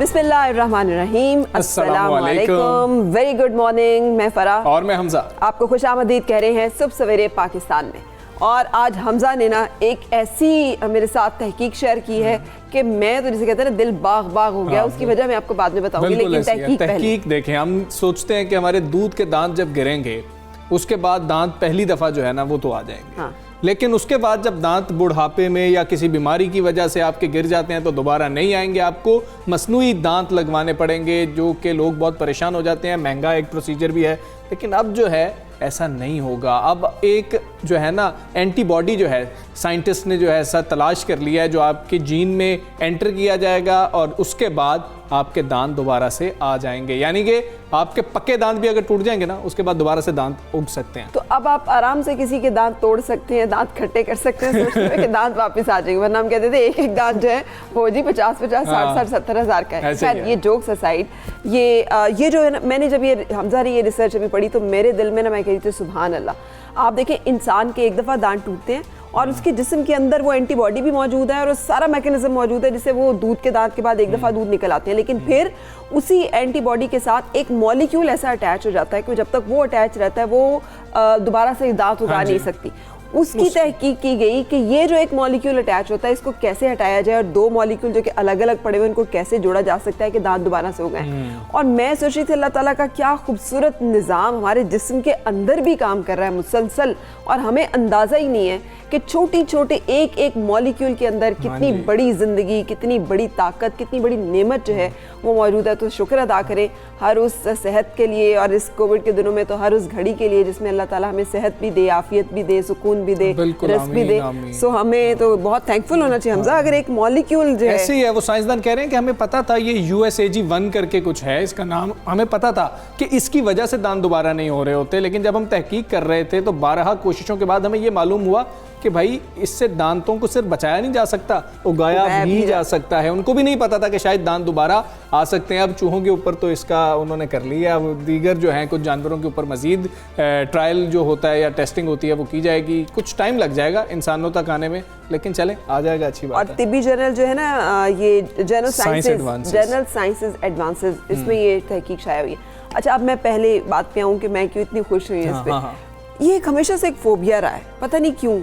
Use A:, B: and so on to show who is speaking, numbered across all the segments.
A: बिस्मिल्लाहिर्रहमानिर्रहीम, अस्सलाम वालेकुम, वेरी गुड मॉर्निंग। मैं फराह
B: और मैं हमजा
A: आपको खुशामदीद कह रहे हैं सुबह सवेरे पाकिस्तान में। और आज हमजा ने ना एक ऐसी मेरे साथ तहकीक शेयर की है कि मैं तो जिसे कहते हैं ना दिल बाग बाग हो गया। उसकी वजह मैं आपको बाद में बताऊंगी, लेकिन तहकीक
B: देखें, हम सोचते हैं कि हमारे दूध के दांत जब गिरेंगे उसके बाद दांत पहली दफ़ा जो है ना वो तो आ जाएंगे। हाँ। लेकिन उसके बाद जब दांत बुढ़ापे में या किसी बीमारी की वजह से आपके गिर जाते हैं तो दोबारा नहीं आएंगे, आपको मसनूई दांत लगवाने पड़ेंगे, जो कि लोग बहुत परेशान हो जाते हैं। महंगा एक प्रोसीजर भी है, लेकिन अब जो है ऐसा नहीं होगा। अब एक जो है ना एंटीबॉडी जो है साइंटिस्ट ने जो है ऐसा तलाश कर लिया है जो आपके जीन में एंटर किया जाएगा और उसके बाद आपके दांत दोबारा से आ जाएंगे। यानी कि आपके पक्के दांत भी अगर टूट जाएंगे ना उसके बाद दोबारा से दांत उग सकते हैं।
A: तो अब आप आराम से किसी के दांत तोड़ सकते हैं, दांत खट्टे कर सकते हैं, सोचते हैं कि दांत वापस आ जाएंगे। वरना हम कहते थे एक एक दांत जो है वो जी 50-50, 60-60, 70 हज़ार का है। खैर ये जोक्स असाइड, ये जो है ना, मैंने जब ये हमजा ने ये रिसर्च अभी पढ़ी तो मेरे दिल में ना मैं कही थी सुभान अल्लाह। आप देखें, इंसान के एक दफ़ा दांत टूटते हैं और उसके जिस्म के अंदर वो एंटीबॉडी भी मौजूद है और सारा मैकेनिज्म मौजूद है जिससे वो दूध के दांत के बाद एक दफ़ा दूध निकल आते हैं। लेकिन फिर उसी एंटीबॉडी के साथ एक मॉलिक्यूल ऐसा अटैच हो जाता है कि जब तक वो अटैच रहता है वो दोबारा से दांत उगा नहीं सकती। उसकी तहकीक की गई कि ये जो एक मॉलिक्यूल अटैच होता है इसको कैसे हटाया जाए और दो मॉलिक्यूल जो कि अलग अलग पड़े हुए इनको कैसे जोड़ा जा सकता है कि दांत दोबारा से उगाएं। और मैं सोच रही थी अल्लाह ताला का क्या खूबसूरत निज़ाम हमारे जिस्म के अंदर भी काम कर रहा है मुसलसल, और हमें अंदाज़ा ही नहीं है कि छोटी छोटे एक एक मॉलिक्यूल के अंदर कितनी बड़ी ज़िंदगी, कितनी बड़ी ताकत, कितनी बड़ी नेमत जो है वो मौजूद है। तो शुक्र अदा करें हर उस सेहत के लिए, और इस कोविड के दिनों में तो हर उस घड़ी के लिए जिसमें अल्लाह ताला हमें सेहत भी दे, आफियत भी दे, सुकून भी दे, रज़्क़ भी दे। सो हमें तो बहुत थैंकफुल होना चाहिए हमजा। अगर एक मॉलिक्यूल जो है
B: ऐसे ही है, वो साइंसदान कह रहे हैं कि हमें पता था ये USAG1 करके कुछ है इसका नाम, हमें पता था कि इसकी वजह से दांत दोबारा नहीं हो रहे होते। लेकिन जब हम तहकीक कर रहे थे तो 12 कोशिशों के बाद हमें ये मालूम हुआ कि भाई इससे दांतों को सिर्फ बचाया नहीं जा सकता, उगाया भी जा सकता है। उनको भी नहीं पता था कि शायद दांत दोबारा आ सकते हैं। अब चूहों के ऊपर तो इसका उन्होंने कर लिया, अब दीगर जो हैं कुछ जानवरों के ऊपर मजीद ट्रायल जो होता है या टेस्टिंग होती है वो की जाएगी। कुछ टाइम लग जाएगा इंसानों तक आने में, लेकिन चलें आ जाएगा, अच्छी बात है।
A: और तिब्बी जर्नल जो है ना, ये जर्नल साइंसेज एडवांसेस, इसमें ये तहकीक शाया हुई है। अच्छा, अब मैं पहले बात पे आऊँ कि मैं क्यों इतनी खुश हुई इस पे। ये एक हमेशा से एक फोबिया रहा है, पता नहीं क्यों,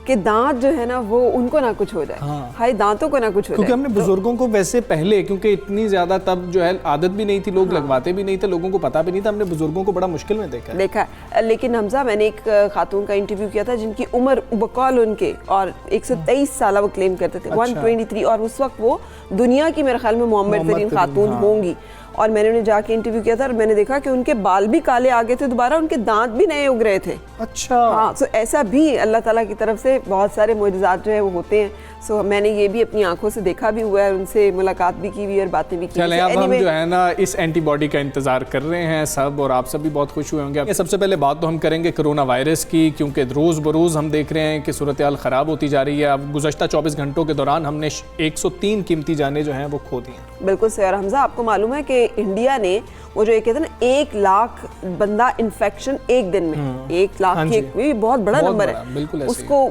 A: कि दांत जो है ना वो उनको ना कुछ हो जाए। हाय दांतों को ना कुछ हो जाए।
B: क्योंकि हमने बुजुर्गों को वैसे पहले, क्योंकि इतनी ज्यादा तब जो है आदत भी नहीं थी, लोग लगवाते भी नहीं थे, लोगों को पता भी नहीं था, हमने बुजुर्गों को बड़ा मुश्किल में देखा।
A: लेकिन हमजा, मैंने एक खातून का इंटरव्यू किया था जिनकी उम्र बकौल उनके और 123 साल वो क्लेम करते थे। 123, और उस वक्त वो दुनिया की मेरे ख्याल में मोहम्मद तरीन खातून होंगी। और मैंने उन्हें जाके इंटरव्यू किया था और मैंने देखा कि उनके बाल भी काले आ गए थे दोबारा, उनके दांत भी नए उग रहे थे।
B: अच्छा।
A: हाँ, सो ऐसा भी अल्लाह ताला की तरफ से बहुत सारे मुआजिज़ात जो है वो होते हैं। सो मैंने ये भी अपनी आंखों से देखा भी हुआ है, उनसे मुलाकात भी की हुई और बातें भी की।
B: चलें, अब हम जो है ना इस एंटीबॉडी का इंतजार कर रहे हैं सब, और आप सब भी बहुत खुश हुए होंगे। सबसे पहले बात तो हम करेंगे कोरोना वायरस की, क्योंकि रोज़ बरोज़ हम देख रहे हैं कि सूरत हाल ख़राब होती जा रही है। अब गुज़श्ता 24 घंटों के दौरान हमने 103 कीमती जानें जो हैं वो खो दी हैं।
A: बिल्कुल सर। हमजा, आपको मालूम है कि इंडिया ने वो जो कहते हैं ना 1 लाख बंदा इन्फेक्शन एक दिन में, 1 लाख की बहुत बड़ा नंबर है,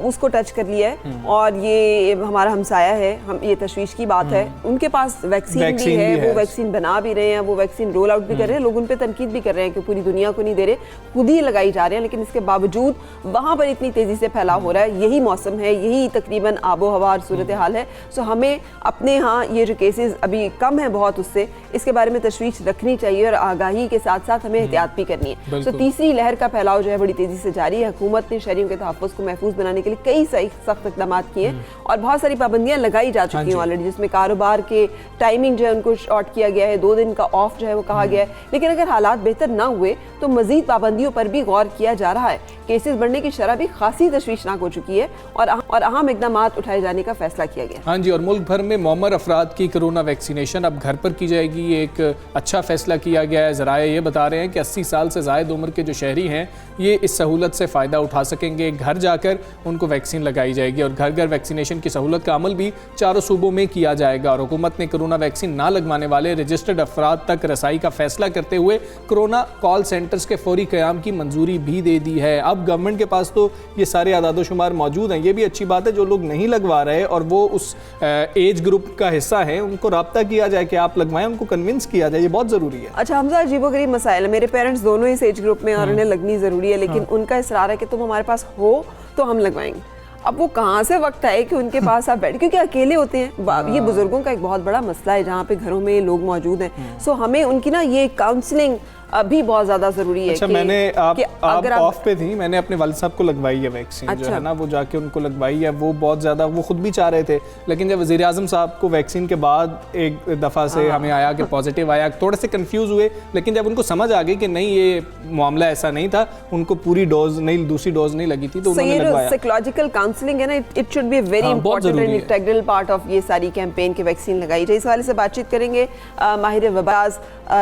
A: उसको टच कर लिया है। और ये हमारा हमसाया है, हम ये तशवीश की बात है। उनके पास वैक्सीन भी है, वो वैक्सीन बना भी रहे हैं, वो वैक्सीन रोल आउट भी कर रहे हैं। लोग उन पे तनकीद भी कर रहे हैं कि पूरी दुनिया को नहीं दे रहे, खुद ही लगाई जा रहे हैं। लेकिन इसके बावजूद वहाँ पर इतनी तेज़ी से फैलाव हो रहा है। यही मौसम है, यही तकरीबन आबो हवा और सूरत हाल है। सो हमें अपने यहाँ ये जो केसेस अभी कम है बहुत, उससे इसके बारे में तशवीश रखनी चाहिए और आगाही के साथ साथ हमें एहतियात भी करनी है। तो तीसरी लहर का फैलाव जो है बड़ी तेज़ी से जारी है। हुकूमत ने शहरियों के तहफ़्फ़ुज़ को महफूज बनाने के लिए कई सख्त इक़दाम किए हैं और बहुत सारी पाबंदियाँ लगाई जा चुकी हैं ऑलरेडी, जिसमें कारोबार के टाइमिंग जो है उनको शॉर्ट किया गया है, 2 दिन का ऑफ जो है वो कहा गया है। लेकिन अगर हालात बेहतर ना हुए तो मज़ीद पाबंदियों पर भी गौर किया जा रहा है। केसेस बढ़ने की शरह भी खासी तशवीशनाक हो चुकी है और अहम इक़दाम उठाए जाने का फैसला किया गया।
B: हाँ जी, और मुल्क भर में मौमर अफराद की कोरोना वैक्सीनेशन अब घर पर की जाएगी। एक अच्छा फ़ैसला किया गया है। ज़राए ये बता रहे हैं कि 80 साल से ज़ायद उम्र के जो शहरी हैं ये इस सहूलत से फ़ायदा उठा सकेंगे। घर जाकर उनको वैक्सीन लगाई जाएगी और घर घर वैक्सीनेशन की सहूलत का अमल भी चारों सूबों में किया जाएगा। और हुकूमत ने कोरोना वैक्सीन ना लगवाने वाले रजिस्टर्ड अफराद तक रसाई का फैसला करते हुए कोरोना कॉल सेंटर्स के फौरी क़याम की मंजूरी भी दे दी है। अब गवर्नमेंट के पास तो ये सारे आदाद शुमार मौजूद हैं। ये भी अच्छी बात है जो लोग नहीं लगवा रहे और वो उस एज ग्रुप का हिस्सा है उनको राब्ता किया जाए कि आप लगवाएं, उनको कन्विंस किया जाए, ये बहुत ज़रूरी है।
A: अच्छा हमजा, अजीबोगरीब मसाइल है। मेरे पेरेंट्स दोनों इस एज ग्रुप में और उन्हें लगनी ज़रूरी है, लेकिन उनका इसरार है कि तुम हमारे पास हो तो हम लगवाएंगे। अब वो कहाँ से वक्त आए कि उनके पास आप बैठ, क्योंकि अकेले होते हैं। ये बुजुर्गों का एक बहुत बड़ा मसला है जहाँ पे घरों में लोग मौजूद हैं। सो हमें उनकी ना ये काउंसलिंग अभी बहुत ज़्यादा ज़रूरी है।
B: अच्छा, मैंने आप ऑफ पे थी, मैंने अपने वालिद साहब को लगवाई है वैक्सीन। अच्छा। जो है ना वो जाके उनको लगवाई है। वो बहुत ज़्यादा वो खुद भी चाह रहे थे, लेकिन जब वज़ीर आज़म साहब को वैक्सीन के बाद एक दफ़ा से हमें आया कि पॉजिटिव आया, थोड़े से कंफ्यूज हुए, लेकिन जब उनको समझ आ गई कि नहीं ये मामला ऐसा नहीं था, उनको पूरी डोज नहीं, दूसरी डोज नहीं लगी थी, तो उन्होंने लगवाया।
A: साइकोलॉजिकल काउंसलिंग है ना, it should be very important and integral part of ये सारी कैंपेन की वैक्सीन लगाई जाए। इस वाले से बातचीत करेंगे माहिर वबाज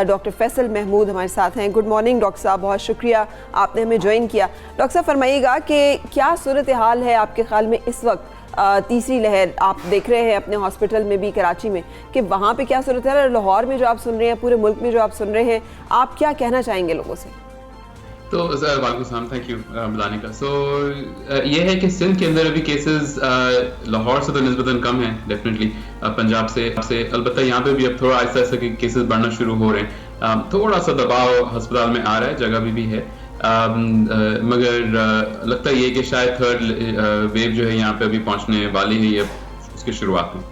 A: डॉक्टर फैसल महमूद हमारे साथ हैं। गुड मॉर्निंग डॉक्टर साहब, बहुत शुक्रिया आपने हमें ज्वाइन किया। डॉक्टर साहब फरमाइएगा कि क्या सूरत हाल है आपके ख्याल में इस वक्त तीसरी लहर आप देख रहे हैं अपने हॉस्पिटल में भी कराची में, कि वहाँ पे क्या सूरत हाल है? लाहौर में जो आप सुन रहे हैं, पूरे मुल्क में जो आप सुन रहे हैं, आप क्या कहना चाहेंगे लोगों से?
C: तो वालेकुम सलाम, थैंक यू बताने का। सो ये है कि सिंध के अंदर अभी केसेस लाहौर से तो निस्बतन कम है, डेफिनेटली पंजाब से अलबत्ता यहाँ पे भी अब थोड़ा आहिस्ता आहिस्ता के केसेस बढ़ना शुरू हो रहे हैं। थोड़ा सा दबाव अस्पताल में आ रहा है, जगह भी है, मगर लगता है ये कि शायद थर्ड वेव जो है यहाँ पे अभी पहुँचने वाली है, ये उसकी शुरुआत में।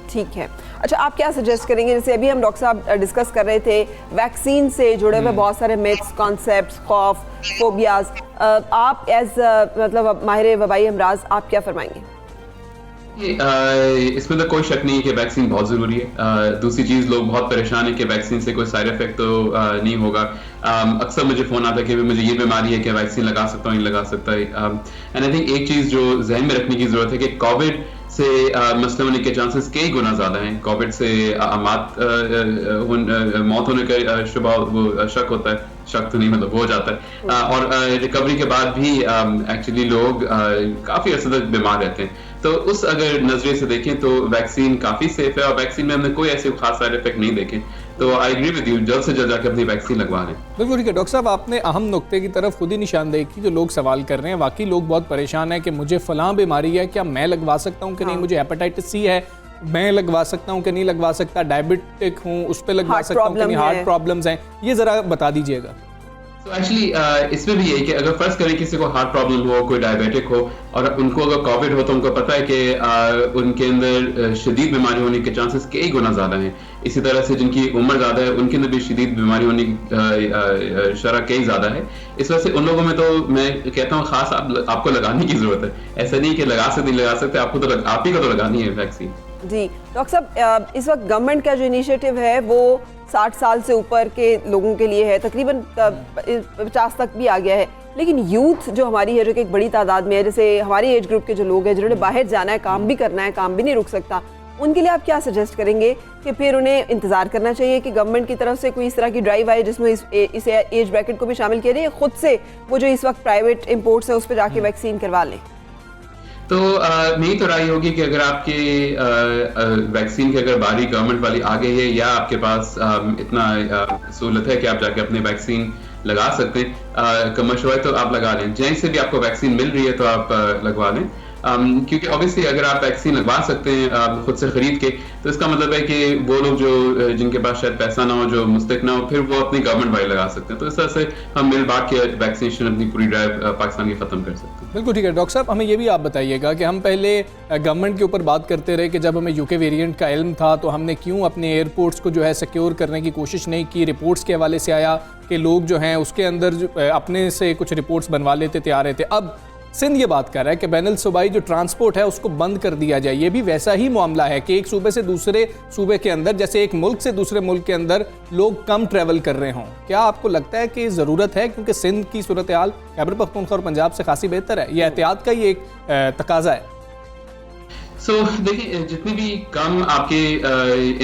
A: ठीक है। अच्छा, आप क्या सजेस्ट करेंगे? जैसे अभी हम डॉक्टर साहब डिस्कस कर रहे थे वैक्सीन से जुड़े हुए बहुत सारे मिथ्स, कॉन्सेप्ट्स, खौफ, फोबियाज, आप एज मतलब माहिर वबाई अमराज आप क्या फरमाएंगे?
C: इसमें तो कोई शक नहीं है कि वैक्सीन बहुत ज़रूरी है। दूसरी चीज़, लोग बहुत परेशान है कि वैक्सीन से कोई साइड इफेक्ट तो नहीं होगा। अक्सर मुझे फ़ोन आता है कि मुझे ये बीमारी है कि वैक्सीन लगा सकता हूँ, नहीं लगा सकता। एंड आई थिंक एक चीज़ जो जहन में रखने की ज़रूरत है कि कोविड से मसले होने के चांसेस कई गुना ज़्यादा हैं। कोविड से मौत होने का शुबा वो शक होता है, शक तो नहीं मतलब हो जाता है, और रिकवरी के बाद भी एक्चुअली लोग काफ़ी अर्से तक बीमार रहते हैं। तो उस अगर नजरिए से देखें तो वैक्सीन काफ़ी सेफ है और वैक्सीन में हमने कोई ऐसे खास साइड इफेक्ट नहीं देखे। तो आई एग्री विद यू, जल्द से जल्द जाकर अपनी वैक्सीन लगवा लें।
B: बिल्कुल ठीक है। डॉक्टर साहब, आपने अहम नुक्ते की तरफ खुद ही निशानदेही की। जो लोग सवाल कर रहे हैं, वाकई लोग बहुत परेशान हैं कि मुझे फलां बीमारी है, क्या मैं लगवा सकता हूँ कि नहीं? मुझे हेपेटाइटिस सी है, मैं लगवा सकता हूँ कि नहीं लगवा सकता? डायबिटिक हूँ, उस पर लगवा सकता हूँ कि नहीं? हार्ट प्रॉब्लम्स हैं, ये ज़रा बता दीजिएगा।
C: तो एक्चुअली इसमें भी यही कि अगर फर्ज करें किसी को हार्ट प्रॉब्लम हो, कोई डायबिटिक हो, और उनको अगर कोविड हो, तो उनको पता है कि उनके अंदर शदीद बीमारी होने के चांसेस कई गुना ज़्यादा हैं। इसी तरह से जिनकी उम्र ज़्यादा है उनके अंदर भी शदीद बीमारी होने की शरह कई ज़्यादा है। इस वजह से उन लोगों में तो मैं कहता हूँ खास आपको लगाने की ज़रूरत है। ऐसा नहीं कि लगा सकते नहीं लगा सकते, आपको तो आप ही को तो लगानी है वैक्सीन।
A: जी डॉक्टर साहब, इस वक्त गवर्नमेंट का जो इनिशिएटिव है वो 60 साल से ऊपर के लोगों के लिए है, तकरीबन 50 तक भी आ गया है, लेकिन यूथ जो हमारी है, जो कि एक बड़ी तादाद में है, जैसे हमारी एज ग्रुप के जो लोग हैं जिन्होंने बाहर जाना है, काम भी करना है, काम भी नहीं रुक सकता, उनके लिए आप क्या सजेस्ट करेंगे कि फिर उन्हें इंतज़ार करना चाहिए कि गवर्नमेंट की तरफ से कोई इस तरह की ड्राइव आए जिसमें इस एज ब्रैकेट को भी शामिल किया जाए, खुद से वो जो इस वक्त प्राइवेट इम्पोर्ट्स हैं उस पर जाके वैक्सीन करवा लें?
C: तो मेरी तो राय होगी कि अगर आपके वैक्सीन की अगर बारी गवर्नमेंट वाली आ गई है या आपके पास इतना सहूलत है कि आप जाके अपनी वैक्सीन लगा सकते हैं, कमर्शियल तो आप लगा लें। जहीं से भी आपको वैक्सीन मिल रही है तो आप लगवा लें, क्योंकि ऑब्वियसली अगर आप वैक्सीन लगवा सकते हैं खुद से खरीद के, तो इसका मतलब है कि वो लोग जो जिनके पास शायद पैसा ना हो, जो मुस्तक ना हो, फिर वो अपनी गवर्नमेंट वाली लगा सकते हैं। तो इस तरह से हम मिल बांट के वैक्सीनेशन अपनी पूरी ड्राइव पाकिस्तान की खत्म कर सकते हैं।
B: बिल्कुल ठीक है। डॉक्टर साहब, हमें ये भी आप बताइएगा कि हम पहले गवर्नमेंट के ऊपर बात करते रहे कि जब हमें यूके वेरिएंट का इल्म था तो हमने क्यों अपने एयरपोर्ट्स को जो है सिक्योर करने की कोशिश नहीं की। रिपोर्ट्स के हवाले से आया कि लोग जो हैं उसके अंदर अपने से कुछ रिपोर्ट्स बनवा लेते थे, आ रहे थे। अब सिंध ये बात कर रहा है कि बैनुल सूबाई जो ट्रांसपोर्ट है उसको बंद कर दिया जाए। ये भी वैसा ही मामला है कि एक सूबे से दूसरे सूबे के अंदर, जैसे एक मुल्क से दूसरे मुल्क के अंदर लोग कम ट्रैवल कर रहे हों। क्या आपको लगता है कि ज़रूरत है, क्योंकि सिंध की सूरत हाल खैबर पख्तूनख्वा और पंजाब से खासी बेहतर है, ये एहतियात का ही एक तकाजा है?
C: देखिए, जितने भी कम आपके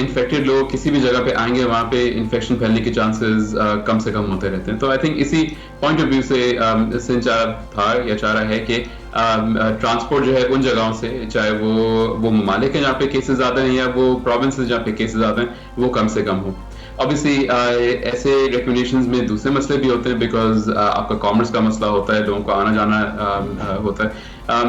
C: इन्फेक्टेड लोग किसी भी जगह पे आएंगे वहाँ पे इन्फेक्शन फैलने के चांसेस कम से कम होते रहते हैं। तो आई थिंक इसी पॉइंट ऑफ व्यू से था या चाह रहा है कि ट्रांसपोर्ट जो है उन जगहों से, चाहे वो ममालिक हैं जहाँ पे केसेस ज़्यादा हैं या वो प्रोविंसेस जहाँ पे केसेस ज़्यादा हैं, वो कम से कम हो। ऑब्वियसली ऐसे रिकमेंडेशंस में दूसरे मसले भी होते हैं, बिकॉज आपका कॉमर्स का मसला होता है, लोगों को आना जाना होता है,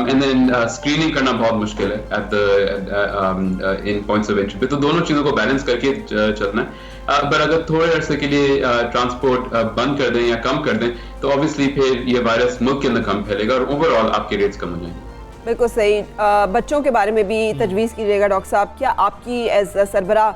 C: एंड देन स्क्रीनिंग करना बहुत मुश्किल है at the in points of entry पे। तो दोनों चीज़ों को बैलेंस करके चलना है। पर अगर थोड़े अरसे के लिए ट्रांसपोर्ट बंद कर दें या कम कर दें तो ऑब्वियसली फिर ये वायरस मुल्क के अंदर कम फैलेगा और ओवरऑल आपके रेट्स कम हो जाएंगे।
A: बिल्कुल सही। बच्चों के बारे में भी तजवीज़ कीजिएगा डॉक्टर साहब। क्या आपकी एज सरबरा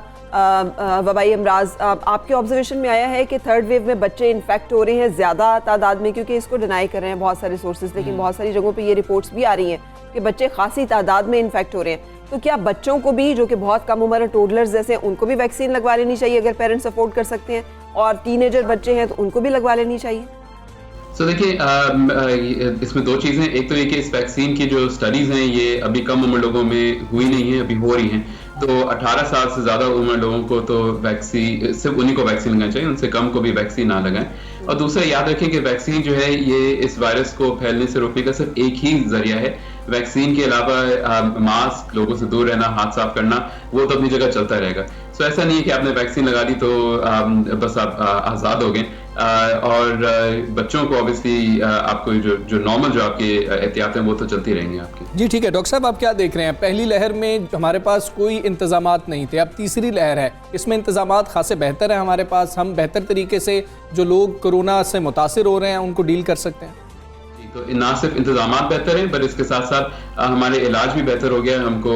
A: वबाई अमराज आपके ऑब्जर्वेशन में आया है कि थर्ड वेव में बच्चे इन्फेक्ट हो रहे हैं ज़्यादा तादाद में? क्योंकि इसको डिनाई कर रहे हैं बहुत सारे सोर्सेज, लेकिन बहुत सारी जगहों पे ये रिपोर्ट्स भी आ रही हैं कि बच्चे खासी तादाद में इन्फेक्ट हो रहे हैं। तो क्या बच्चों को भी, जो कि बहुत कम उम्र टोडलर्स जैसे, उनको भी वैक्सीन लगवा लेनी चाहिए अगर पेरेंट्स अफोर्ड कर सकते हैं, और टीनेजर बच्चे हैं तो उनको भी लगवा लेनी चाहिए?
C: देखिए, इसमें दो चीज़ें। एक तो ये कि इस वैक्सीन की जो स्टडीज़ हैं ये अभी कम उम्र लोगों में हुई नहीं है, अभी हो रही हैं। तो 18 साल से ज़्यादा उम्र लोगों को तो वैक्सीन, सिर्फ उन्हीं को वैक्सीन लगानी चाहिए, उनसे कम को भी वैक्सीन ना लगाएं। और दूसरा याद रखें कि वैक्सीन जो है ये इस वायरस को फैलने से रोकने का सिर्फ एक ही जरिया है। वैक्सीन के अलावा मास्क, लोगों से दूर रहना, हाथ साफ करना, वो तो अपनी जगह चलता रहेगा। ऐसा नहीं है कि आपने वैक्सीन लगा ली तो बस आप आज़ाद हो गए। और बच्चों को ऑब्वियसली आपको जो नॉर्मल जो आपके एहतियात हैं वो तो चलती रहेंगी आपकी।
B: जी ठीक है डॉक्टर साहब, आप क्या देख रहे हैं? पहली लहर में हमारे पास कोई इंतजामात नहीं थे, अब तीसरी लहर है, इसमें इंतजामात खासे बेहतर है हमारे पास, हम बेहतर तरीके से जो लोग कोरोना से मुतासिर हो रहे हैं उनको डील कर सकते हैं।
C: तो ना सिर्फ इंतजामात बेहतर हैं, पर इसके साथ साथ हमारे इलाज भी बेहतर हो गया। हमको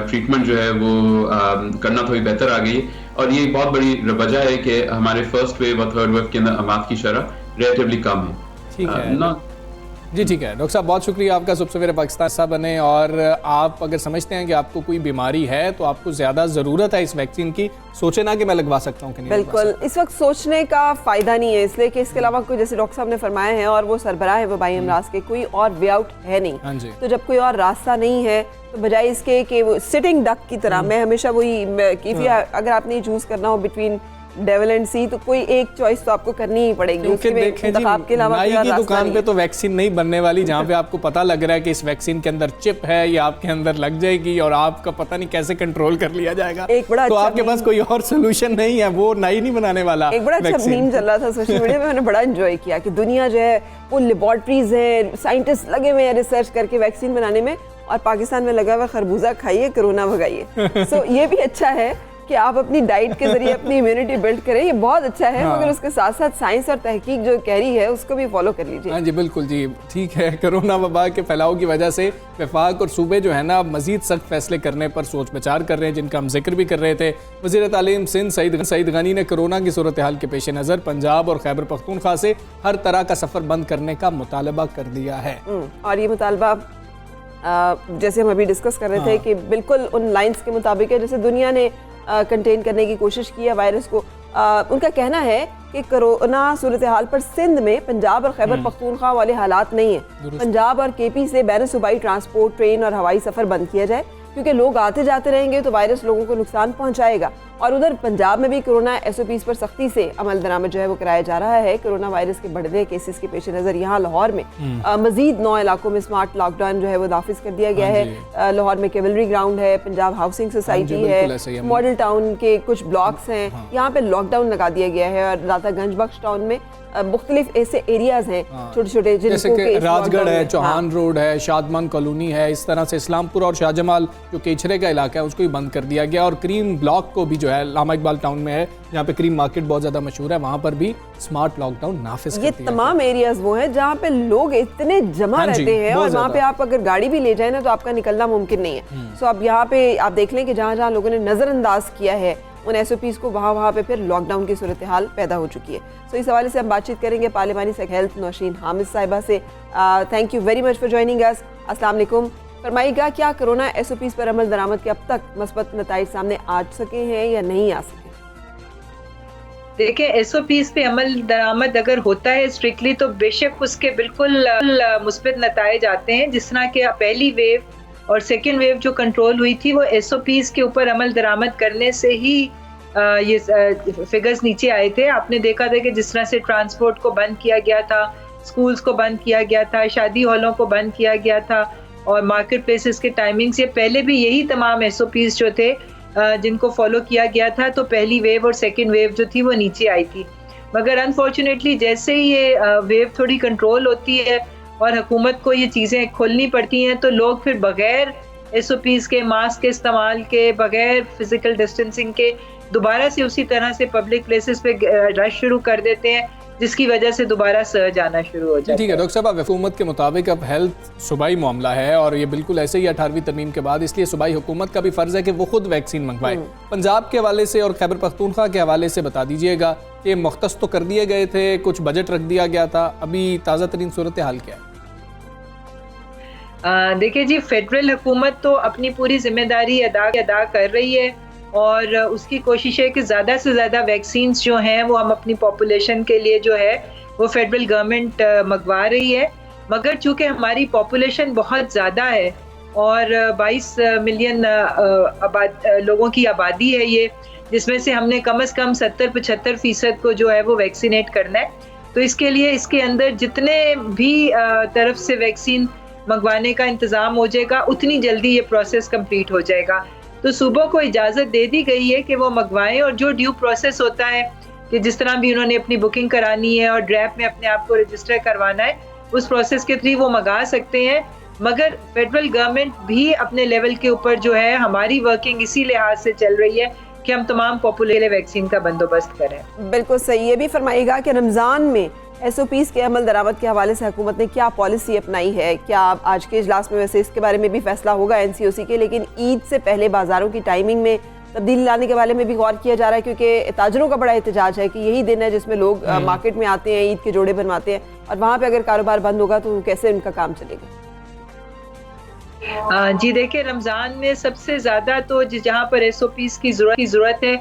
C: ट्रीटमेंट जो है वो करना थोड़ी बेहतर आ गई है। और ये बहुत बड़ी वजह है कि हमारे फर्स्ट वेव और थर्ड वेव के अंदर अमात की शरह रिलेटिवली कम है।
B: ठीक है जी ठीक है डॉक्टर साहब, बहुत शुक्रिया आपका। सुबह सवेरे पाकिस्तान सा बने। और आप अगर समझते हैं कि आपको कोई बीमारी है तो आपको ज़्यादा ज़रूरत है इस वैक्सीन की, सोचे ना कि मैं लगवा सकता हूँ कि नहीं।
A: बिल्कुल, इस वक्त सोचने का फ़ायदा नहीं है, इसलिए कि इसके अलावा कोई, जैसे डॉक्टर साहब ने फरमाया है और वो सरबराह है वबाई अमराज के, कोई और वे आउट है नहीं।
B: हाँ जी।
A: तो जब कोई और रास्ता नहीं है तो बजाय इसके कि वो सिटिंग डक की तरह, मैं हमेशा वही अगर आपने चूज़ करना हो बिटवीन डेविल एंड सी तो कोई एक चॉइस तो आपको करनी ही पड़ेगी।
B: क्योंकि देखें जी, नाई की दुकान पे तो वैक्सीन नहीं बनने वाली जहाँ पे आपको पता लग रहा है कि इस वैक्सीन के अंदर चिप है, ये आपके अंदर लग जाएगी और आपका पता नहीं कैसे कंट्रोल कर लिया जाएगा।
A: एक बड़ा
B: तो आपके पास कोई और सोल्यूशन नहीं है, वो नाई नहीं बनाने वाला।
A: एक बड़ा अच्छा मीम चल रहा था सोशल मीडिया में, मैंने बड़ा एंजॉय किया कि दुनिया जो है वो लेबोरेटरीज है, साइंटिस्ट लगे हुए हैं रिसर्च करके वैक्सीन बनाने में, और पाकिस्तान में लगा हुआ खरबूजा खाइए, कोरोना भगाइए। सो ये भी अच्छा है कि आप अपनी डाइट के जरिए अपनी इम्यूनिटी बिल्ड करें, ये बहुत अच्छा है। मगर उसके साथ साथ साइंस और तहकीक जो कह रही है उसको भी फॉलो कर लीजिए।
B: हाँ जी बिल्कुल जी ठीक है। कोरोना वबा के फैलाव की वजह से वफाक और सूबे जो है ना मजीद सख्त फैसले करने पर सोच विचार कर रहे हैं, जिनका हम जिक्र भी कर रहे थे। वज़ीर तालीम सिंध सईद गनी ने कोरोना की सूरत हाल के पेश नज़र पंजाब और खैबर पख्तूनख्वा से हर तरह का सफ़र बंद करने का मुतालबा कर दिया है।
A: और ये मुतालबा जैसे हम अभी डिस्कस कर रहे थे कि बिल्कुल उन लाइन्स के मुताबिक है जैसे दुनिया ने कंटेन करने की कोशिश की है वायरस को। उनका कहना है कि कोरोना सूरत हाल पर सिंध में पंजाब और खैबर पख्तूनख्वा वाले हालात नहीं है। पंजाब और केपी से बैन सूबाई ट्रांसपोर्ट, ट्रेन और हवाई सफ़र बंद किया जाए, क्योंकि लोग आते जाते रहेंगे तो वायरस लोगों को नुकसान पहुंचाएगा। और उधर पंजाब में भी कोरोना SOPs पर सख्ती से अमल दरामद जो है वो कराया जा रहा है। कोरोना वायरस के बढ़ते केसेस के पेश नज़र यहाँ लाहौर में मजीद 9 इलाकों में स्मार्ट लॉकडाउन जो है वो नाफिज कर दिया गया है। लाहौर में केवलरी ग्राउंड है, पंजाब हाउसिंग सोसाइटी है, मॉडल टाउन के कुछ ब्लॉक्स हैं, यहाँ पे लॉकडाउन लगा दिया गया है। और रातागंज बख्श टाउन में मुख्तलिफ ऐसे एरियाज हैं छोटे छोटे,
B: जैसे कि राजगढ़ है, चौहान रोड है, शादमान कॉलोनी है, इस तरह से इस्लामपुर और शाहजमाल जो केचरे का इलाका है उसको भी बंद कर दिया गया। और क्रीम ब्लॉक को भी जो है लामा इकबाल टाउन में है, जहाँ पे क्रीम मार्केट बहुत ज्यादा मशहूर है, वहाँ पर भी स्मार्ट लॉकडाउन नाफिज कर दिया गया।
A: ये तमाम एरियाज वो हैं जहाँ पे लोग इतने जमा रहते हैं और वहाँ पे आप अगर गाड़ी भी ले जाए ना तो आपका निकलना मुमकिन नहीं है। सो अब यहाँ पे आप देख लें कि जहाँ जहाँ लोगों ने नजरअंदाज किया है उन SOPs को, वहाँ पे फिर लॉकडाउन की सूरत हाल पैदा हो चुकी है। सो इस हवाले से हम बातचीत करेंगे पार्लिमानी सेक्रेटरी हेल्थ नौशीन हामिद साहिबा से। Thank you very much for joining us. अस्सलाम वालेकुम। फरमाइएगा, क्या कोरोना SOPs पर अमल दरामद के अब तक मस्बत नताइज सामने आ सके हैं या नहीं आ सके?
D: देखिए, SOPs पे अमल दरामद अगर होता है स्ट्रिक्टली तो बेशक उसके बिल्कुल मुस्बित नताइज आते हैं, जिस तरह के पहली वेव और सेकेंड वेव जो कंट्रोल हुई थी वो SOPs के ऊपर अमल दरामद करने से ही ये फिगर्स नीचे आए थे। आपने देखा था कि जिस तरह से ट्रांसपोर्ट को बंद किया गया था, स्कूल्स को बंद किया गया था, शादी हॉलों को बंद किया गया था और मार्केट प्लेसेस के टाइमिंग से पहले भी यही तमाम SOPs जो थे जिनको फॉलो किया गया था, तो पहली वेव और सेकेंड वेव जो थी वो नीचे आई थी। मगर अनफॉर्चुनेटली जैसे ही ये वेव थोड़ी कंट्रोल होती है और हुकूमत को ये चीज़ें खोलनी पड़ती हैं, तो लोग फिर बगैर SOPs के, मास्क के इस्तेमाल के, बगैर फिजिकल डिस्टेंसिंग के दोबारा से उसी तरह से पब्लिक प्लेसेस पे रश शुरू कर देते हैं, जिसकी वजह से दोबारा सर्ज आना शुरू हो जाता है।
B: ठीक है डॉक्टर साहब, अब हुकूमत के मुताबिक अब हेल्थ सूबाई मामला है और ये बिल्कुल ऐसे ही 18वीं तरमीम के बाद, इसलिए सूबाई हुकूमत का भी फ़र्ज़ है कि वो खुद वैक्सीन मंगवाए। पंजाब के हवाले से और खैबर पख्तूनख्वा के हवाले से बता दीजिएगा कि मुख्तस तो कर दिए गए थे, कुछ बजट रख दिया गया था, अभी ताज़ा तरीन सूरत हाल क्या है?
D: देखिए जी, फेडरल हुकूमत तो अपनी पूरी जिम्मेदारी अदा कर रही है और उसकी कोशिश है कि ज़्यादा से ज़्यादा वैक्सीन्स जो हैं वो हम अपनी पॉपुलेशन के लिए जो है वो फेडरल गवर्नमेंट मंगवा रही है। मगर चूँकि हमारी पॉपुलेशन बहुत ज़्यादा है और 22 मिलियन लोगों की आबादी है ये, जिसमें से हमने कम से कम 70-75% को जो है वो वैक्सीनेट करना है। तो इसके लिए इसके अंदर जितने भी तरफ से वैक्सीन मंगवाने का इंतज़ाम हो जाएगा, उतनी जल्दी ये प्रोसेस कंप्लीट हो जाएगा। तो सूबों को इजाज़त दे दी गई है कि वो मंगवाएं और जो ड्यू प्रोसेस होता है कि जिस तरह भी उन्होंने अपनी बुकिंग करानी है और ड्रैप में अपने आप को रजिस्टर करवाना है, उस प्रोसेस के थ्रू वो मंगा सकते हैं। मगर फेडरल गवर्नमेंट भी अपने लेवल के ऊपर जो है, हमारी वर्किंग इसी लिहाज से चल रही है कि हम तमाम पॉपुलेशन वैक्सीन का बंदोबस्त करें।
A: बिल्कुल सही। ये भी फरमाइएगा कि रमज़ान में SOPs के अमल दरामद के हवाले से हुकूमत ने क्या पॉलिसी अपनाई है? क्या आज के इजलास में वैसे इसके बारे में भी फैसला होगा NCOC के, लेकिन ईद से पहले बाज़ारों की टाइमिंग में तब्दीली लाने के बारे में भी गौर किया जा रहा है, क्योंकि ताजरों का बड़ा एहतजाज है कि यही दिन है जिसमें लोग मार्केट में आते हैं, ईद के जोड़े बनवाते हैं, और वहाँ पर अगर कारोबार बंद होगा तो कैसे उनका काम चलेगा?
D: जी देखिए, रमज़ान में सबसे ज़्यादा तो जहाँ पर SOPs की ज़रूरत है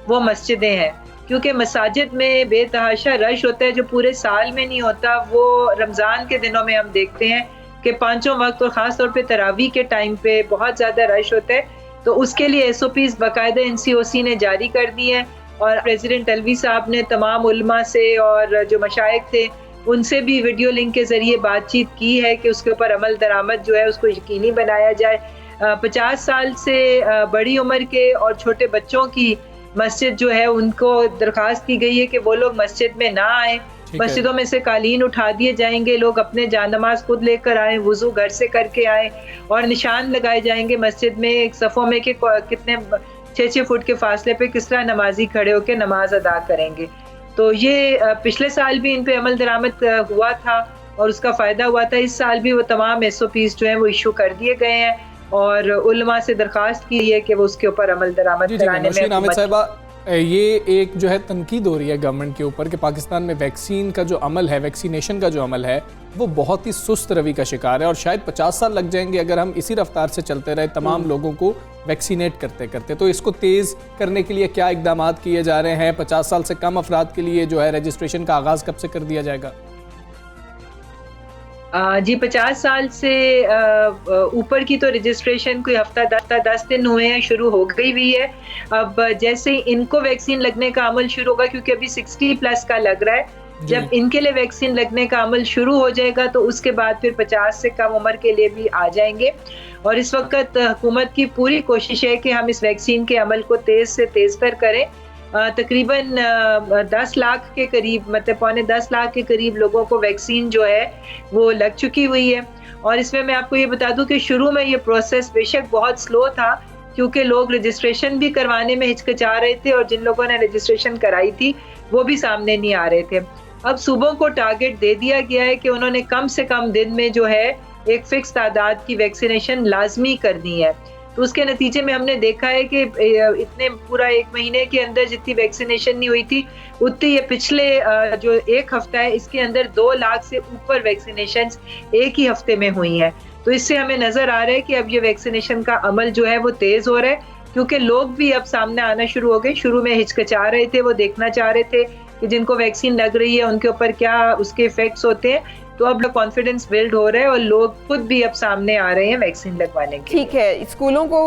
D: वो मस्जिदें हैं, क्योंकि मसाजिद में बेतहाशा रश होता है जो पूरे साल में नहीं होता। वो रमज़ान के दिनों में हम देखते हैं कि पांचों वक्त और ख़ास तौर पे तरावी के टाइम पे बहुत ज़्यादा रश होता है। तो उसके लिए SOPs बाकायदा NCOC ने जारी कर दी हैं और प्रेसिडेंट अलवी साहब ने तमाम उलमा से और जो मशाइख थे उनसे भी वीडियो लिंक के ज़रिए बातचीत की है कि उसके ऊपर अमल दरामद जो है उसको यकीनी बनाया जाए। 50 साल से बड़ी उम्र के और छोटे बच्चों की मस्जिद जो है उनको दरख्वास्त की गई है कि वो लोग मस्जिद में ना आए। मस्जिदों में से कालीन उठा दिए जाएंगे, लोग अपने जानमाज खुद लेकर आए, वुजू घर से करके आए और निशान लगाए जाएंगे मस्जिद में एक सफ़ों में कि कितने 6-6 फुट के फासले पे किस तरह नमाजी खड़े होकर नमाज अदा करेंगे। तो ये पिछले साल भी इन पे अमल दरामद हुआ था और उसका फ़ायदा हुआ था। इस साल भी वो तमाम SOPs जो हैं वो इशू कर दिए गए हैं और उलमा से दरख्वास्त की है कि वो उसके ऊपर अमल दरामद कराने में।
B: ये एक जो है तनकीद हो रही है गवर्नमेंट के ऊपर कि पाकिस्तान में वैक्सीन का जो अमल है, वैक्सीनेशन का जो अमल है, वो बहुत ही सुस्त रवि का शिकार है और शायद 50 साल लग जाएंगे अगर हम इसी रफ्तार से चलते रहे तमाम लोगों को वैक्सीनेट करते करते। तो इसको तेज़ करने के लिए क्या इकदाम किए जा रहे हैं? 50 साल से कम अफराद के लिए जो है रजिस्ट्रेशन का आगाज़ कब से कर दिया जाएगा?
D: जी 50 साल से ऊपर की तो रजिस्ट्रेशन कोई हफ्ता 10 दिन हुए हैं, शुरू हो गई हुई है। अब जैसे इनको वैक्सीन लगने का अमल शुरू होगा, क्योंकि अभी 60+ का लग रहा है, जब इनके लिए वैक्सीन लगने का अमल शुरू हो जाएगा तो उसके बाद फिर 50 से कम उम्र के लिए भी आ जाएंगे। और इस वक्त हुकूमत की पूरी कोशिश है कि हम इस वैक्सीन के अमल को तेज़ से तेज़ तर करें। तकरीबन 10 लाख के करीब, मतलब 9.25 लाख के करीब लोगों को वैक्सीन जो है वो लग चुकी हुई है। और इसमें मैं आपको ये बता दूं कि शुरू में ये प्रोसेस बेशक बहुत स्लो था, क्योंकि लोग रजिस्ट्रेशन भी करवाने में हिचकिचा रहे थे और जिन लोगों ने रजिस्ट्रेशन कराई थी वो भी सामने नहीं आ रहे थे। अब सूबों को टारगेट दे दिया गया है कि उन्होंने कम से कम दिन में जो है एक फिक्स तादाद की वैक्सीनेशन लाजमी करनी है। तो उसके नतीजे में हमने देखा है कि इतने पूरा 1 महीने के अंदर जितनी वैक्सीनेशन नहीं हुई थी उतनी ये पिछले जो 1 हफ्ता है इसके अंदर 2 लाख से ऊपर वैक्सीनेशन एक ही हफ्ते में हुई हैं। तो इससे हमें नज़र आ रहा है कि अब ये वैक्सीनेशन का अमल जो है वो तेज़ हो रहा है, क्योंकि लोग भी अब सामने आना शुरू हो गए। शुरू में हिचकिचा रहे थे, वो देखना चाह रहे थे कि जिनको वैक्सीन लग रही है उनके ऊपर क्या उसके इफेक्ट्स होते हैं, तो अब कॉन्फिडेंस बिल्ड हो रहा है और लोग खुद भी अब सामने आ रहे हैं वैक्सीन लगवाने के।
A: ठीक है, स्कूलों को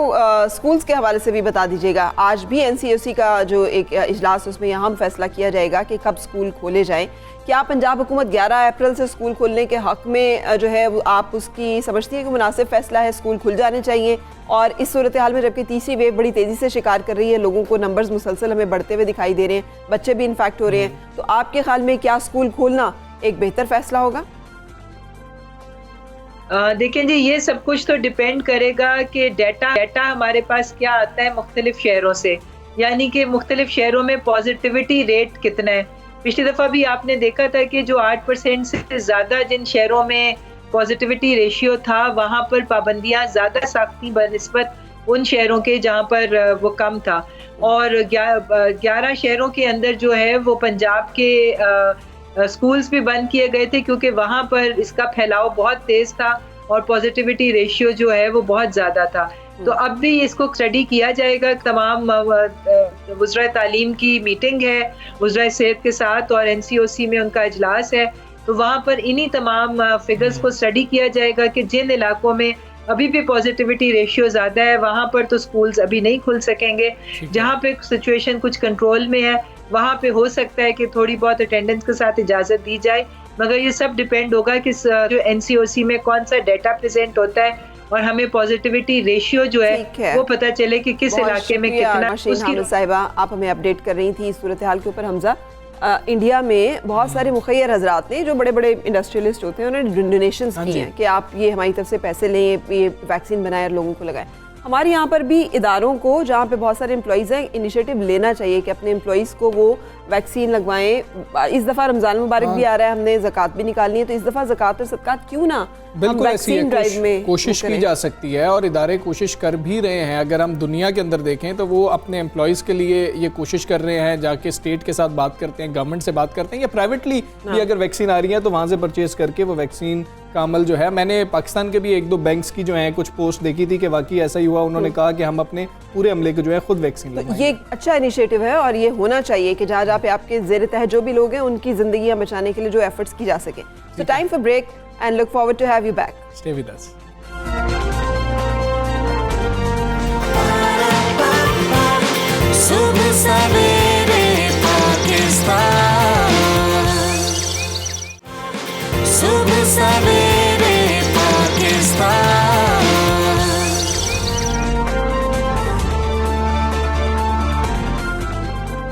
A: स्कूल्स के हवाले से भी बता दीजिएगा। आज भी एनसीओसी का जो एक इजलास, उसमें यहाँ फैसला किया जाएगा कि कब स्कूल खोले जाएं। क्या पंजाब हुकूमत 11 अप्रैल से स्कूल खोलने के हक में जो है आप उसकी समझती है कि मुनासिब फैसला है, स्कूल खुल जाने चाहिए? और इस सूरत हाल में जबकि तीसरी वेव बड़ी तेज़ी से शिकार कर रही है, लोगों को नंबर्स मुसलसल हमें बढ़ते हुए दिखाई दे रहे हैं, बच्चे भी इन्फेक्ट हो रहे हैं, तो आपके ख्याल में क्या स्कूल खोलना एक बेहतर फैसला होगा?
D: देखिए जी, ये सब कुछ तो डिपेंड करेगा कि डेटा हमारे पास क्या आता है मुख्तलिफ शहरों से, यानी कि मुख्तलिफ शहरों में पॉजिटिविटी रेट कितना है। पिछली दफ़ा भी आपने देखा था कि जो 8% से ज़्यादा जिन शहरों में पॉजिटिविटी रेशियो था, वहाँ पर पाबंदियाँ ज़्यादा सख्त थी बनिस्बत उन शहरों के जहाँ पर वो कम था। और 11 शहरों के अंदर जो है वो पंजाब के स्कूल्स भी बंद किए गए थे, क्योंकि वहाँ पर इसका फैलाव बहुत तेज़ था और पॉजिटिविटी रेशियो जो है वो बहुत ज़्यादा था। तो अब भी इसको स्टडी किया जाएगा। तमाम वज़रा तालीम की मीटिंग है वज़रा सेहत के साथ और एनसीओसी में उनका इजलास है, तो वहाँ पर इन्हीं तमाम फिगर्स को स्टडी किया जाएगा कि जिन इलाकों में अभी भी पॉजिटिविटी रेशियो ज़्यादा है वहाँ पर तो स्कूल्स अभी नहीं खुल सकेंगे। जहाँ पे सिचुएशन कुछ कंट्रोल में है वहाँ पे हो सकता है कि थोड़ी बहुत अटेंडेंस के साथ इजाज़त दी जाए, मगर ये सब डिपेंड होगा कि जो एनसीओसी में कौन सा डेटा प्रेजेंट होता है और हमें पॉजिटिविटी रेशियो जो है वो पता चले कि किस इलाके में कितना।
A: उसकी साहिबा आप हमें अपडेट कर रही थी सूरत हाल के ऊपर। हमजा, इंडिया में बहुत सारे मुखैर हजरात ने जो बड़े बड़े इंडस्ट्रियलिस्ट होते हैं उन्होंने डोनेशंस की हैं कि आप ये हमारी तरफ से पैसे लें, ये वैक्सीन बनाएं और लोगों को लगाएं। हमारे यहाँ पर भी इदारों को जहाँ पे बहुत सारे एम्प्लॉइज़ हैं इनिशिएटिव लेना चाहिए कि अपने एम्प्लॉइज़ को वो वैक्सीन लगवाएं। इस दफ़ा रमज़ान मुबारक भी आ रहा है, हमने ज़कात भी निकालनी है, तो इस दफ़ा ज़कात और सदकात क्यों ना
B: बिल्कुल ऐसी ड्राइव में कोशिश की जा सकती है और इदारे कोशिश कर भी रहे हैं। अगर हम दुनिया के अंदर देखें तो वो अपने एम्प्लॉइज़ के लिए ये कोशिश कर रहे हैं, जाके स्टेट के साथ बात करते हैं, गवर्नमेंट से बात करते हैं या प्राइवेटली भी अगर वैक्सीन आ रही है तो वहाँ से परचेज करके वो वैक्सीन का अमल जो है। मैंने पाकिस्तान के भी 1-2 बैंक्स की जो है कुछ पोस्ट देखी थी कि वाकई ऐसा ही हुआ। उन्होंने कहा कि हम अपने पूरे अमले को जो है खुद वैक्सीन लगवाएंगे।
A: ये अच्छा इनिशिएटिव है और ये होना चाहिए कि जहाँ जहाँ पे आपके ज़ेर तहत जो भी लोग हैं उनकी ज़िंदगियाँ बचाने के लिए जो एफर्ट्स की जा सके। So time for break and look forward to have you back.
B: Stay with us.
E: सुबह सवेरे पाकिस्तान, सुबह सवेरे Pakistan.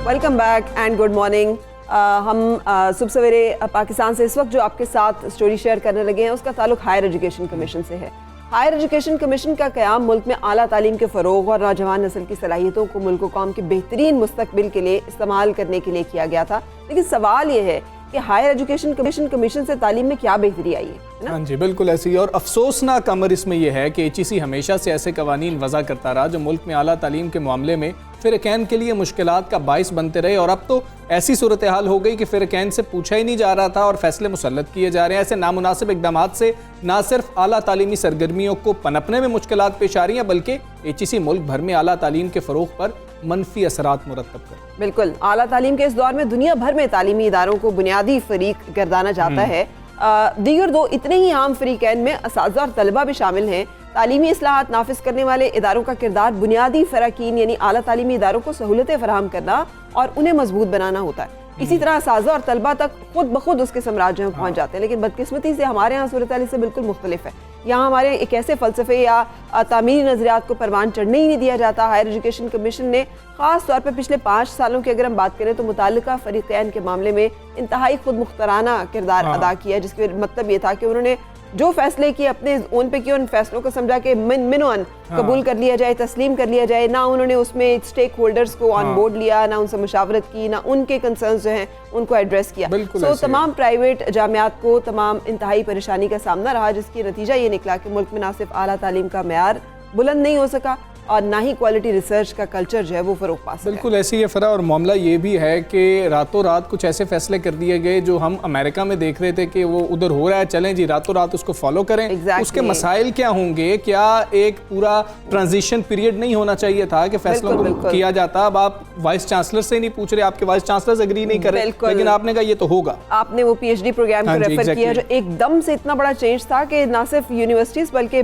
A: Welcome back and good morning. हम सुबह सवेरे पाकिस्तान से इस वक्त जो आपके साथ स्टोरी शेयर करने लगे हैं उसका ताल्लुक हायर एजुकेशन कमीशन से है। हायर एजुकेशन कमीशन का क़याम मुल्क में आला तालीम के फ़रोग़ और नौजवान नस्ल की सलाहियतों को मुल्क व कौम के बेहतरीन मुस्तकबिल के लिए इस्तेमाल करने के लिए किया गया था। लेकिन सवाल ये है कि हायर एजुकेशन कमीशन से तालीम में क्या बेहतरी आई है ना?
B: हाँ जी, बिल्कुल ऐसी। और अफसोसनाक अमर इसमें यह है कि HEC हमेशा से ऐसे कवानीन वज़ा करता रहा जो मुल्क में आला तालीम के मामले में फ़िरक़ैन के लिए मुश्किलात का बाइस बनते रहे। और अब तो ऐसी सूरत हाल हो गई कि फ़िरक़ैन से पूछा ही नहीं जा रहा था और फैसले मुसल्लत किए जा रहे हैं। ऐसे नामुनासिब इक़दामात से ना सिर्फ आला तालीमी सरगर्मियों को पनपने में मुश्किलात पेश आ रही हैं बल्कि HEC मुल्क भर में आला तालीम के फ़रोग़ पर मनफी असरात मुरतब कर।
A: बिल्कुल, आला तालीम के इस दौर में दुनिया भर में तालीमी इदारों को बुनियादी फ़रीक गर्दाना जाता है। दीगर दो इतने ही आम फ़रीक़ैन में असातिज़ा और तलबा भी शामिल हैं। तालीमी इस्लाहात नाफिज करने वाले इदारों का किरदार बुनियादी फ़राकीन यानी आला तालीमी इदारों को सहूलतें फराहम करना और उन्हें मजबूत बनाना होता है। इसी तरह असातिज़ा और तलबा तक खुद ब खुद उसके साम्राज्य में पहुँच जाते हैं। लेकिन बदकिस्मती से हमारे यहाँ सूरत हाल से बिल्कुल मुख्तलिफ है। यहाँ हमारे एक ऐसे फ़लसफ़े या तामीरी नज़रियात को परवान चढ़ने ही नहीं दिया जाता। हायर एजुकेशन कमीशन ने ख़ास तौर पर पिछले 5 सालों की अगर हम बात करें तो मुताल्लिका फ़रीक़ैन के मामले में इंतहाई खुद मुख्तराना किरदार अदा किया, जिसके मतलब ये था कि उन्होंने जो फैसले किए अपने ओन पे किए, उन फैसलों को समझा के मिनोन कबूल कर लिया जाए, तस्लीम कर लिया जाए। ना उन्होंने उसमें स्टेक होल्डर्स को ऑन बोर्ड लिया, ना उनसे मुशावरत की, ना उनके कंसर्न्स जो हैं उनको एड्रेस किया। तो तमाम प्राइवेट जामियात को तमाम इंतहाई परेशानी का सामना रहा, जिसकी नतीजा ये निकला कि मुल्क में ना सिर्फ आला तालीम का मेयार बुलंद नहीं हो सका और ना ही क्वालिटी रिसर्च का कल्चर जो है वो फरोग पा सके।
B: बिल्कुल ऐसी है फरा, और मामला ये भी है कि रातों रात कुछ ऐसे फैसले कर दिए गए जो हम अमेरिका में देख रहे थे कि वो उधर हो रहा है, चलें जी रातों रात उसको फॉलो करें। उसके मसाइल क्या होंगे, क्या एक पूरा ट्रांजिशन पीरियड नहीं होना चाहिए था कि फैसलों को किया जाता। अब आप वाइस चांसलर से नहीं पूछ रहे, आपके वाइस चांसलर एग्री नहीं कर रहे, लेकिन आपने कहा ये तो होगा।
A: आपने वो PhD प्रोग्राम को रेफर किया जो एकदम से इतना बड़ा चेंज था कि ना सिर्फ यूनिवर्सिटीज बल्कि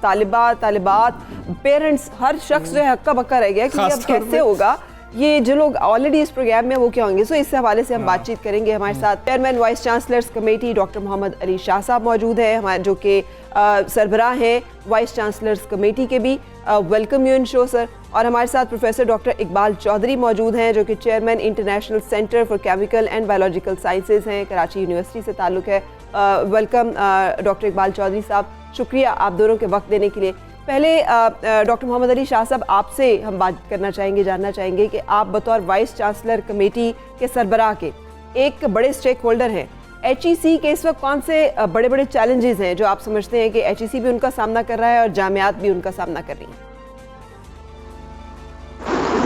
A: तालिबात, पेरेंट्स, हर शख्स जो है हक्का बक्का रह गया कि अब कैसे होगा, ये जो लोग ऑलरेडी इस प्रोग्राम में वो क्या होंगे। सो इस हवाले से हम बातचीत करेंगे। हमारे साथ chairman vice chancellors committee doctor Mohammad Ali Shah साहब मौजूद है, हमारे जो कि सरबराह हैं वाइस चांसलर्स कमेटी के भी। Welcome you in show sir. और हमारे साथ प्रोफेसर डॉक्टर इकबाल चौधरी मौजूद हैं जो कि chairman international centre for chemical and biological sciences हैं, कराची यूनिवर्सिटी से ताल्लुक़ है। वेलकम डॉक्टर इकबाल चौधरी साहब, शुक्रिया आप दोनों के वक्त देने के लिए। पहले डॉक्टर मोहम्मद अली शाह साहब आपसे हम बात करना चाहेंगे, जानना चाहेंगे कि आप बतौर वाइस चांसलर कमेटी के सरबराह के एक बड़े स्टेक होल्डर हैं, HEC के इस वक्त कौन से बड़े बड़े चैलेंजेस हैं जो आप समझते हैं कि HEC भी उनका सामना कर रहा है और जामियात भी उनका सामना कर रही हैं?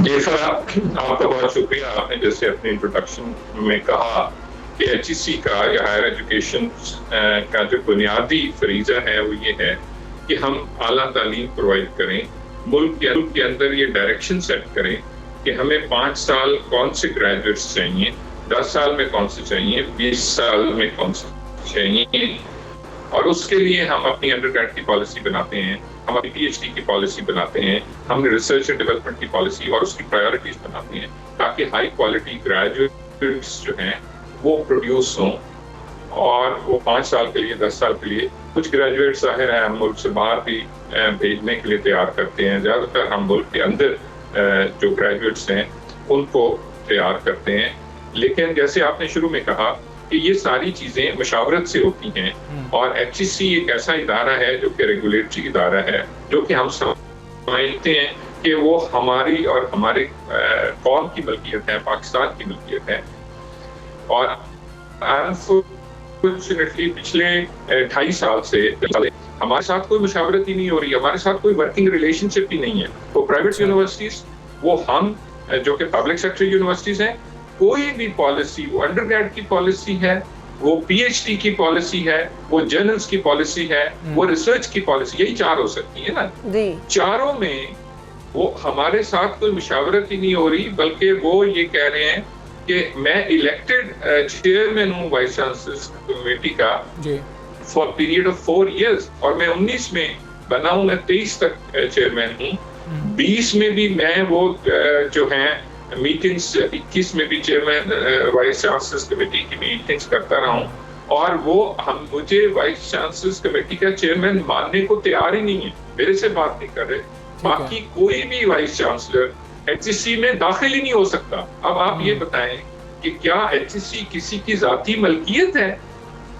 F: जी सर, आपका बहुत शुक्रिया। आपने जैसे अपने इंट्रोडक्शन में कहा कि HEC का या हायर एजुकेशन का जो बुनियादी फरीजा है वो ये है कि हम आला तालीम प्रोवाइड करें, मुल्क के अंदर ये डायरेक्शन सेट करें कि हमें 5 साल कौन से ग्रेजुएट्स चाहिए, 10 साल में कौन से चाहिए, 20 साल में कौन से चाहिए, और उसके लिए हम अपनी अंडरग्रेड की पॉलिसी बनाते हैं, हम अपनी PhD की पॉलिसी बनाते हैं, हमने रिसर्च एंड डेवलपमेंट की पॉलिसी और उसकी प्रायोरिटीज बनाते हैं ताकि हाई क्वालिटी ग्रेजुएट्स जो हैं वो प्रोड्यूस हों, और वो 5 साल के लिए, 10 साल के लिए। कुछ ग्रेजुएट जाहिर है हम मुल्क से बाहर भी भेजने के लिए तैयार करते हैं, ज़्यादातर हम मुल्क के अंदर जो ग्रेजुएट्स हैं उनको तैयार करते हैं। लेकिन जैसे आपने शुरू में कहा कि ये सारी चीज़ें मशावरत से होती हैं, और HEC एक ऐसा इदारा है जो कि रेगुलेटरी इदारा है, जो कि हम समझते हैं कि वो हमारी और हमारे कौम की मलकियत है, पाकिस्तान की मलकियत है। और अनफॉर्चुनेटली पिछले 2.5 साल से हमारे साथ कोई मुशावरत ही नहीं हो रही, हमारे साथ कोई वर्किंग रिलेशनशिप ही नहीं है। वो प्राइवेट यूनिवर्सिटीज, वो हम जो कि पब्लिक सेक्टर यूनिवर्सिटीज हैं, कोई भी पॉलिसी, वो अंडरग्रेड की पॉलिसी है, वो PhD की पॉलिसी है, वो जर्नल्स की पॉलिसी है, वो रिसर्च की पॉलिसी, यही 4 हो सकती है ना। चारों में वो हमारे साथ कोई मुशावरत ही नहीं हो रही, बल्कि वो ये कह रहे हैं कि मैं इलेक्टेड चेयरमैन हूँ वाइस चांसलर्स कमेटी का फॉर पीरियड ऑफ 4 years, और मैं 19 में बना हूँ, मैं 23 तक चेयरमैन हूँ। 20 में भी मैं वो जो है मीटिंग्स, 21 में भी चेयरमैन वाइस चांसलर्स कमेटी की मीटिंग्स करता रहा हूँ, और वो हम मुझे वाइस चांसलर्स कमेटी का चेयरमैन मानने को तैयार ही नहीं है, मेरे से बात नहीं कर रहे। बाकी कोई भी वाइस चांसलर HEC में दाखिल ही नहीं हो सकता। अब आप ये बताएं कि क्या HEC किसी की जाती मलकियत है?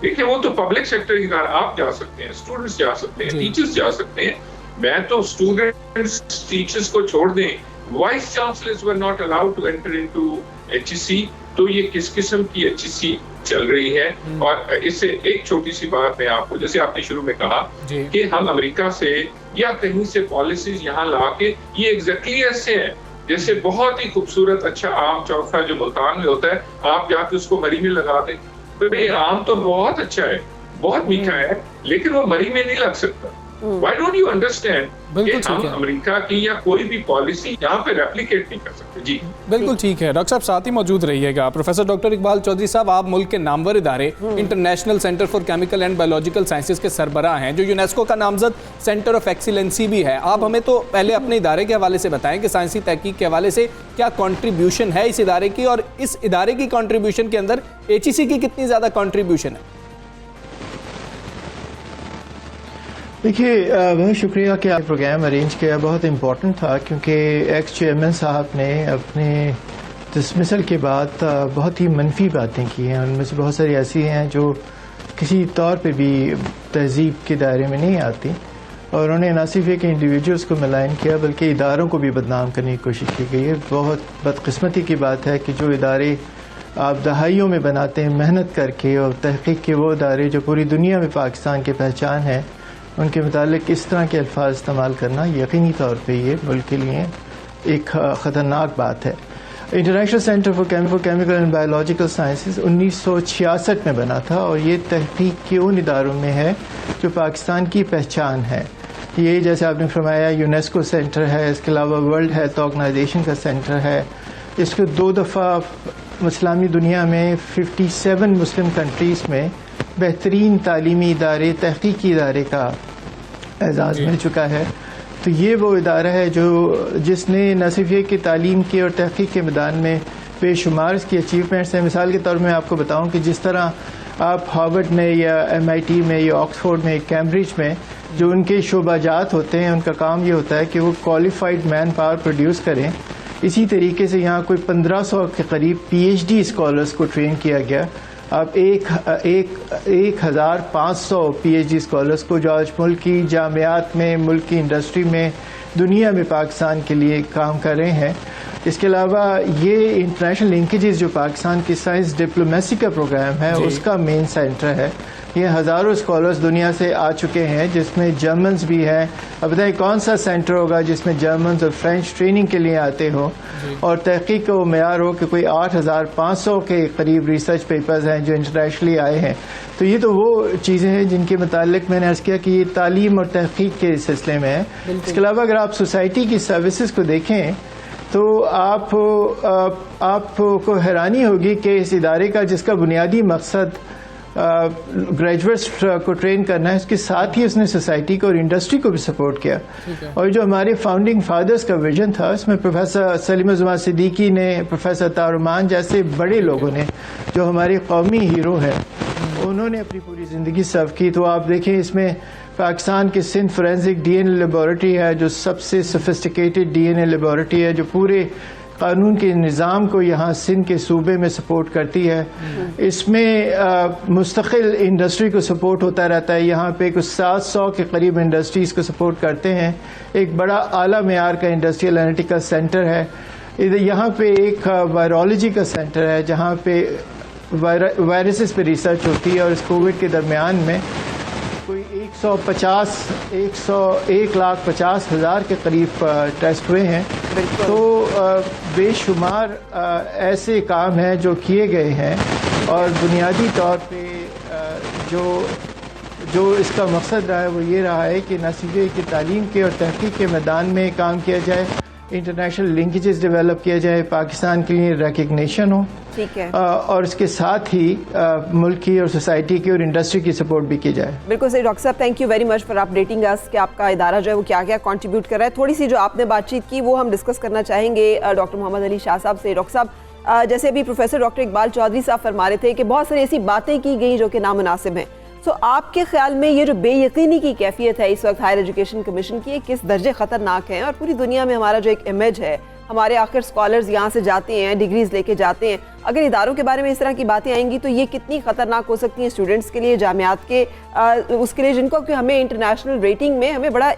F: देखिए, वो तो पब्लिक सेक्टर की तरह, आप जा सकते हैं, स्टूडेंट्स जा सकते हैं, टीचर्स जा सकते हैं। मैं तो स्टूडेंट्स टीचर्स को छोड़ दें, vice chancellors were not allowed to enter into HEC। तो ये किस किस्म की HEC चल रही है? और इससे एक छोटी सी बात मैं आपको, जैसे आपने शुरू में कहा कि हम अमेरिका से या कहीं से पॉलिसीज यहाँ ला के, ये एग्जैक्टली ऐसे है जैसे बहुत ही खूबसूरत अच्छा आम चौथा जो मुल्तान में होता है, आप जाके उसको मरी में लगा दें। तो आम तो बहुत अच्छा है, बहुत मीठा है, लेकिन वो मरी में नहीं लग सकता। Why don't you understand कि हम अमेरिका की या कोई भी पॉलिसी यहाँ पे रेप्लिकेट नहीं कर सकते? जी
B: बिल्कुल ठीक है। डॉक्टर साहब साथ ही मौजूद रहिएगा। प्रोफेसर डॉक्टर इकबाल चौधरी साहब, आप मुल्क के नामवर इदारे international centre for chemical and biological sciences के सरबराह हैं, जो यूनेस्को का नामजद सेंटर ऑफ एक्सीलेंसी भी है। आप हमें तो पहले अपने इदारे के हवाले से बताएं कि साइंसी तहकीक के हवाले से क्या कॉन्ट्रीब्यूशन है इस इदारे की, और इस इदारे की कॉन्ट्रीब्यूशन के अंदर HEC की कितनी ज़्यादा कॉन्ट्रीब्यूशन है?
G: देखिए, बहुत शुक्रिया कि आप प्रोग्राम अरेंज किया, बहुत इम्पोर्टेंट था, क्योंकि एक्स चेयरमैन साहब ने अपने डिसमिसल के बाद बहुत ही मनफी बातें की हैं। उनमें से बहुत सारी ऐसी हैं जो किसी तौर पे भी तहजीब के दायरे में नहीं आती, और उन्हें न सिर्फ एक इंडिविजुअल्स को मलाइन किया बल्कि इदारों को भी बदनाम करने की कोशिश की गई है। बहुत बदकिस्मती की बात है कि जो इदारे आप दहाइयों में बनाते हैं मेहनत करके, और तहकीक के वो इदारे जो पूरी दुनिया में पाकिस्तान की पहचान है, उनके मुतालिक इस तरह के अल्फाज इस्तेमाल करना यकीनी तौर पे ये मुल्क के लिए एक ख़तरनाक बात है। International centre for chemical and biological sciences 1966 में बना था और ये तहकीक के उन इदारों में है जो पाकिस्तान की पहचान है। ये जैसे आपने फरमाया यूनेस्को सेंटर है, इसके अलावा वर्ल्ड हेल्थ ऑर्गेनाइजेशन का सेंटर है। इसको 2 दफ़ा इस्लामी दुनिया में 57 मुस्लिम कंट्रीज़ में बेहतरीन तालीमी इदारे, तहकीकी इदारे का एजाज़ मिल चुका है। तो ये वो इदारा है जिसने न सिर्फ ये कि तालीम के और तहकीक के मैदान में बेशुमार इसकी अचीवमेंट्स हैं। मिसाल के तौर में आपको बताऊं कि जिस तरह आप हार्वर्ड में या MIT में या ऑक्सफोर्ड में, कैम्ब्रिज में जो उनके शोबाजात होते हैं, उनका काम ये होता है कि वो क्वालिफाइड मैन पावर प्रोड्यूस करें। इसी तरीके से यहाँ कोई 1500 के करीब PhD स्कॉलर्स को ट्रेन किया गया। अब 1500 PhD स्कॉलर्स को जो आज मुल्क की जामियात में, मुल्क की इंडस्ट्री में, दुनिया में पाकिस्तान के लिए काम कर रहे हैं। इसके अलावा ये इंटरनेशनल लिंकेजेस जो पाकिस्तान की साइंस डिप्लोमेसी का प्रोग्राम है उसका मेन सेंटर है। ये हज़ारों स्कॉलर्स दुनिया से आ चुके हैं जिसमें जर्मन्स भी हैं। अब बताएं कौन सा सेंटर होगा जिसमें जर्मन्स और फ्रेंच ट्रेनिंग के लिए आते हो और तहकीक का मेयार हो कि कोई 8500 के करीब रिसर्च पेपर्स हैं जो इंटरनेशनली आए हैं। तो ये तो वो चीज़ें हैं जिनके मुतालिक मैंने अर्ज़ किया कि ये तालीम और तहकीक के सिलसिले में है। इसके अलावा अगर आप सोसाइटी की सर्विसेज को देखें तो आपको हैरानी होगी कि इस इदारे का जिसका बुनियादी मकसद ग्रेजुएट्स को ट्रेन करना है, इसके साथ ही उसने सोसाइटी को और इंडस्ट्री को भी सपोर्ट किया। और जो हमारे फाउंडिंग फादर्स का विजन था इसमें प्रोफेसर सलीम ज़ुमा सिद्दीकी ने, प्रोफेसर तारुमान जैसे बड़े लोगों ने जो हमारे कौमी हीरो हैं उन्होंने अपनी पूरी ज़िंदगी सर्व की। तो आप देखें इसमें पाकिस्तान की सिंध फोरेंसिक DNA लेबॉरेटरी है जो सबसे सोफिस्टिकेटेड DNA लेबॉरेटरी है जो पूरे कानून के निज़ाम को यहाँ सिंध के सूबे में सपोर्ट करती है। इसमें मुस्तकिल इंडस्ट्री को सपोर्ट होता रहता है। यहाँ पे कुछ 700 के करीब इंडस्ट्रीज़ को सपोर्ट करते हैं। एक बड़ा आला मेयार का इंडस्ट्रियल एनालिटिकल सेंटर है। यहाँ पे एक वायरोलॉजी का सेंटर है जहाँ पे वायरसेस पे रिसर्च होती है और इस कोविड के दरमियान में कोई 1,50,000 के करीब टेस्ट हुए हैं। तो बेशुमार ऐसे काम हैं जो किए गए हैं और बुनियादी तौर पे जो इसका मकसद रहा है वो ये रहा है कि न सिर्फ कि तालीम के और तहकीक के मैदान में काम किया जाए, इंटरनेशनल लिंकेजेस डेवलप किया जाए, पाकिस्तान के लिए रिकग्निशन हो,
A: ठीक है,
G: और इसके साथ ही मुल्क की और सोसाइटी की और इंडस्ट्री की सपोर्ट भी की जाए।
A: बिल्कुल सही डॉक्टर साहब, thank you very much for updating us कि आपका इदारा जो है वो क्या क्या कंट्रीब्यूट कर रहा है। थोड़ी सी जो आपने बातचीत की वो हम डिस्कस करना चाहेंगे डॉक्टर मोहम्मद अली शाह साहब से। डॉक्टर साहब, जैसे अभी प्रोफेसर डॉक्टर इकबाल चौधरी साहब फरमा रहे थे कि बहुत सारी ऐसी बातें की गई जो कि नामुनासिब हैं, तो आपके ख्याल में ये जो बेयकीनी की कैफियत है इस वक्त हायर एजुकेशन कमीशन की, किस दर्जे ख़तरनाक है? और पूरी दुनिया में हमारा जो एक इमेज है, हमारे आखिर स्कॉलर्स यहाँ से जाते हैं, डिग्रीज लेके जाते हैं, अगर इदारों के बारे में इस तरह की बातें आएंगी तो ये कितनी ख़तरनाक हो सकती हैं स्टूडेंट्स के लिए, जामियात के उसके लिए जिनको कि हमें इंटरनेशनल रेटिंग में हमें बड़ा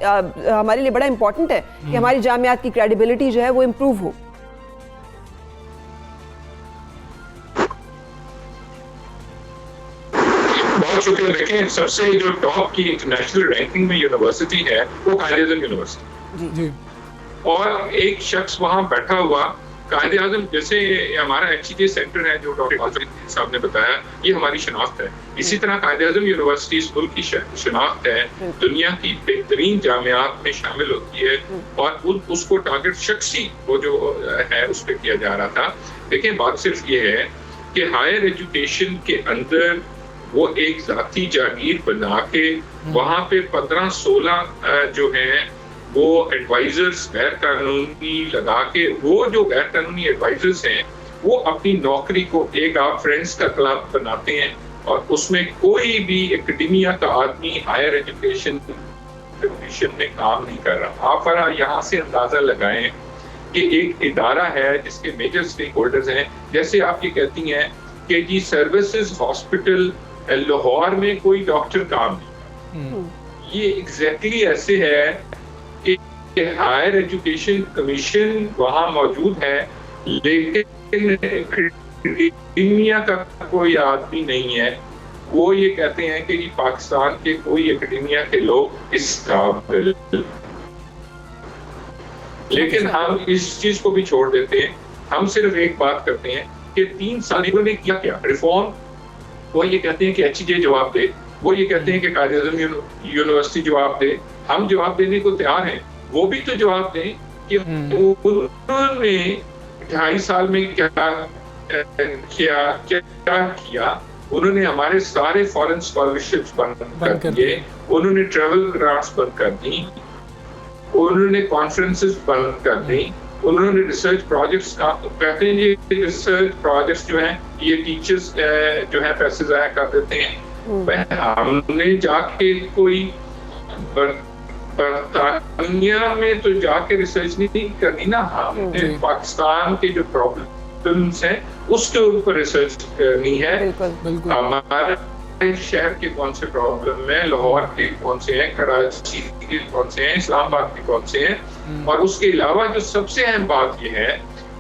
A: हमारे लिए बड़ा इंपॉर्टेंट है कि हमारी जामियात की क्रेडिबिलिटी जो है वो इम्प्रूव हो।
F: बहुत शुक्रिया। देखें, सबसे जो टॉप की इंटरनेशनल रैंकिंग में यूनिवर्सिटी है वो कायद-ए-आज़म यूनिवर्सिटी जी। और एक शख्स वहां बैठा हुआ, कायद-ए-आज़म जैसे हमारा HEJ सेंटर है जो डॉक्टर साहब ने बताया, ये हमारी शनाख्त है। इसी तरह कायद-ए-आज़म यूनिवर्सिटी इस मुल्क की शनाख्त है, दुनिया की बेहतरीन जामियात में शामिल होती है और उसको टारगेट शख्सी वो जो है उस पर किया जा रहा था। देखिए, बात सिर्फ ये है कि हायर एजुकेशन के अंदर वो एक जाती जागीर बना के वहां पे 15-16 जो है वो एडवाइजर्स गैर कानूनी लगा के, वो जो गैर कानूनी एडवाइजर्स हैं वो अपनी नौकरी को एक आप फ्रेंड्स का क्लब बनाते हैं और उसमें कोई भी एकेडमिया का आदमी हायर एजुकेशन में काम नहीं कर रहा। आप यहाँ से अंदाजा लगाएं कि एक इदारा है जिसके मेजर स्टेक होल्डर्स हैं, जैसे आप ये कहती हैं कि जी सर्विसेज हॉस्पिटल लाहौर में कोई डॉक्टर काम नहीं, ये एग्जैक्टली ऐसे है कि हायर एजुकेशन कमीशन वहाँ मौजूद है लेकिन एकेडमिया का कोई आदमी नहीं है वो ये कहते हैं कि पाकिस्तान के कोई एकेडमिया के लोग इस काबिल, लेकिन हम इस चीज को भी छोड़ देते हैं। हम सिर्फ एक बात करते हैं कि 3 साल इन्होंने किया क्या रिफॉर्म। वो ये कहते हैं कि HJ जवाब दे, वो ये कहते हैं कि कायद-ए-आज़म यूनिवर्सिटी जवाब दे। हम जवाब देने को तैयार हैं, वो भी तो जवाब दें कि उन्होंने 2.5 साल में क्या किया। उन्होंने हमारे सारे फॉरेन स्कॉलरशिप्स बंद कर दिए, उन्होंने ट्रेवल ग्रांट्स बंद कर दी, उन्होंने कॉन्फ्रेंसेस बंद कर दी, उन्होंने रिसर्च प्रोजेक्ट्स का कहते हैं ये रिसर्च प्रोजेक्ट्स जो हैं ये टीचर्स जो है पैसे ज़ाया कर देते हैं। हमने जाके कोई बरतानिया में तो जाके रिसर्च नहीं करनी ना, हमने पाकिस्तान के जो प्रॉब्लम्स हैं उसके ऊपर रिसर्च करनी है। हमारे शहर के कौन से प्रॉब्लम है, लाहौर के कौन से हैं, कराची के कौन से हैं, इस्लामाबाद के कौन से हैं। और उसके अलावा जो सबसे अहम बात यह है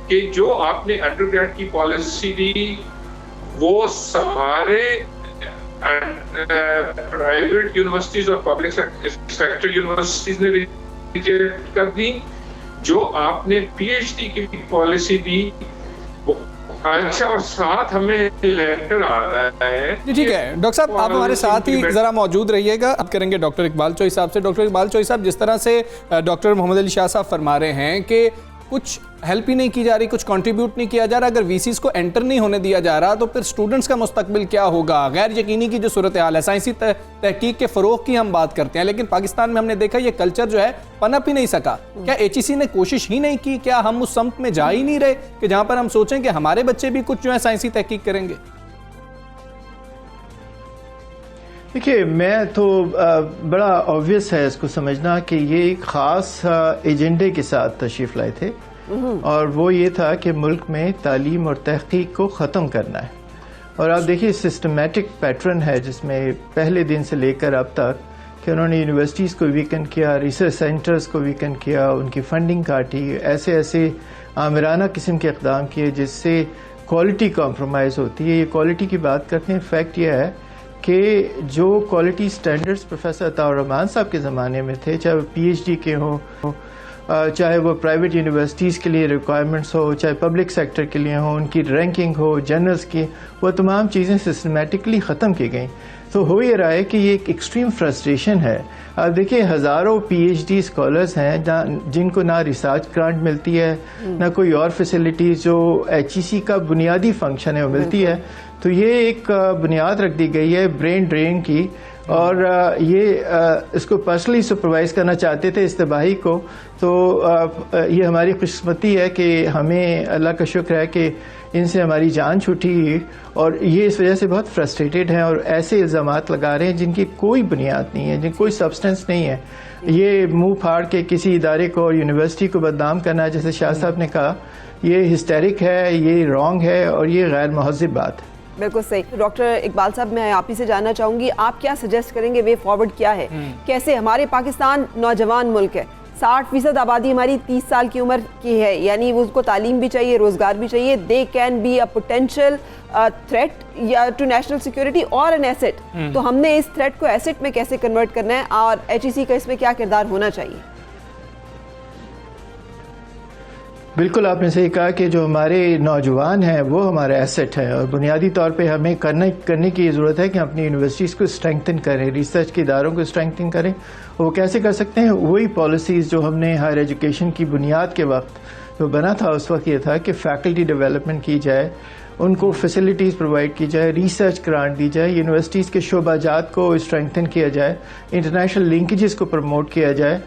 F: कि जो आपने अंडरग्रेड की पॉलिसी दी वो सारे प्राइवेट यूनिवर्सिटीज और पब्लिक सेक्टर यूनिवर्सिटीज ने रिजेक्ट कर दी। जो आपने PhD की पॉलिसी दी अच्छा, और साथ हमें लेटर आ रहा है।
B: ठीक है डॉक्टर साहब, आप हमारे साथ ही जरा मौजूद रहिएगा। अब करेंगे डॉक्टर इकबाल चोई साहब से। डॉक्टर इकबाल चोई साहब, जिस तरह से डॉक्टर मोहम्मद अली शाह साहब फरमा रहे हैं कि कुछ हेल्प ही नहीं की जा रही, कुछ कंट्रीब्यूट नहीं किया जा रहा, अगर VCs को एंटर नहीं होने दिया जा रहा तो फिर स्टूडेंट्स का मुस्तकबिल क्या होगा। गैर यकीनी की जो सूरत हाल है, साइंसी तहकीक के फ़रोग की हम बात करते हैं, लेकिन पाकिस्तान में हमने देखा ये कल्चर जो है पनप ही नहीं सका। क्या HEC ने कोशिश ही नहीं की? क्या हम उस सम्त में जा ही नहीं रहे कि जहां पर हम सोचें कि हमारे बच्चे भी कुछ जो है साइंसी तहकीक करेंगे?
G: देखिए, मैं तो बड़ा ऑब्वियस है इसको समझना कि ये एक ख़ास एजेंडे के साथ तशरीफ़ लाए थे, और वो ये था कि मुल्क में तालीम और तहकीक को ख़त्म करना है। और आप देखिए सिस्टमेटिक पैटर्न है जिसमें पहले दिन से लेकर अब तक कि उन्होंने यूनिवर्सिटीज़ को वीकन किया, रिसर्च सेंटर्स को वीकन किया, उनकी फंडिंग काटी, ऐसे ऐसे आमिराना किस्म के इक़दाम किए जिससे क्वालिटी कॉम्प्रोमाइज़ होती है। ये क्वालिटी की बात करते हैं, फैक्ट यह है कि जो quality standards professor Ataur Rahman साहब के ज़माने में थे, चाहे वो PhD के हों, चाहे वो प्राइवेट यूनिवर्सिटीज़ के लिए रिक्वायरमेंट्स हो, चाहे पब्लिक सेक्टर के लिए हो, उनकी रैंकिंग हो, जर्नल्स की, वो तमाम चीज़ें सिस्टमेटिकली ख़त्म की गई। तो हो ये रहा है कि ये एक एक्सट्रीम फ्रस्ट्रेशन है। अब देखिए, हज़ारों PhD स्कॉलर्स हैं जिनको ना रिसर्च ग्रांट मिलती है, ना कोई और फैसिलिटीज़ जो HEC का बुनियादी फंक्शन है वो मिलती है। तो ये एक बुनियाद रख दी गई है ब्रेन ड्रेन की, और ये इसको पर्सनली सुपरवाइज करना चाहते थे इस तबाही को। तो ये हमारी खुशकिस्मती है कि हमें अल्लाह का शुक्र है कि इनसे हमारी जान छूटी, और ये इस वजह से बहुत फ्रस्ट्रेटेड हैं और ऐसे इल्ज़ामात लगा रहे हैं जिनकी कोई बुनियाद नहीं है, जिनकी कोई सब्सटेंस नहीं है। ये मुंह फाड़ के किसी इदारे को और यूनिवर्सिटी को बदनाम करना, जैसे शाह साहब ने कहा, ये हिस्टेरिक है, ये रॉन्ग है और ये गैर महज़िब बात है।
A: बिल्कुल सही। डॉक्टर इकबाल साहब, मैं आप ही से जानना चाहूँगी, आप क्या सजेस्ट करेंगे, वे फॉरवर्ड क्या है? कैसे हमारे पाकिस्तान नौजवान मुल्क है, 60% आबादी हमारी 30 साल की उम्र की है, यानी उसको तालीम भी चाहिए, रोज़गार भी चाहिए। They can be a potential threat या टू नेशनल सिक्योरिटी और एन एसेट। तो हमने इस थ्रेट को एसेट में कैसे कन्वर्ट करना है और HEC का इसमें क्या किरदार होना चाहिए?
G: बिल्कुल आपने सही कहा कि जो हमारे नौजवान हैं वो हमारा एसेट है, और बुनियादी तौर पे हमें करने की ज़रूरत है कि अपनी यूनिवर्सिटीज़ को स्ट्रेंथन करें, रिसर्च के इदारों को स्ट्रेंथन करें। वो कैसे कर सकते हैं? वही पॉलिसीज़ जो हमने हायर एजुकेशन की बुनियाद के वक्त जो बना था, उस वक्त ये था कि फैकल्टी डेवलपमेंट की जाए, उनको फैसिलिटीज़ प्रोवाइड की जाए, रिसर्च ग्रांट दी जाए, यूनिवर्सिटीज़ के शोबाजात को स्ट्रेंथन किया जाए, इंटरनेशनल लिंकेजेस को प्रमोट किया जाए।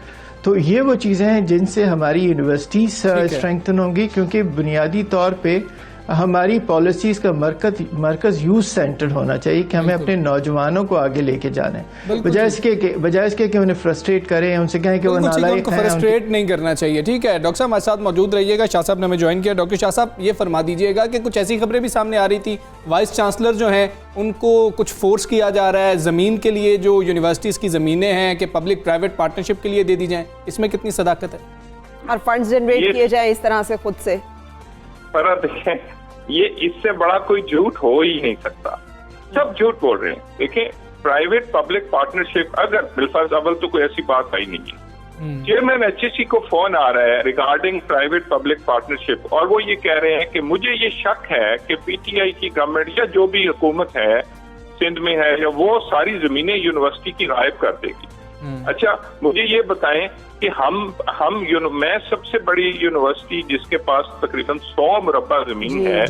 G: तो ये वो चीज़ें हैं जिनसे हमारी यूनिवर्सिटीज़ स्ट्रेंथन होंगी, क्योंकि बुनियादी तौर पे हमारी पॉलिसीज़ का मरकज़ यूथ सेंटर होना चाहिए कि हमें अपने नौजवानों को आगे लेके जाना है, बजाय इसके कि उन्हें फ्रस्ट्रेट करें, उनसे कहें कि वो नालायक हैं।
B: फ्रस्ट्रेट नहीं करना चाहिए। ठीक है डॉक्टर साहब, हमारे साथ मौजूद रहिएगा। शाह साहब ने हमें ज्वाइन किया। डॉक्टर शाह साहब, ये फरमा दीजिएगा कि कुछ ऐसी खबरें भी सामने आ रही थी, वाइस चांसलर जो हैं उनको कुछ फोर्स किया जा रहा है ज़मीन के लिए, जो यूनिवर्सिटीज़ की ज़मीनें हैं कि पब्लिक प्राइवेट पार्टनरशिप के लिए दे दी जाएँ, इसमें कितनी सदाकत है?
A: और फंड्स जनरेट किए जाए इस तरह से खुद से?
H: पर देखें, ये इससे बड़ा कोई झूठ हो ही नहीं सकता।
F: सब झूठ बोल रहे हैं। देखें, प्राइवेट पब्लिक पार्टनरशिप, अगर बिलफर्ज अव्वल तो कोई ऐसी बात आई नहीं है। चेयरमैन HSE को फोन आ रहा है रिगार्डिंग प्राइवेट पब्लिक पार्टनरशिप, और वो ये कह रहे हैं कि मुझे ये शक है कि PTI की गवर्नमेंट या जो भी हुकूमत है सिंध में है, या वो सारी जमीनें यूनिवर्सिटी की गायब कर देगी। अच्छा, मुझे ये बताएं कि मैं सबसे बड़ी यूनिवर्सिटी जिसके पास तकरीबन 100 मुरब्बा जमीन है,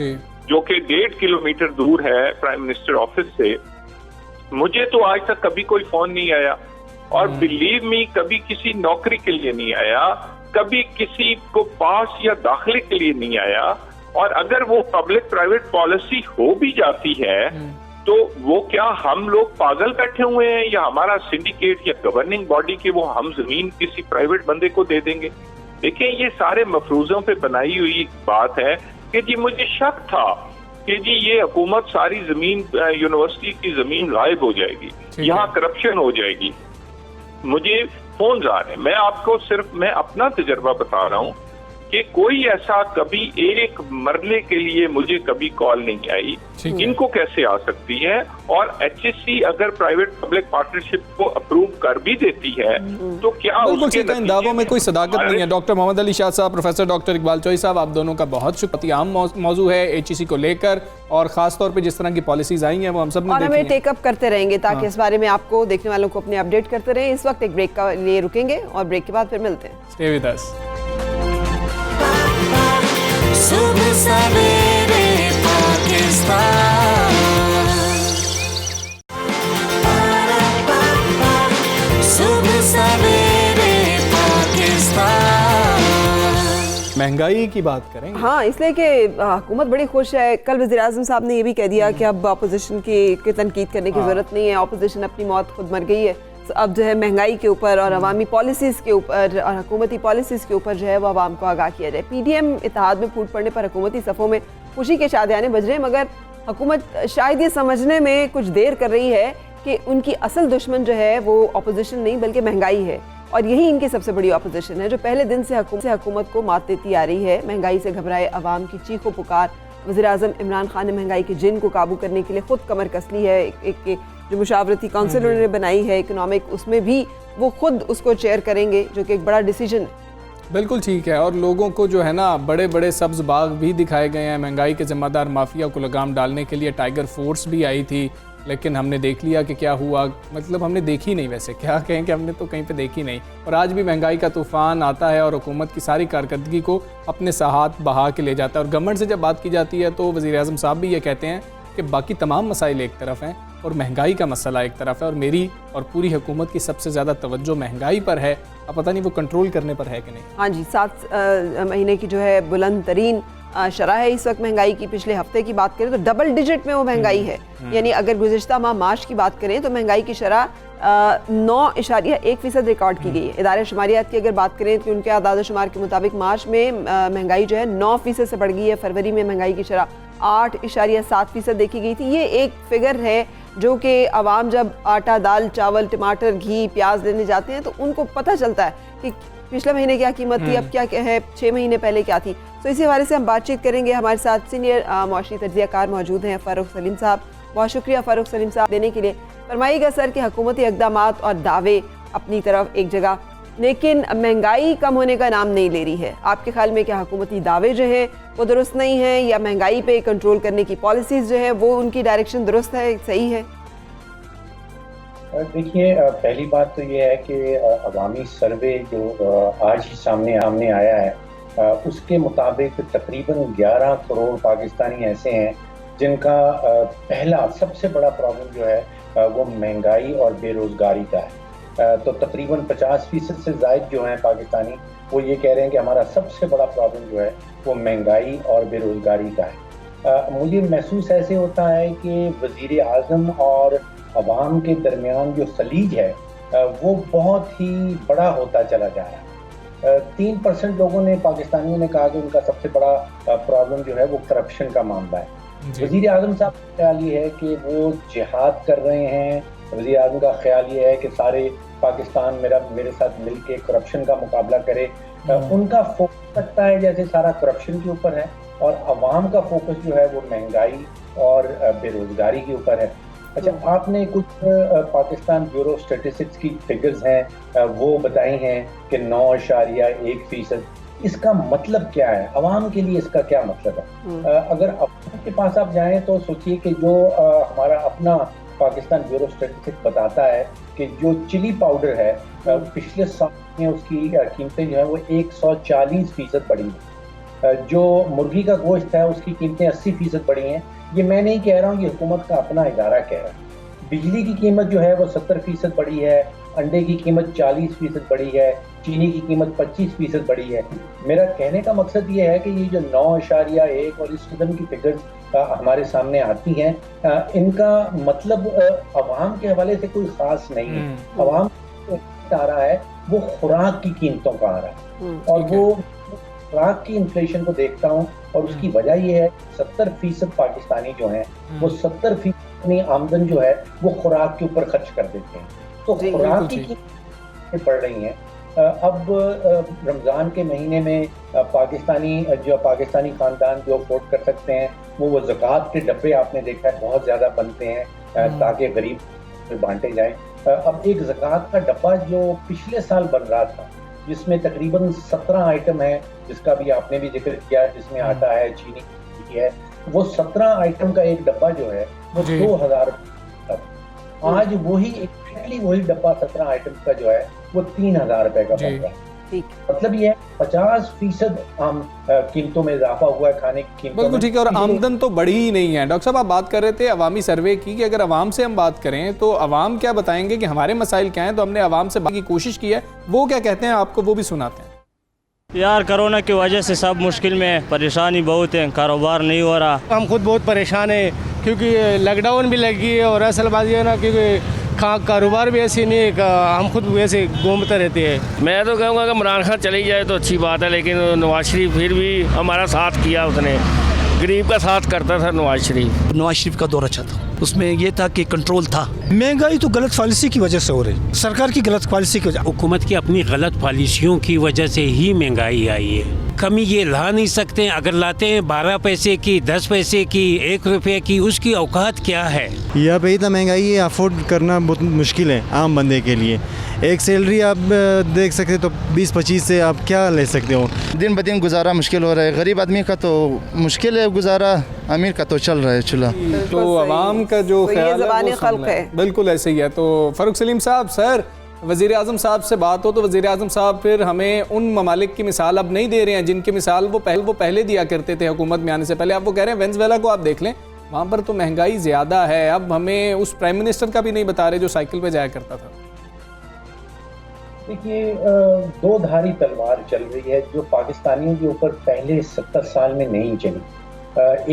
F: जो कि 1.5 किलोमीटर दूर है प्राइम मिनिस्टर ऑफिस से, मुझे तो आज तक कभी कोई फोन नहीं आया, और बिलीव मी कभी किसी नौकरी के लिए नहीं आया, कभी किसी को पास या दाखिले के लिए नहीं आया। और अगर वो पब्लिक प्राइवेट पॉलिसी हो भी जाती है तो वो क्या हम लोग पागल बैठे हुए हैं, या हमारा सिंडिकेट या गवर्निंग बॉडी की वो हम जमीन किसी प्राइवेट बंदे को दे देंगे? देखें, ये सारे मफरूजों पे बनाई हुई बात है कि जी मुझे शक था कि जी ये हुकूमत सारी जमीन यूनिवर्सिटी की जमीन गायब हो जाएगी, यहाँ करप्शन हो जाएगी। मुझे फोन आ रहे हैं, मैं आपको सिर्फ मैं अपना तजर्बा बता रहा हूँ कि कोई ऐसा कभी एक मरले के लिए मुझे कभी कॉल नहीं आई। इनको कैसे आ सकती है? और HSE अगर प्राइवेट पब्लिक पार्टनरशिप को अप्रूव कर भी देती है तो क्या उसके
B: इन दावों में कोई सदाकत नहीं है। डॉक्टर मोहम्मद अली शाह साहब, प्रोफेसर डॉक्टर इकबाल चोई साहब, आप दोनों का बहुत शुक्रिया। आम मौजू है HSE को लेकर, और खास तौर पे जिस तरह की पॉलिसीज आई हैं वो हम सब ने
A: हमें टेकअप करते रहेंगे ताकि इस बारे में आपको, देखने वालों को अपने अपडेट करते रहें। इस वक्त एक ब्रेक का लिए रुकेंगे और ब्रेक के बाद फिर मिलते हैं।
B: Stay with us.
E: सुबह सवेरे पाकिस्तान, सुबह सवेरे पाकिस्तान।
B: महंगाई की बात करें,
A: हाँ, इसलिए कि हुकूमत बड़ी खुश है। कल वज़ीर-ए-आज़म साहब ने ये भी कह दिया कि अब अपोजिशन की तनकीद करने की ज़रूरत नहीं है, अपोजिशन अपनी मौत खुद मर गई है। अब जो है महंगाई के ऊपर और अवामी पॉलिसीज़ के ऊपर और हुकूमती पॉलिसीज़ के ऊपर जो है वो आवाम को आगाह किया जाए। PDM इत्तेहाद में फूट पड़ने पर हुकूमती सफ़ों में खुशी के शादियाने बज रहे हैं, मगर हुकूमत शायद ये समझने में कुछ देर कर रही है कि उनकी असल दुश्मन जो है वो अपोजिशन नहीं बल्कि महंगाई है, और यही इनकी सबसे बड़ी अपोजिशन है जो पहले दिन से हुकूमत को मात देती आ रही है। महंगाई से घबराए अवाम की चीखों पुकार। वज़ीर-ए-आज़म इमरान खान ने महंगाई के जिन को काबू करने के लिए खुद कमर कस ली है। एक जो मुशावरती काउंसिल उन्होंने बनाई है इकोनॉमिक, उसमें भी वो खुद उसको चेयर करेंगे, जो कि एक बड़ा डिसीजन है।
B: बिल्कुल ठीक है। और लोगों को जो है ना बड़े बड़े सब्ज बाग भी दिखाए गए हैं। महंगाई के जिम्मेदार माफिया को लगाम डालने के लिए टाइगर फोर्स भी आई थी, लेकिन हमने देख लिया कि क्या हुआ। मतलब हमने देखी नहीं, वैसे क्या कहें कि हमने तो कहीं पे देखी नहीं। और आज भी महंगाई का तूफान आता है और हुकूमत की सारी कारकर्दगी को अपने साथ बहा के ले जाता है। और गवर्नमेंट से जब बात की जाती है तो वज़ीर-ए-आज़म साहब भी ये कहते हैं कि बाकी तमाम मसाइल एक तरफ हैं और महंगाई का मसला एक तरफ है, और मेरी और पूरी हुकूमत की सबसे ज़्यादा तवज्जो महंगाई पर है। अब पता नहीं वो कंट्रोल करने पर है कि नहीं।
A: हाँ जी, 7 महीने की जो है बुलंद तरीन शरह है इस वक्त महंगाई की। पिछले हफ्ते की बात करें तो डबल डिजिट में वो महंगाई है। यानी अगर गुज़िश्ता माह मार्च की बात करें तो महंगाई की शरह 9.1% रिकॉर्ड की गई है। इदारे शुमारियात की अगर बात करें तो उनके आदाद शुमार के मुताबिक मार्च में महंगाई जो है 9% से बढ़ गई है। फरवरी में महंगाई की शरह 8.7% देखी गई थी। ये एक फिगर है जो कि आवाम जब आटा, दाल, चावल, टमाटर, घी, प्याज लेने जाते हैं तो उनको पता चलता है कि पिछले महीने क्या कीमत थी, अब क्या है, 6 महीने पहले क्या थी। तो इसी हवाले से हम बातचीत करेंगे। हमारे साथ सीनियर मुआशरी तज्ज़ियाकार मौजूद हैं फ़ारूक सलीम साहब। बहुत शुक्रिया फ़ारूक सलीम साहब देने के लिए। फरमाइएगा सर कि हुकूमती इक़दामात और दावे अपनी तरफ एक जगह, लेकिन महंगाई कम होने का नाम नहीं ले रही है। आपके ख्याल में क्या हुकूमती दावे जो हैं वो दुरुस्त नहीं हैं, या महंगाई पे कंट्रोल करने की पॉलिसीज़ जो है वो उनकी डायरेक्शन दुरुस्त है, सही है?
H: देखिए, पहली बात तो ये है कि अवामी सर्वे जो आज ही सामने आया है उसके मुताबिक तकरीबन 11 करोड़ पाकिस्तानी ऐसे हैं जिनका पहला सबसे बड़ा प्रॉब्लम जो है वो महंगाई और बेरोज़गारी का है। तो तकरीबन 50% से ज़ायद जो हैं पाकिस्तानी वो ये कह रहे हैं कि हमारा सबसे बड़ा प्रॉब्लम जो है वो महंगाई और बेरोज़गारी का है। मुझे महसूस ऐसे होता है कि वज़ीर-ए-आज़म और अवाम के दरमियान जो सलीज है वो बहुत ही बड़ा होता चला जा रहा है। 3% लोगों ने, पाकिस्तानियों ने कहा कि उनका सबसे बड़ा प्रॉब्लम जो है वो करप्शन का मामला है। वज़ीर-ए-आज़म साहब का ख्याल ये है कि वो जिहाद कर रहे हैं। वज़ीर-ए-आज़म का ख्याल ये है कि सारे पाकिस्तान मेरे साथ मिलके करप्शन का मुकाबला करे। उनका फोकस लगता है जैसे सारा करप्शन के ऊपर है और अवाम का फोकस जो है वो महंगाई और बेरोज़गारी के ऊपर है। अच्छा, आपने कुछ पाकिस्तान ब्यूरो स्टैटिस्टिक्स की फिगर्स हैं वो बताई हैं कि 9.1%। इसका मतलब क्या है अवाम के लिए, इसका क्या मतलब है? अगर अवाम के पास आप जाएं तो सोचिए कि जो हमारा अपना पाकिस्तान ब्यूरो स्टैटिस्टिक्स बताता है कि जो चिली पाउडर है पिछले साल में उसकी कीमतें जो है वो 140% बढ़ी हैं। जो मुर्गी का गोश्त है उसकी कीमतें 80% बढ़ी हैं। ये मैं नहीं कह रहा हूँ, ये हुकूमत का अपना इदारा कह रहा है। बिजली की कीमत जो है वो 70% बढ़ी है, अंडे की कीमत 40% बढ़ी है, चीनी की कीमत 25% बढ़ी है। मेरा कहने का मकसद ये है कि ये जो 9.1 और इस किस्म की फिगर्स हमारे सामने आती हैं, इनका मतलब अवाम के हवाले से कोई खास नहीं है। अवाम आ रहा है वो खुराक की कीमतों का आ रहा है, और वो खुराक की इन्फ्लेशन को देखता हूँ और उसकी वजह ये है 70% पाकिस्तानी जो हैं वो 70% अपनी आमदन जो है वो खुराक के ऊपर खर्च कर देते हैं। तो खुराक की कीमतें बढ़ रही हैं। अब रमज़ान के महीने में पाकिस्तानी खानदान जो अफोर्ड कर सकते हैं वो ज़कात के डब्बे आपने देखा है बहुत ज़्यादा बनते हैं ताकि गरीब बांटे जाएं। अब एक ज़कात का डब्बा जो पिछले साल बन रहा था जिसमें तकरीबन 17 आइटम है, जिसका भी आपने भी जिक्र किया, जिसमें आटा है, चीनी है, वो 17 आइटम का एक डब्बा जो है वो 2000 आज वही डब्बा 17 आइटम का जो है वो 3000 रुपए का बन रहा है। मतलब ये 50% कीमतों में इजाफा हुआ है खाने की कीमतों।
B: बिल्कुल ठीक है, और आमदन तो बढ़ी ही नहीं है। डॉक्टर साहब आप बात कर रहे थे अवामी सर्वे की, कि अगर अवाम से हम बात करें तो अवाम क्या बताएंगे कि हमारे मसाइल क्या हैं, तो हमने अवाम से बात की कोशिश की है, वो क्या कहते हैं आपको वो भी सुनाते हैं।
I: यार कोरोना की वजह से सब मुश्किल में, परेशानी बहुत है, कारोबार नहीं हो रहा।
J: हम खुद बहुत परेशान हैं क्योंकि लॉकडाउन भी लगी है और असल बात ये है ना क्योंकि कारोबार भी ऐसी नहीं है, हम खुद वैसे घूमते रहते हैं।
I: मैं तो कहूँगा कि इमरान खान चली जाए तो अच्छी बात है, लेकिन नवाज शरीफ फिर भी हमारा साथ किया, उसने गरीब का साथ करता था नवाज शरीफ
K: का दौर अच्छा था, उसमें ये था कि कंट्रोल था। महंगाई तो गलत पॉलिसी की वजह से हो रही, सरकार की गलत पॉलिसी की वजह,
L: हुकूमत की अपनी गलत पॉलिसियों की वजह से ही महंगाई आई है। कमी ये ला नहीं सकते, अगर लाते हैं 12 पैसे की, 10 पैसे की, 1 रुपये की, उसकी औकात क्या है?
M: यहाँ पे इतना महंगाई है, अफोर्ड करना बहुत मुश्किल है आम बंदे के लिए। एक सैलरी आप देख सकते तो 20-25 से आप क्या ले सकते हो?
N: दिन ब दिन गुजारा मुश्किल हो रहा है, गरीब आदमी का तो मुश्किल है गुजारा, अमीर का तो चल रहा है चूल्हा।
B: तो आवाम का जो ख्याल है बिल्कुल ऐसे ही है। तो फ़ारूक सलीम साहब, सर वज़ीर आज़म साहब से बात हो तो वज़ीर आज़म साहब फिर हमें उन ममालिक की मिसाल अब नहीं दे रहे हैं जिनकी मिसाल वो पहले दिया करते थे हुकूमत में आने से पहले। अब वो कह रहे हैं वेनेज़ुएला को आप देख लें, वहाँ पर तो महंगाई ज़्यादा है। अब हमें उस प्राइम मिनिस्टर का भी नहीं बता रहे जो साइकिल पे जाया करता था।
H: देखिए, दो धारी तलवार चल रही है जो पाकिस्तानियों के ऊपर पहले 70 साल में नहीं चली।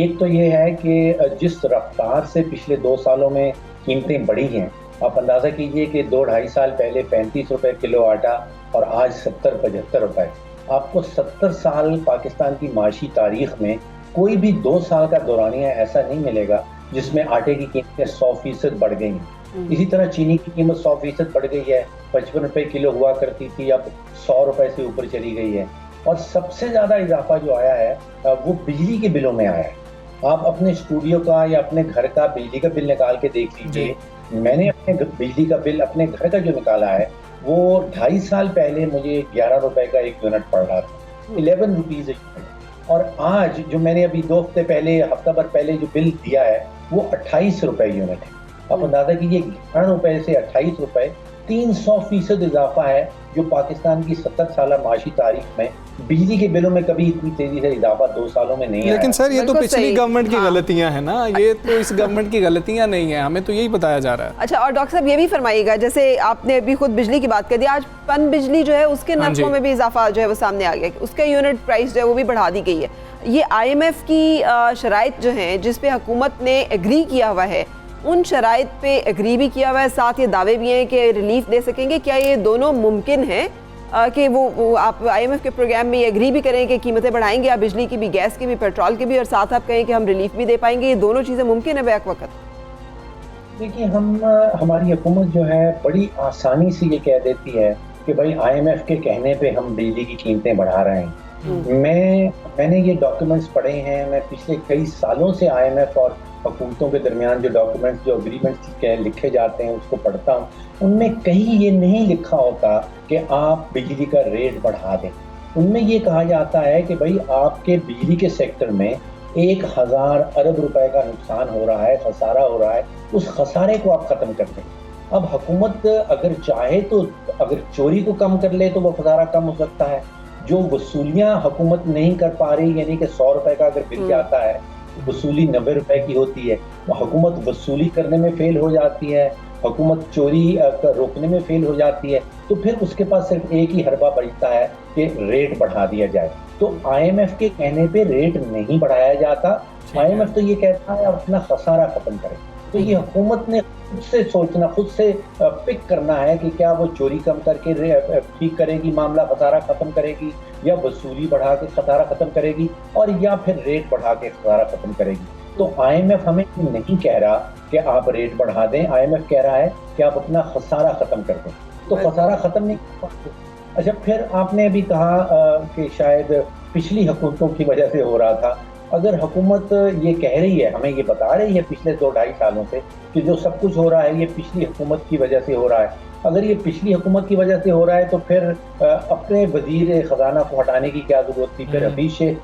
H: एक तो ये है कि जिस रफ्तार से पिछले 2 सालों में कीमतें बढ़ी हैं, आप अंदाज़ा कीजिए कि 2-2.5 साल पहले 35 रुपए किलो आटा और आज 70-75 रुपए। आपको 70 साल पाकिस्तान की माशी तारीख में कोई भी 2 साल का दौरानिया ऐसा नहीं मिलेगा जिसमें आटे की कीमतें 100% बढ़ गई हैं। इसी तरह चीनी की कीमत 100% बढ़ गई है, 55 रुपए किलो हुआ करती थी, अब 100 रुपए से ऊपर चली गई है। और सबसे ज़्यादा इजाफा जो आया है वो बिजली के बिलों में आया है। आप अपने स्टूडियो का या अपने घर का बिजली का बिल निकाल के देख लीजिए। मैंने अपने बिजली का बिल अपने घर का जो निकाला है वो 2.5 साल पहले मुझे 11 रुपए का 1 यूनिट पड़ रहा था, 11 रुपीज़ 1 यूनिट। और आज जो मैंने अभी 2 हफ्ते पहले, हफ्ता भर पहले जो बिल दिया है वो 28 रुपए यूनिट है। आप अंदाजा कीजिए 11 रुपए से 28 रुपए, 300% इजाफा है जो पाकिस्तान की 70 साल माशी तारीख में बिजली के बिलों में कभी इतनी तेजी से इजाफा 2 सालों में नहीं आया।
B: लेकिन सर ये तो पिछली गवर्नमेंट की गलतियां हैं ना, ये तो इस गवर्नमेंट की गलतियां नहीं है, हमें तो यही बताया जा रहा है।
A: अच्छा, और डॉक्टर साहब ये भी फरमाइएगा, जैसे आपने अभी खुद बिजली की बात कर दी, आज पन बिजली जो है उसके नरखों में भी इजाफा जो है वो सामने आ गया, उसका यूनिट प्राइस जो है वो भी बढ़ा दी गई है। ये IMF की शराइत जो है जिस पे हुकूमत ने एग्री किया हुआ है, उन शराइत पे एग्री भी किया हुआ है, साथ ये दावे भी हैं कि रिलीफ दे सकेंगे। क्या ये दोनों मुमकिन है कि वो आप IMF के प्रोग्राम में एग्री भी करें कि कीमतें बढ़ाएंगे आप बिजली की भी, गैस की भी, पेट्रोल की भी, और साथ आप कहें कि हम रिलीफ भी दे पाएंगे? ये दोनों चीज़ें मुमकिन है बैक वक्त?
H: देखिए, हमारी हुकूमत जो है बड़ी आसानी से ये कह देती है कि भाई IMF के कहने पे हम बिजली की कीमतें बढ़ा रहे हैं। मैंने ये डॉक्यूमेंट्स पढ़े हैं, मैं पिछले कई सालों से IMF और हुकूमतों के दरमियान जो डॉक्यूमेंट्स, जो एग्रीमेंट्स लिखे जाते हैं उसको पढ़ता हूँ, उनमें कहीं ये नहीं लिखा होता कि आप बिजली का रेट बढ़ा दें। उनमें ये कहा जाता है कि भाई आपके बिजली के सेक्टर में 1000 अरब रुपए का नुकसान हो रहा है, खसारा हो रहा है, उस खसारे को आप ख़त्म कर दें। अब हुकूमत अगर चाहे तो अगर चोरी को कम कर ले तो वो खसारा कम हो सकता है। जो वसूलियाँ हुकूमत नहीं कर पा रही, यानी कि 100 रुपए का अगर बिल जाता है, वसूली 90 रुपए की होती है, तो हुकूमत वसूली करने में फेल हो जाती है, हुकूमत चोरी रोकने में फेल हो जाती है, तो फिर उसके पास सिर्फ एक ही हरबा बचता है कि रेट बढ़ा दिया जाए। तो IMF के कहने पे रेट नहीं बढ़ाया जाता। IMF तो ये कहता है अपना खसारा खत्म करें। तो ये हुकूमत ने खुद से सोचना, खुद से पिक करना है कि क्या वो चोरी कम करके ठीक करेगी, मामला खसारा खत्म करेगी, या वसूली बढ़ा के खसारा खत्म करेगी, और या फिर रेट बढ़ा के खसारा खत्म करेगी। तो IMF हमें नहीं कह रहा कि आप रेट बढ़ा दें, IMF कह रहा है कि आप अपना खसारा खत्म कर दें। तो खसारा खत्म नहीं कर पाते। अच्छा, फिर आपने अभी कहा कि शायद पिछली हुकूमतों की वजह से हो रहा था। अगर हुकूमत ये कह रही है, हमें ये बता रही है पिछले 2-2.5 सालों से कि जो सब कुछ हो रहा है ये पिछली हुकूमत की वजह से हो रहा है, अगर ये पिछली हुकूमत की वजह से हो रहा है तो फिर अपने वजीर ख़जाना को हटाने की क्या ज़रूरत थी? फिर अभी से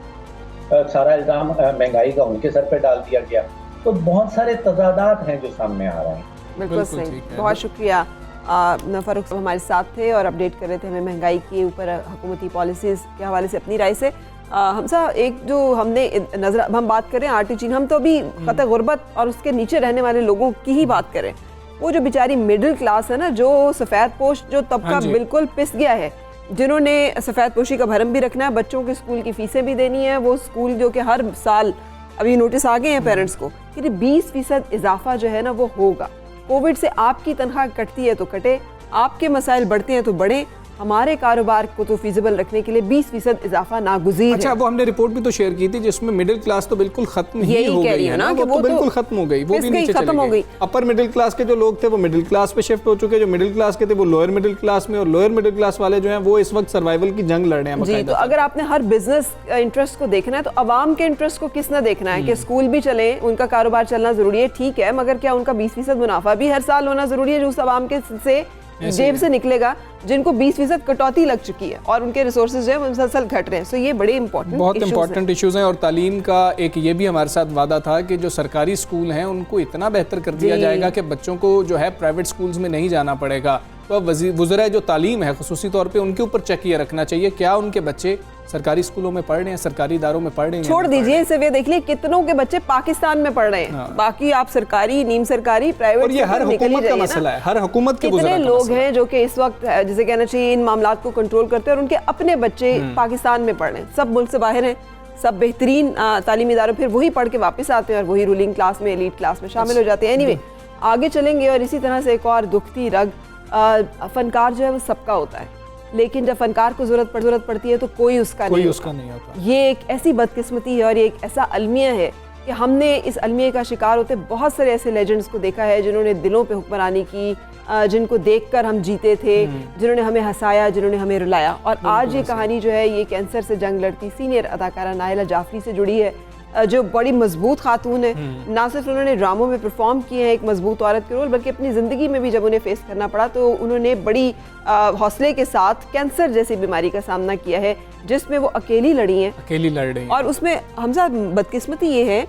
H: सारा इल्ज़ाम महंगाई का उनके सर पे डाल दिया गया। तो बहुत सारे तजादात हैं जो सामने आ रहे हैं।
A: बिल्कुल सही, बहुत शुक्रिया। फारूक साहब हमारे साथ थे और अपडेट कर रहे थे हमें महंगाई के ऊपर हुकूमती पॉलिसीज़ के हवाले से अपनी राय से। हमसा एक जो हमने नजर, हम बात करें आर्टी चीन, हम तो अभी ख़त गुर्बत और उसके नीचे रहने वाले लोगों की ही बात करें। वो जो बेचारी मिडिल क्लास है ना, जो सफ़ेद पोश जो तबका बिल्कुल पिस गया है, जिन्होंने सफ़ेद पोशी का भरम भी रखना है, बच्चों के स्कूल की फीसें भी देनी है, वो स्कूल जो कि हर साल अभी नोटिस आ गए हैं पेरेंट्स को कि 20% इजाफा जो है ना वो होगा। कोविड से आपकी तनख्वाह कटती है तो कटे, आपके मसाइल बढ़ते हैं तो बढ़े, हमारे कारोबार को तो फिजिबल रखने के लिए 20% इजाफा नागुज़ीर
B: अच्छा,
A: है।
B: वो हमने रिपोर्ट भी तो शेयर की थी जिसमें मिडिल क्लास तो बिल्कुल खत्म ही हो गई है ना, वो तो बिल्कुल खत्म हो गई, वो भी नीचे
A: खत्म हो गई।
B: अपर मिडिल क्लास के जो लोग थे वो मिडिल क्लास पे शिफ्ट हो चुके, जो मिडिल क्लास के थे वो लोअर मिडिल क्लास में, और लोअर मिडिल क्लास वाले जो हैं वो इस वक्त सर्वाइवल की जंग लड़ रहे हैं।
A: जी, तो अगर आपने हर बिजनेस इंटरेस्ट को देखना है तो अवाम के इंटरेस्ट को किस ना देखना है कि स्कूल भी चले, उनका कारोबार चलना जरूरी है, ठीक है, मगर क्या उनका 20% मुनाफा भी हर साल होना जरूरी है जो उस अवाम के से जेब से निकलेगा, जिनको 20% कटौती लग चुकी है और उनके रिसोर्सेज जो है वो मुसलसल घट रहे हैं। सो ये बड़े
B: बहुत इंपॉर्टेंट इश्यूज हैं। और तालीम का एक ये भी हमारे साथ वादा था कि जो सरकारी स्कूल हैं उनको इतना बेहतर कर दिया जाएगा कि बच्चों को जो है प्राइवेट स्कूल्स में नहीं जाना पड़ेगा। तो अब वज़ीर जो तालीम है खुसूसी तौर पे उनके ऊपर चेक ये रखना चाहिए क्या उनके बच्चे सरकारी स्कूलों में पढ़ रहे हैं, सरकारी इदारों में पढ़ रहे हैं।
A: छोड़ दीजिए इसे, वे देख लिए कितनों के बच्चे पाकिस्तान में पढ़ रहे हैं, बाकी आप सरकारी, नीम सरकारी, प्राइवेट,
B: और ये हर हुकूमत का मसला है, हर हुकूमत के
A: कितने लोग हैं जो कि इस वक्त जिसे कहना चाहिए इन मामलात को कंट्रोल करते हैं और उनके अपने बच्चे पाकिस्तान में पढ़ रहे हैं, सब मुल्क से बाहर हैं, सब बेहतरीन तालीमी इदारों, फिर वही पढ़ के वापस आते हैं और वही रूलिंग क्लास में, एलीट क्लास में शामिल हो जाते हैं। एनीवे, आगे चलेंगे और इसी तरह से एक और दुखती रग, फनकार जो है वो सबका होता है, लेकिन जब फनकार को जरूरत पड़ती है तो कोई उसका नहीं होता। ये एक ऐसी बदकिस्मती है और ये एक ऐसा अलमिया है कि हमने इस अलमिया का शिकार होते बहुत सारे ऐसे लेजेंड्स को देखा है जिन्होंने दिलों पे हुक्मरानी की, जिनको देखकर हम जीते थे, जिन्होंने हमें हंसाया, जिन्होंने हमें रुलाया। और आज ये कहानी जो है ये कैंसर से जंग लड़ती सीनियर अदाकारा नाइला जाफरी से जुड़ी है, जो बड़ी मजबूत खातून है। ना सिर्फ उन्होंने ड्रामों में परफॉर्म किए हैं एक मजबूत औरत के रोल, बल्कि अपनी ज़िंदगी में भी जब उन्हें फेस करना पड़ा तो उन्होंने बड़ी हौसले के साथ कैंसर जैसी बीमारी का सामना किया है जिसमें वो अकेली लड़ रही हैं। और उसमें हमसा बदकिस्मती ये है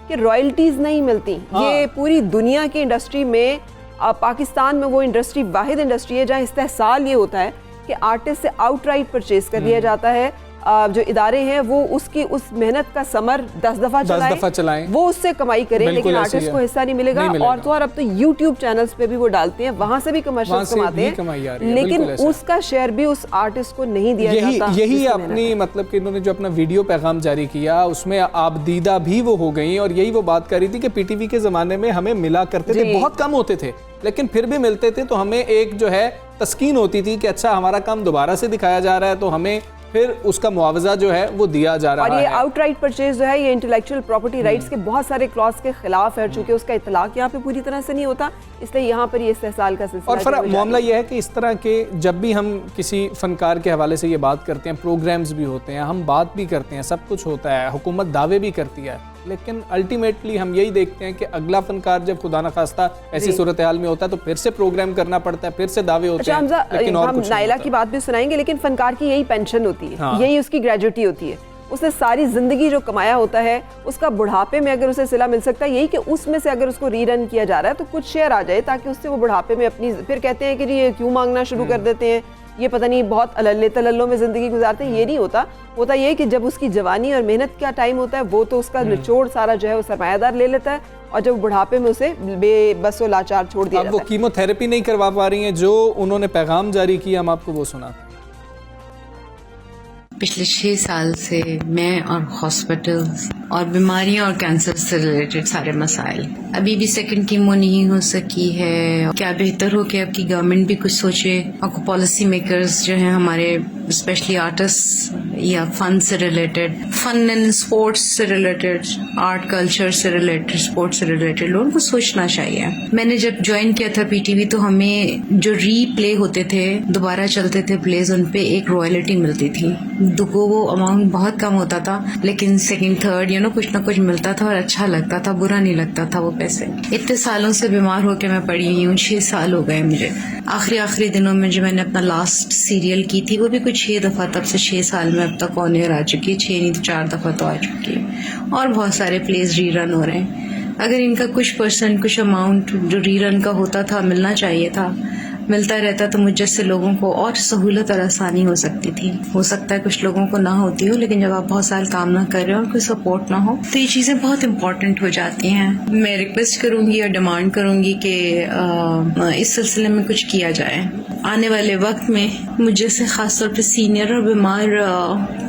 A: कि रॉयल्टीज़ नहीं मिलती। ये पूरी दुनिया की इंडस्ट्री में, पाकिस्तान में वो इंडस्ट्री वाहिद इंडस्ट्री है जहाँ इस्तेहसाल ये होता है कि आर्टिस्ट से आउटराइट परचेज कर लिया जाता है। जो इदारे हैं वो उसकी उस मेहनत का समर 10 दफा चलाएं, वो उससे कमाई करें, लेकिन आर्टिस्ट को हिस्सा नहीं मिलेगा। और तो और अब तो यूट्यूब चैनल्स पे भी वो डालते हैं, वहां से भी कमर्शियल कमाते हैं, लेकिन उसका शेयर भी उस आर्टिस्ट को नहीं दिया जाता।
B: यही अपनी मतलब कि इन्होंने जो अपना वीडियो पैगाम जारी किया उसमें आबदीदा भी वो हो गई, और यही वो बात कर रही थी कि पीटीवी के जमाने में हमें मिला करते थे, बहुत कम होते थे, लेकिन फिर भी मिलते थे तो हमें एक जो है तस्कीन होती थी कि अच्छा हमारा काम दोबारा से दिखाया जा रहा है, तो हमें फिर उसका मुआवजा जो है वो दिया जा रहा है।
A: और ये आउटराइट परचेज जो है ये इंटेलेक्चुअल प्रॉपर्टी राइट्स के बहुत सारे क्लॉज के खिलाफ है, चूंकि उसका इतलाक यहाँ पे पूरी तरह से नहीं होता, इसलिए यहाँ पर ये इस्तेहसाल का सिलसिला।
B: और फिर मामला ये है कि इस तरह के जब भी हम किसी फनकार के हवाले से ये बात करते हैं, प्रोग्राम्स भी होते हैं, हम बात भी करते हैं, सब कुछ होता है, हुकूमत दावे भी करती है, लेकिन अल्टीमेटली हम यही देखते हैं कि अगला फनकार जब खुदा न खास्ता ऐसी सूरत हाल में होता है तो फिर से प्रोग्राम करना पड़ता है, फिर से दावे होते हैं, लेकिन और
A: हम नायला की बात भी सुनाएंगे, लेकिन फनकार की यही पेंशन होती है, यही उसकी ग्रेजुटी होती है। उसने सारी जिंदगी जो कमाया होता है उसका बुढ़ापे में अगर उसे सिला मिल सकता है, यही कि उसमें से अगर उसको रीरन किया जा रहा है तो कुछ शेयर आ जाए ताकि उससे वो बुढ़ापे में अपनी, फिर कहते हैं कि जी ये क्यों मांगना शुरू कर देते हैं, ये पता नहीं बहुत अल्ले तल्लों में ज़िंदगी गुजारते हैं। ये नहीं होता ये कि जब उसकी जवानी और मेहनत का टाइम होता है वो तो उसका निचोड़ सारा जो है वो सरमायादार ले लेता है, और जब बुढ़ापे में उसे बेबस व लाचार छोड़ दिया जाता है।
B: वो कीमोथेरेपी नहीं करवा पा रही हैं, जो उन्होंने पैगाम जारी किया हम आपको वो सुना।
O: पिछले 6 साल से मैं और हॉस्पिटल्स और बीमारियां और कैंसर से रिलेटेड सारे मसाइल, अभी भी सेकंड कीमो नहीं हो सकी है। क्या बेहतर हो कि आपकी गवर्नमेंट भी कुछ सोचे, और पॉलिसी मेकर्स जो हैं हमारे, स्पेशली आर्टिस्ट या फन से रिलेटेड, फन एंड स्पोर्ट्स से रिलेटेड, आर्ट कल्चर से रिलेटेड, स्पोर्ट्स से रिलेटेड लोगों को सोचना चाहिए। मैंने जब ज्वाइन किया था पीटीवी तो हमें जो रीप्ले होते थे, दोबारा चलते थे प्लेज, उन पे एक रॉयल्टी मिलती थी। वो अमाउंट बहुत कम होता था, लेकिन सेकंड थर्ड कुछ ना कुछ मिलता था और अच्छा लगता था, बुरा नहीं लगता था वो पैसे। इतने सालों से बीमार होकर मैं पड़ी हुई हूँ, 6 साल हो गए मुझे। आखिरी दिनों में जो मैंने अपना लास्ट सीरियल की थी वो भी कुछ 6 दफा, तब से 6 साल में अब तक ऑन एयर आ चुकी है, 6 नहीं तो 4 दफा तो आ चुकी है, और बहुत सारे प्लेज रीरन हो रहे हैं। अगर इनका कुछ परसेंट, कुछ अमाउंट जो रीरन का होता था मिलना चाहिए था, मिलता रहता तो मुझ जैसे लोगों को और सहूलत और आसानी हो सकती थी। हो सकता है कुछ लोगों को ना होती हो, लेकिन जब आप बहुत साल काम ना कर रहे हो और कोई सपोर्ट ना हो तो ये चीजें बहुत इम्पोर्टेंट हो जाती हैं। मैं रिक्वेस्ट करूंगी और डिमांड करूंगी कि इस सिलसिले में कुछ किया जाए। आने वाले वक्त में मुझ जैसे खासतौर पर सीनियर और बीमार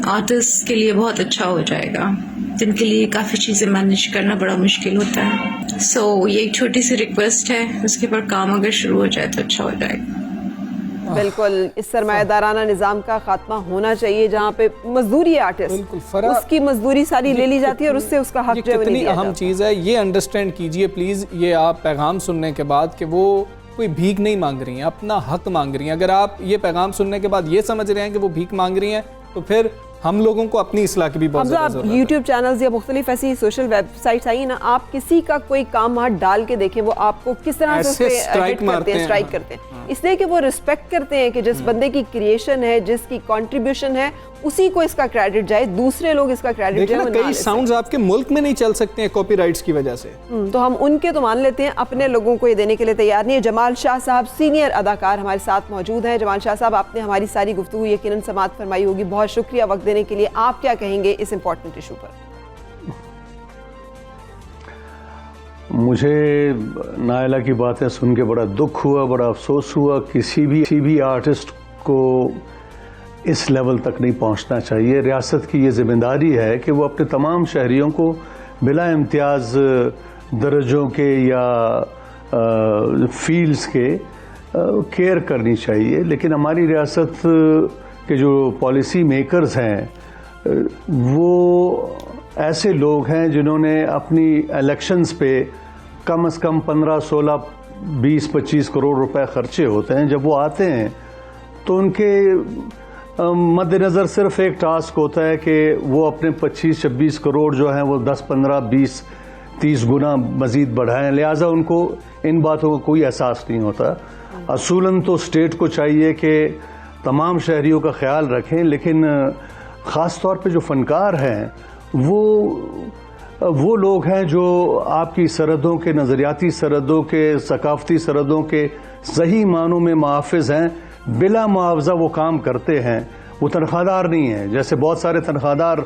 O: आर्टिस्ट के लिए बहुत अच्छा हो जाएगा, जिनके लिए काफी चीजें मैनेज करना बड़ा मुश्किल होता है। ये एक छोटी सी रिक्वेस्ट है, उसके ऊपर काम अगर शुरू हो जाए तो अच्छा हो जाएगा।
A: बिल्कुल, इस सरमायादाराना निजाम का खात्मा होना चाहिए जहाँ पे मजदूरी आर्टिस्ट, उसकी मजदूरी सारी ले ली जाती है और उससे उसका हक जो है
B: कितनी अहम चीज़ है, ये अंडरस्टैंड कीजिए प्लीज़। ये आप पैगाम सुनने के बाद कि वो कोई भीख नहीं मांग रही हैं, अपना हक मांग रही हैं। अगर आप ये पैगाम सुनने के बाद ये समझ रहे हैं कि वो भीख मांग रही हैं तो फिर हम लोगों को अपनी इस्लाह की भी बहुत ज़रूरत है।
A: यूट्यूब चैनल्स या मुख्तलिफ ऐसी सोशल वेबसाइट्स आई ना, आप किसी का कोई काम वहाँ डाल के देखें, वो आपको किस तरह से स्ट्राइक करते हैं, इसलिए कि वो रिस्पेक्ट करते हैं कि जिस बंदे की क्रिएशन है, जिसकी कंट्रीब्यूशन है, उसी को इसका क्रेडिट जाए, दूसरे लोग इसका क्रेडिट जाए।
B: कई साउंड्स आपके मुल्क में नहीं चल सकते हैं कॉपीराइट्स की वजह से,
A: तो हम उनके तो मान लेते हैं, अपने लोगों को ये देने के लिए तैयार नहीं है। जमाल शाह साहब सीनियर अदाकार हमारे साथ मौजूद हैं। जमाल शाह साहब, आपने हमारी सारी गुफ्तगू यकीनन समाअत फरमाई होगी, बहुत शुक्रिया वक्त देने के लिए। आप क्या कहेंगे इस इम्पोर्टेंट इशू पर?
P: मुझे नायला की बातें सुन के बड़ा दुख हुआ, बड़ा अफसोस हुआ। किसी भी आर्टिस्ट को इस लेवल तक नहीं पहुंचना चाहिए। रियासत की ये जिम्मेदारी है कि वो अपने तमाम शहरियों को बिला इम्तियाज़ दर्जों के या फील्ड्स के केयर करनी चाहिए। लेकिन हमारी रियासत के जो पॉलिसी मेकर्स हैं वो ऐसे लोग हैं जिन्होंने अपनी इलेक्शंस पे कम से कम 15, 16, 20, 25 करोड़ रुपए खर्चे होते हैं। जब वो आते हैं तो उनके मद्देनज़र सिर्फ एक टास्क होता है कि वो अपने 25-26 करोड़ जो हैं वो 10, 15, 20, 30 गुना मज़ीद बढ़ाएं। लिहाजा उनको इन बातों का कोई एहसास नहीं होता। असूलन तो स्टेट को चाहिए कि तमाम शहरियों का ख्याल रखें, लेकिन ख़ास तौर पे जो फ़नकार हैं वो लोग हैं जो आपकी सरहदों के, नज़रियाती सरहदों के, सकाफ़ती सरहदों के सही मानों में मुहाफ़िज़ हैं। बिला मुआवजा वो काम करते हैं, वो तनख्वाहदार नहीं हैं। जैसे बहुत सारे तनख्वाहदार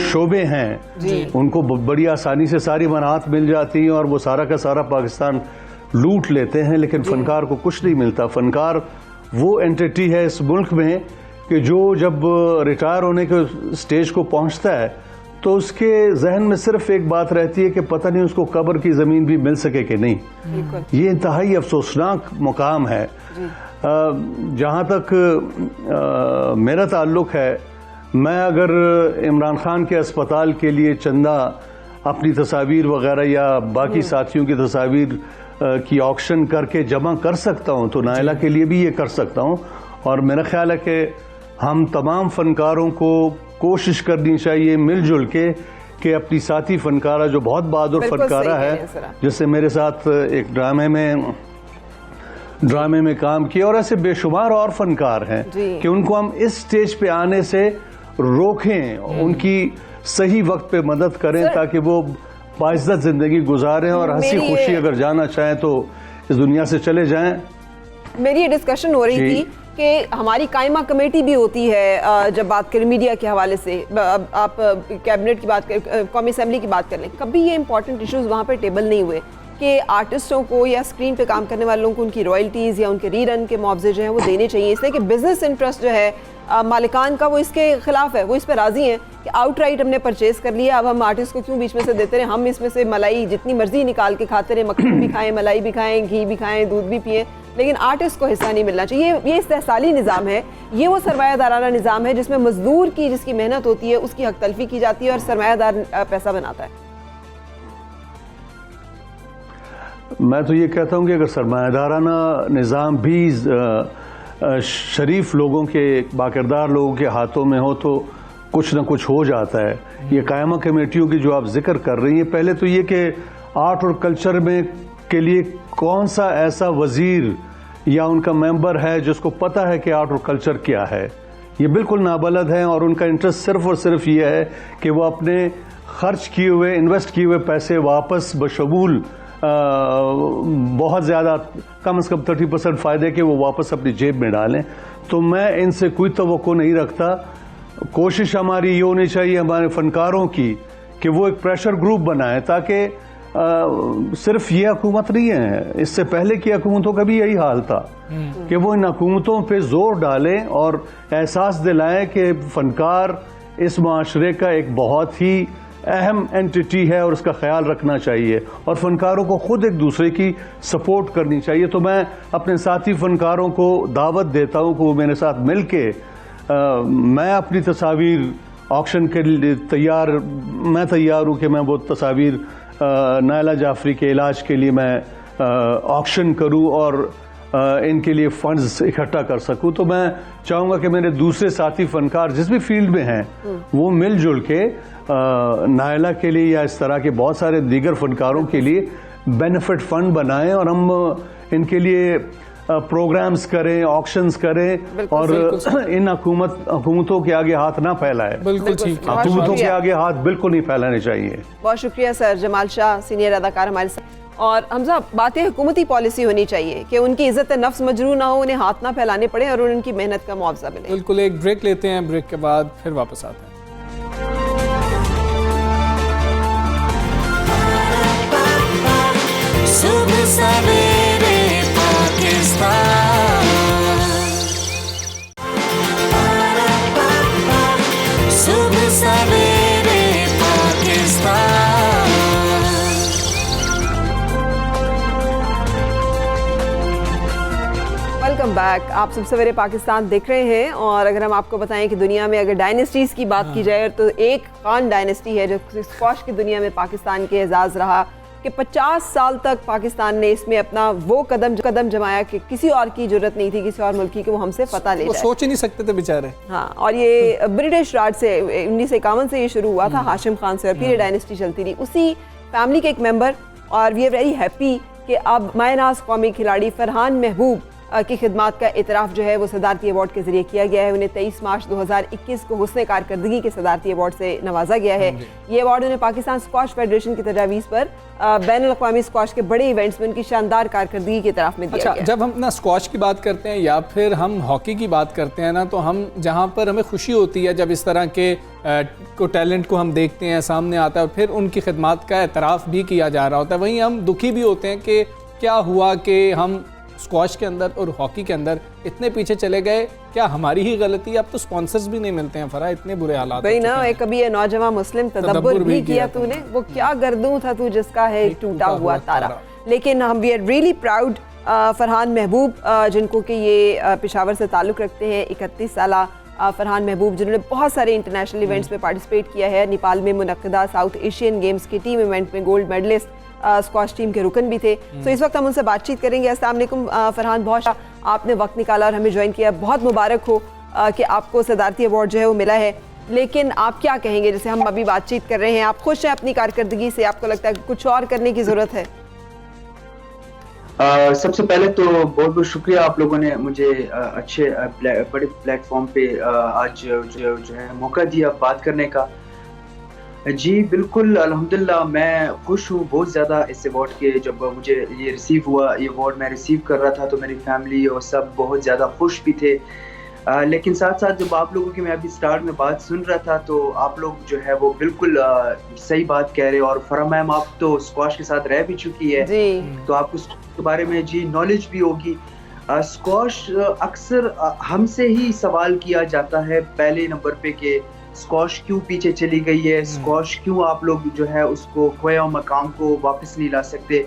P: शोबे हैं, उनको बड़ी आसानी से सारी मनाहत मिल जाती हैं और वो सारा का सारा पाकिस्तान लूट लेते हैं, लेकिन फ़नकार को कुछ नहीं मिलता। फ़नकार वो एंटिटी है इस मुल्क में कि जो जब रिटायर होने के स्टेज को पहुंचता है तो उसके जहन में सिर्फ एक बात रहती है कि पता नहीं उसको कब्र की ज़मीन भी मिल सके कि नहीं। ये इंतहाई अफसोसनाक मुकाम है। जहाँ तक मेरा ताल्लुक़ है, मैं अगर इमरान खान के अस्पताल के लिए चंदा अपनी तस्वीर वगैरह या बाकी साथियों की तस्वीर की ऑक्शन करके जमा कर सकता हूँ तो नायला के लिए भी ये कर सकता हूँ। और मेरा ख्याल है कि हम तमाम फ़नकारों को कोशिश करनी चाहिए मिलजुल के कि अपनी साथी फनकारा जो बहुत बहादुर फनकारा है, जिससे मेरे साथ एक ड्रामे में काम किया, और ऐसे बेशुमार और फनकार हैं कि उनको हम इस स्टेज पे आने से रोकें, उनकी सही वक्त पे मदद करें ताकि वो बाइज्जत जिंदगी गुजारें और हंसी खुशी अगर जाना चाहें तो इस दुनिया से चले जाएं। मेरी ये डिस्कशन हो रही थी कि हमारी कायमा कमेटी भी होती है, जब बात करें मीडिया के हवाले से, आप कैबिनेट की बात करें, कौमी असेंबली की बात कर लें, कभी ये इंपॉर्टेंट इश्यूज वहाँ पर टेबल नहीं हुए कि आर्टिस्टों को या स्क्रीन पे काम करने वालों को उनकी रॉयल्टीज़ या उनके रीरन के मुआवजे जो हैं वो देने चाहिए, इसलिए कि बिजनेस इंटरेस्ट जो है मालिकान का वो इसके खिलाफ है, वो इस पर राजी हैं कि आउटराइट हमने परचेज कर लिया, अब हम आर्टिस्ट को क्यों बीच में से देते रहे, हम इसमें से मलाई जितनी मर्जी निकाल के खाते रहे, मक्खन भी खाएं, मलाई भी खाएं, घी भी खाएं, दूध भी पिएं, लेकिन आर्टिस्ट को हिस्सा नहीं मिलना चाहिए। ये इस्तेहसाली निज़ाम है, ये वो सरमायादाराना निज़ाम है जिसमें मजदूर की जिसकी मेहनत होती है उसकी हक तलफी की जाती है और सरमायादार पैसा बनाता है। मैं तो ये कहता हूँ कि अगर सरमायादाराना निज़ाम भी शरीफ लोगों के, बाकिरदार लोगों के हाथों में हो तो कुछ ना कुछ हो जाता है। ये कायमा कमेटियों की जो आप जिक्र कर रही हैं, पहले तो ये कि आर्ट और कल्चर में के लिए कौन सा ऐसा वजीर या उनका मेंबर है जिसको पता है कि आर्ट और कल्चर क्या है, ये बिल्कुल नाबलद हैं और उनका इंटरेस्ट सिर्फ और सिर्फ ये है कि वो अपने खर्च किए हुए, इन्वेस्ट किए हुए पैसे वापस बशमूल बहुत ज़्यादा, कम से कम 30% फ़ायदे के वो वापस अपनी जेब में डालें। तो मैं इनसे कोई तवक्को नहीं रखता। कोशिश हमारी ये होनी चाहिए हमारे फनकारों की कि वो एक प्रेशर ग्रुप बनाएं ताकि सिर्फ ये हुकूमत नहीं है, इससे पहले की हुकूमतों का भी यही हाल था कि वो इन हुकूमतों पे जोर डालें और एहसास दिलाएं कि फनकार इस माशरे का एक बहुत ही अहम एंटिटी है और उसका ख्याल रखना चाहिए और फनकारों को खुद एक दूसरे की सपोर्ट करनी चाहिए। तो मैं अपने साथी फनकारों को दावत देता हूं कि वो मेरे साथ मिल के मैं अपनी तस्वीर ऑक्शन के लिए तैयार हूं कि मैं वो तस्वीर नायला जाफरी के इलाज के लिए मैं ऑक्शन करूं और इनके लिए फंड्स इकट्ठा कर सकूं। तो मैं चाहूँगा कि मेरे दूसरे साथी फनकार जिस भी फील्ड में हैं वो मिलजुल के नायला के लिए या इस तरह के बहुत सारे दीगर फनकारों के लिए बेनिफिट फंड बनाएं और हम इनके लिए प्रोग्राम्स करें, ऑक्शंस करें और इन हुकूमतों के आगे हाथ ना फैलाएं। बिल्कुल ठीक, हुकूमतों के आगे हाथ बिल्कुल नहीं फैलाने चाहिए।
A: बहुत शुक्रिया सर। जमाल शाह सीनियर अदाकार हमारे साथ। और हमजा, बातें हुकूमती पॉलिसी होनी चाहिए कि उनकी इज्जत नफ्स मजरू ना हो, उन्हें हाथ ना फैलाने पड़े और उनकी मेहनत का मुआवजा मिले।
B: बिल्कुल, एक ब्रेक लेते हैं, ब्रेक के बाद फिर वापस आते हैं।
E: सुबह सवेरे पाकिस्तान, सुबह सवेरे पाकिस्तान।
A: Welcome back. आप सब सवेरे पाकिस्तान देख रहे हैं और अगर हम आपको बताएं कि दुनिया में अगर डायनेस्टीज़ की बात की जाए तो एक खान डायनेस्टी है जो स्क्वॉश की दुनिया में पाकिस्तान के एजाज़ रहा कि 50 साल तक पाकिस्तान ने इसमें अपना वो कदम जमाया कि किसी और की जरूरत नहीं थी, किसी और मुल्क की, कि वो हमसे पता ले जाए।
B: सोच ही नहीं सकते थे बेचारे।
A: हाँ, और ये ब्रिटिश राज से 1951 से ये शुरू हुआ था, हाशिम खान से, और फिर ये डायनेस्टी चलती रही। उसी फैमिली के एक मेंबर, और वी आर वेरी हैप्पी कि अब मायनाज कौमी खिलाड़ी फरहान महबूब की खिदमात का इतराफ़ जो है वो सदारती अवार्ड के जरिए किया गया है। उन्हें 23 मार्च 2021 को हुस्न कारकर्दगी के सदारती अवार्ड से नवाजा गया है। ये अवार्ड उन्हें पाकिस्तान स्क्वॉश फेडरेशन की तजावीज़ पर बैनुल-अक़वामी स्क्वॉश के बड़े इवेंट्स में उनकी शानदार कारकर्दगी की तरफ में दिया गया।
B: जब हम ना स्क्वॉश की बात करते हैं या फिर हम हॉकी की बात करते हैं ना, तो हम जहाँ पर हमें खुशी होती है जब इस तरह के टैलेंट को हम देखते हैं, सामने आता है और फिर उनकी खिदमात का एतराफ़ भी किया जा रहा होता है, वहीं हम दुखी भी होते हैं कि क्या हुआ कि हम स्क्वॉश के अंदर और हॉकी के अंदर इतने पीछे चले गए। क्या हमारी ही गलती? अब तो स्पॉन्सर्स भी नहीं मिलते हैं फरा, इतने बुरे हालात
A: भाई ना। एक कभी ये नौजवान मुस्लिम तदब्बुर भी किया तूने, वो क्या गर्दूं था तू जिसका है एक टूटा हुआ तारा। लेकिन हम we are really proud Farhan Mahboob, जिनको कि ये पेशावर से ताल्लुक़ रखते हैं, 31 साला फरहान महबूब, जिन्होंने बहुत सारे इंटरनेशनल इवेंट्स में पार्टिसिपेट किया है। नेपाल में मुनक्किदा साउथ एशियन गेम्स के टीम इवेंट में गोल्ड मेडलिस्ट, स्क्वॉश टीम के रुकन भी थे। तो इस वक्त हम उनसे बातचीत करेंगे। अस्सलाम वालेकुम फरहान, बहुत आपने वक्त निकाला और हमें ज्वाइन किया, बहुत मुबारक हो कि आपको सदारती अवार्ड जो है वो मिला है। लेकिन आप क्या कहेंगे, जैसे हम अभी बातचीत कर रहे हैं, आप खुश हैं अपनी कारकर्दगी से, आपको लगता है कुछ और करने की ज़रूरत है?
Q: सबसे पहले तो बहुत बहुत शुक्रिया, आप लोगों ने मुझे अच्छे बड़े प्लेटफॉर्म पे आज जो है मौका दिया बात करने का। जी बिल्कुल, अल्हम्दुलिल्लाह मैं खुश हूँ बहुत ज़्यादा इस अवार्ड के। जब मुझे ये रिसीव हुआ, ये अवार्ड मैं रिसीव कर रहा था तो मेरी फैमिली और सब बहुत ज़्यादा खुश भी थे। लेकिन साथ साथ जब आप लोगों की मैं अभी स्टार्ट में बात सुन रहा था तो आप लोग जो है वो बिल्कुल सही बात कह रहे हो। और फरा मैम आप तो स्क्वाश के साथ रह भी चुकी है तो आपको इसके बारे में जी नॉलेज भी होगी। स्क्वाश अक्सर हमसे ही सवाल किया जाता है पहले नंबर पे कि स्क्वाश क्यों पीछे चली गई है, स्क्वाश क्यों आप लोग जो है उसको खोया मकाम को वापस नहीं ला सकते।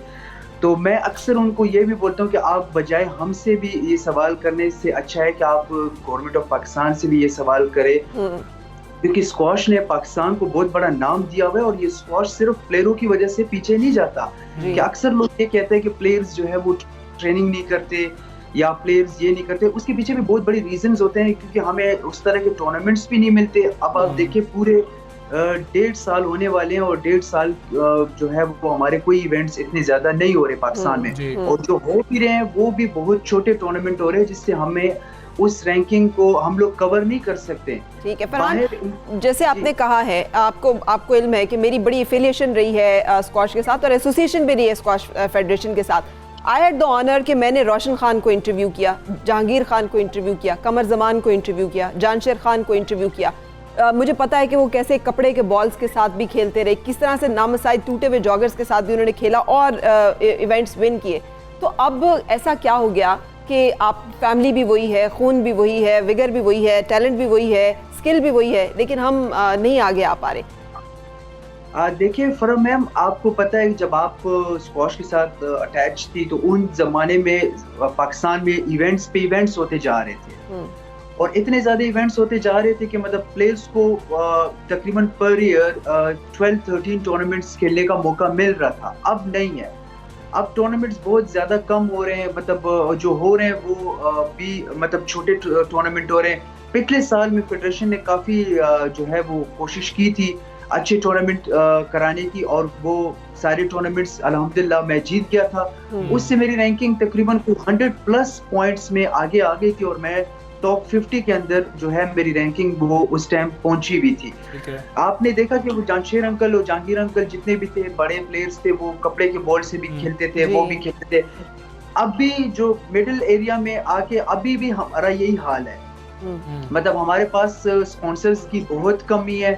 Q: तो मैं अक्सर उनको ये भी बोलता हूँ कि आप बजाय हमसे भी ये सवाल करने से अच्छा है कि आप गवर्नमेंट ऑफ पाकिस्तान से भी ये सवाल करें, क्योंकि स्क्वाश ने पाकिस्तान को बहुत बड़ा नाम दिया हुआ है। और ये स्क्वाश सिर्फ प्लेयरों की वजह से पीछे नहीं जाता, कि अक्सर लोग ये कहते हैं कि प्लेयर्स जो है वो ट्रेनिंग नहीं करते या प्लेयर्स ये नहीं करते, उसके पीछे भी बहुत बड़ी रीजंस होते हैं, क्योंकि हमें उस तरह के टूर्नामेंट्स भी नहीं मिलते। अब आप देखिए पूरे 1.5 साल होने वाले हैं और 1.5 साल जो है वो हमारे कोई इवेंट्स इतने ज्यादा नहीं हो रहे पाकिस्तान में, और जो हो भी रहे हैं वो भी बहुत छोटे टूर्नामेंट हो रहे हैं, जिससे हमें उस रैंकिंग को हम लोग कवर नहीं कर सकते।
A: ठीक है फरहान, जैसे आपने कहा है, आपको इल्म है कि मेरी बड़ी एफिलिएशन रही है स्क्वाश के साथ और एसोसिएशन भी रही है स्क्वाश फेडरेशन के साथ। आई हैड द ऑनर कि मैंने रोशन खान को इंटरव्यू किया, जहांगीर खान को इंटरव्यू किया, कमर जमान को इंटरव्यू किया, जानशेर खान को इंटरव्यू किया। मुझे पता है कि वो कैसे कपड़े के बॉल्स के साथ भी खेलते रहे, किस तरह से नामसाइद टूटे हुए जॉगर्स के साथ भी उन्होंने खेला और इवेंट्स विन किए। तो अब ऐसा क्या हो गया कि आप फैमिली भी वही है, खून भी वही है, विगर भी वही है, टैलेंट भी वही है, स्किल भी वही है, लेकिन हम नहीं आगे आ पा रहे।
Q: देखिए फरा मैम, आपको पता है कि जब आप स्क्वाश के साथ अटैच थी तो उन जमाने में पाकिस्तान में इवेंट्स पे इवेंट्स होते जा रहे थे, और इतने ज़्यादा इवेंट्स होते जा रहे थे कि मतलब प्लेयर्स को तकरीबन पर ईयर 12-13 टूर्नामेंट्स खेलने का मौका मिल रहा था। अब नहीं है, अब टूर्नामेंट्स बहुत ज़्यादा कम हो रहे हैं, मतलब जो हो रहे हैं वो भी मतलब छोटे टूर्नामेंट हो रहे हैं। पिछले साल में फेडरेशन ने काफ़ी जो है वो कोशिश की थी अच्छे टूर्नामेंट कराने की, और वो सारे टूर्नामेंट्स अल्हम्दुलिल्लाह मैं जीत गया था। उससे मेरी रैंकिंग तकरीबन 200+ पॉइंट्स में आगे आ गई थी, और मैं टॉप 50 के अंदर जो है मेरी रैंकिंग वो उस टाइम पहुंची भी थी। आपने देखा कि वो जानशेर अंकल और जहांगीर अंकल जितने भी थे बड़े प्लेयर्स थे, वो कपड़े के बॉल से भी खेलते थे, वो भी खेलते थे। अभी जो मिडिल एरिया में आके अभी भी हमारा यही हाल है, मतलब हमारे पास स्पॉन्सर्स की बहुत कमी है,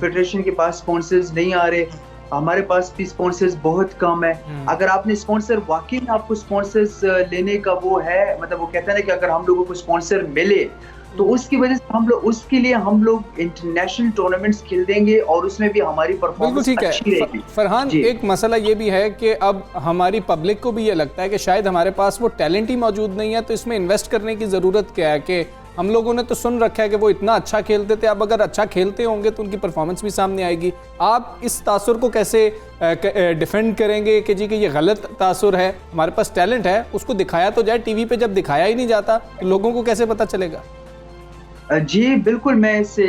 Q: फेडरेशन के पास स्पॉन्सर्स नहीं आ रहे, हमारे पास भी स्पॉन्सर्स बहुत कम है। अगर आपने स्पॉन्सर वाकई में आपको स्पॉन्सर्स लेने का वो है, मतलब वो कहते हैं ना कि अगर हम लोगों को स्पॉन्सर मिले तो उसकी वजह से हम लोग उसके लिए हम लोग इंटरनेशनल टूर्नामेंट्स खेल देंगे और उसमें भी हमारी परफॉर्मेंस अच्छी रहेगी।
B: फरहान, एक मसला ये भी है कि अब हमारी पब्लिक को भी ये लगता है कि शायद हमारे पास वो टैलेंट ही मौजूद नहीं है, तो इसमें इन्वेस्ट करने की ज़रूरत क्या है कि हम लोगों ने तो सुन रखा है कि वो इतना अच्छा खेलते थे, अब अगर अच्छा खेलते होंगे तो उनकी परफॉर्मेंस भी सामने आएगी। आप इस तासुर को कैसे डिफेंड करेंगे कि जी कि ये गलत तासुर है, हमारे पास टैलेंट है, उसको दिखाया तो जाए, टीवी पे जब दिखाया ही नहीं जाता तो लोगों को कैसे पता चलेगा?
Q: जी बिल्कुल, मैं इससे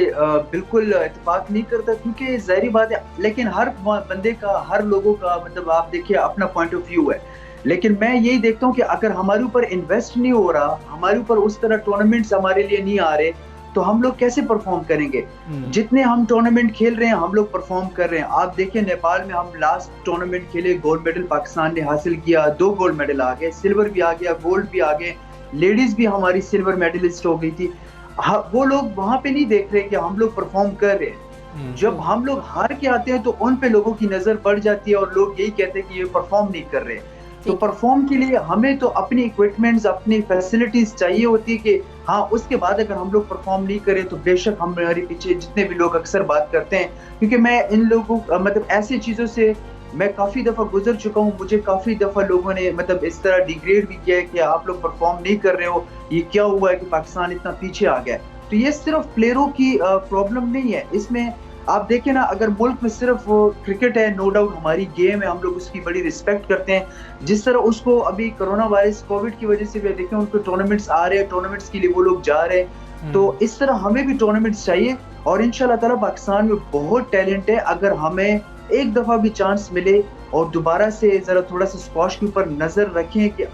Q: बिल्कुल इत्तेफाक नहीं करता, क्योंकि ज़ाहिर बात है, लेकिन हर बंदे का, हर लोगों का मतलब आप देखिए अपना पॉइंट ऑफ व्यू है। लेकिन मैं यही देखता हूँ कि अगर हमारे ऊपर इन्वेस्ट नहीं हो रहा, हमारे ऊपर उस तरह टूर्नामेंट्स हमारे लिए नहीं आ रहे, तो हम लोग कैसे परफॉर्म करेंगे? जितने हम टूर्नामेंट खेल रहे हैं हम लोग परफॉर्म कर रहे हैं। आप देखिए नेपाल में हम लास्ट टूर्नामेंट खेले, गोल्ड मेडल पाकिस्तान ने हासिल किया, 2 गोल्ड मेडल आ गए, सिल्वर भी आ गया, गोल्ड भी आ गए, लेडीज भी हमारी सिल्वर मेडलिस्ट हो गई थी। वो लोग वहां पे नहीं देख रहे कि हम लोग परफॉर्म कर रहे हैं। जब हम लोग हार के आते हैं तो उन पे लोगों की नजर पड़ जाती है और लोग यही कहते हैं कि ये परफॉर्म नहीं कर रहे। तो परफॉर्म के लिए हमें तो अपनी इक्विपमेंट्स, अपनी फैसिलिटीज चाहिए होती है कि हाँ, उसके बाद अगर हम लोग परफॉर्म नहीं करें तो बेशक हमारे पीछे जितने भी लोग अक्सर बात करते हैं, क्योंकि मैं इन लोगों मतलब ऐसी चीजों से मैं काफी दफा गुजर चुका हूँ। मुझे काफी दफा लोगों ने मतलब इस तरह डिग्रेड भी किया है कि आप लोग परफॉर्म नहीं कर रहे हो, ये क्या हुआ है कि पाकिस्तान इतना पीछे आ गया। तो ये सिर्फ प्लेयरों की प्रॉब्लम नहीं है, इसमें आप देखें ना, अगर मुल्क में सिर्फ क्रिकेट है, नो डाउट हमारी गेम है, हम लोग उसकी बड़ी रिस्पेक्ट करते हैं। जिस तरह उसको अभी कोरोना वायरस कोविड की वजह से देखें उनको टूर्नामेंट्स आ रहे हैं, टूर्नामेंट्स के लिए वो लोग जा रहे हैं, तो इस तरह हमें भी टूर्नामेंट्स चाहिए। और इंशाल्लाह ताला पाकिस्तान में बहुत टैलेंट है। अगर हमें एक दफ़ा भी चांस मिले और दोबारा से ज़रा थोड़ा सा स्क्वाश के ऊपर नज़र रखें कि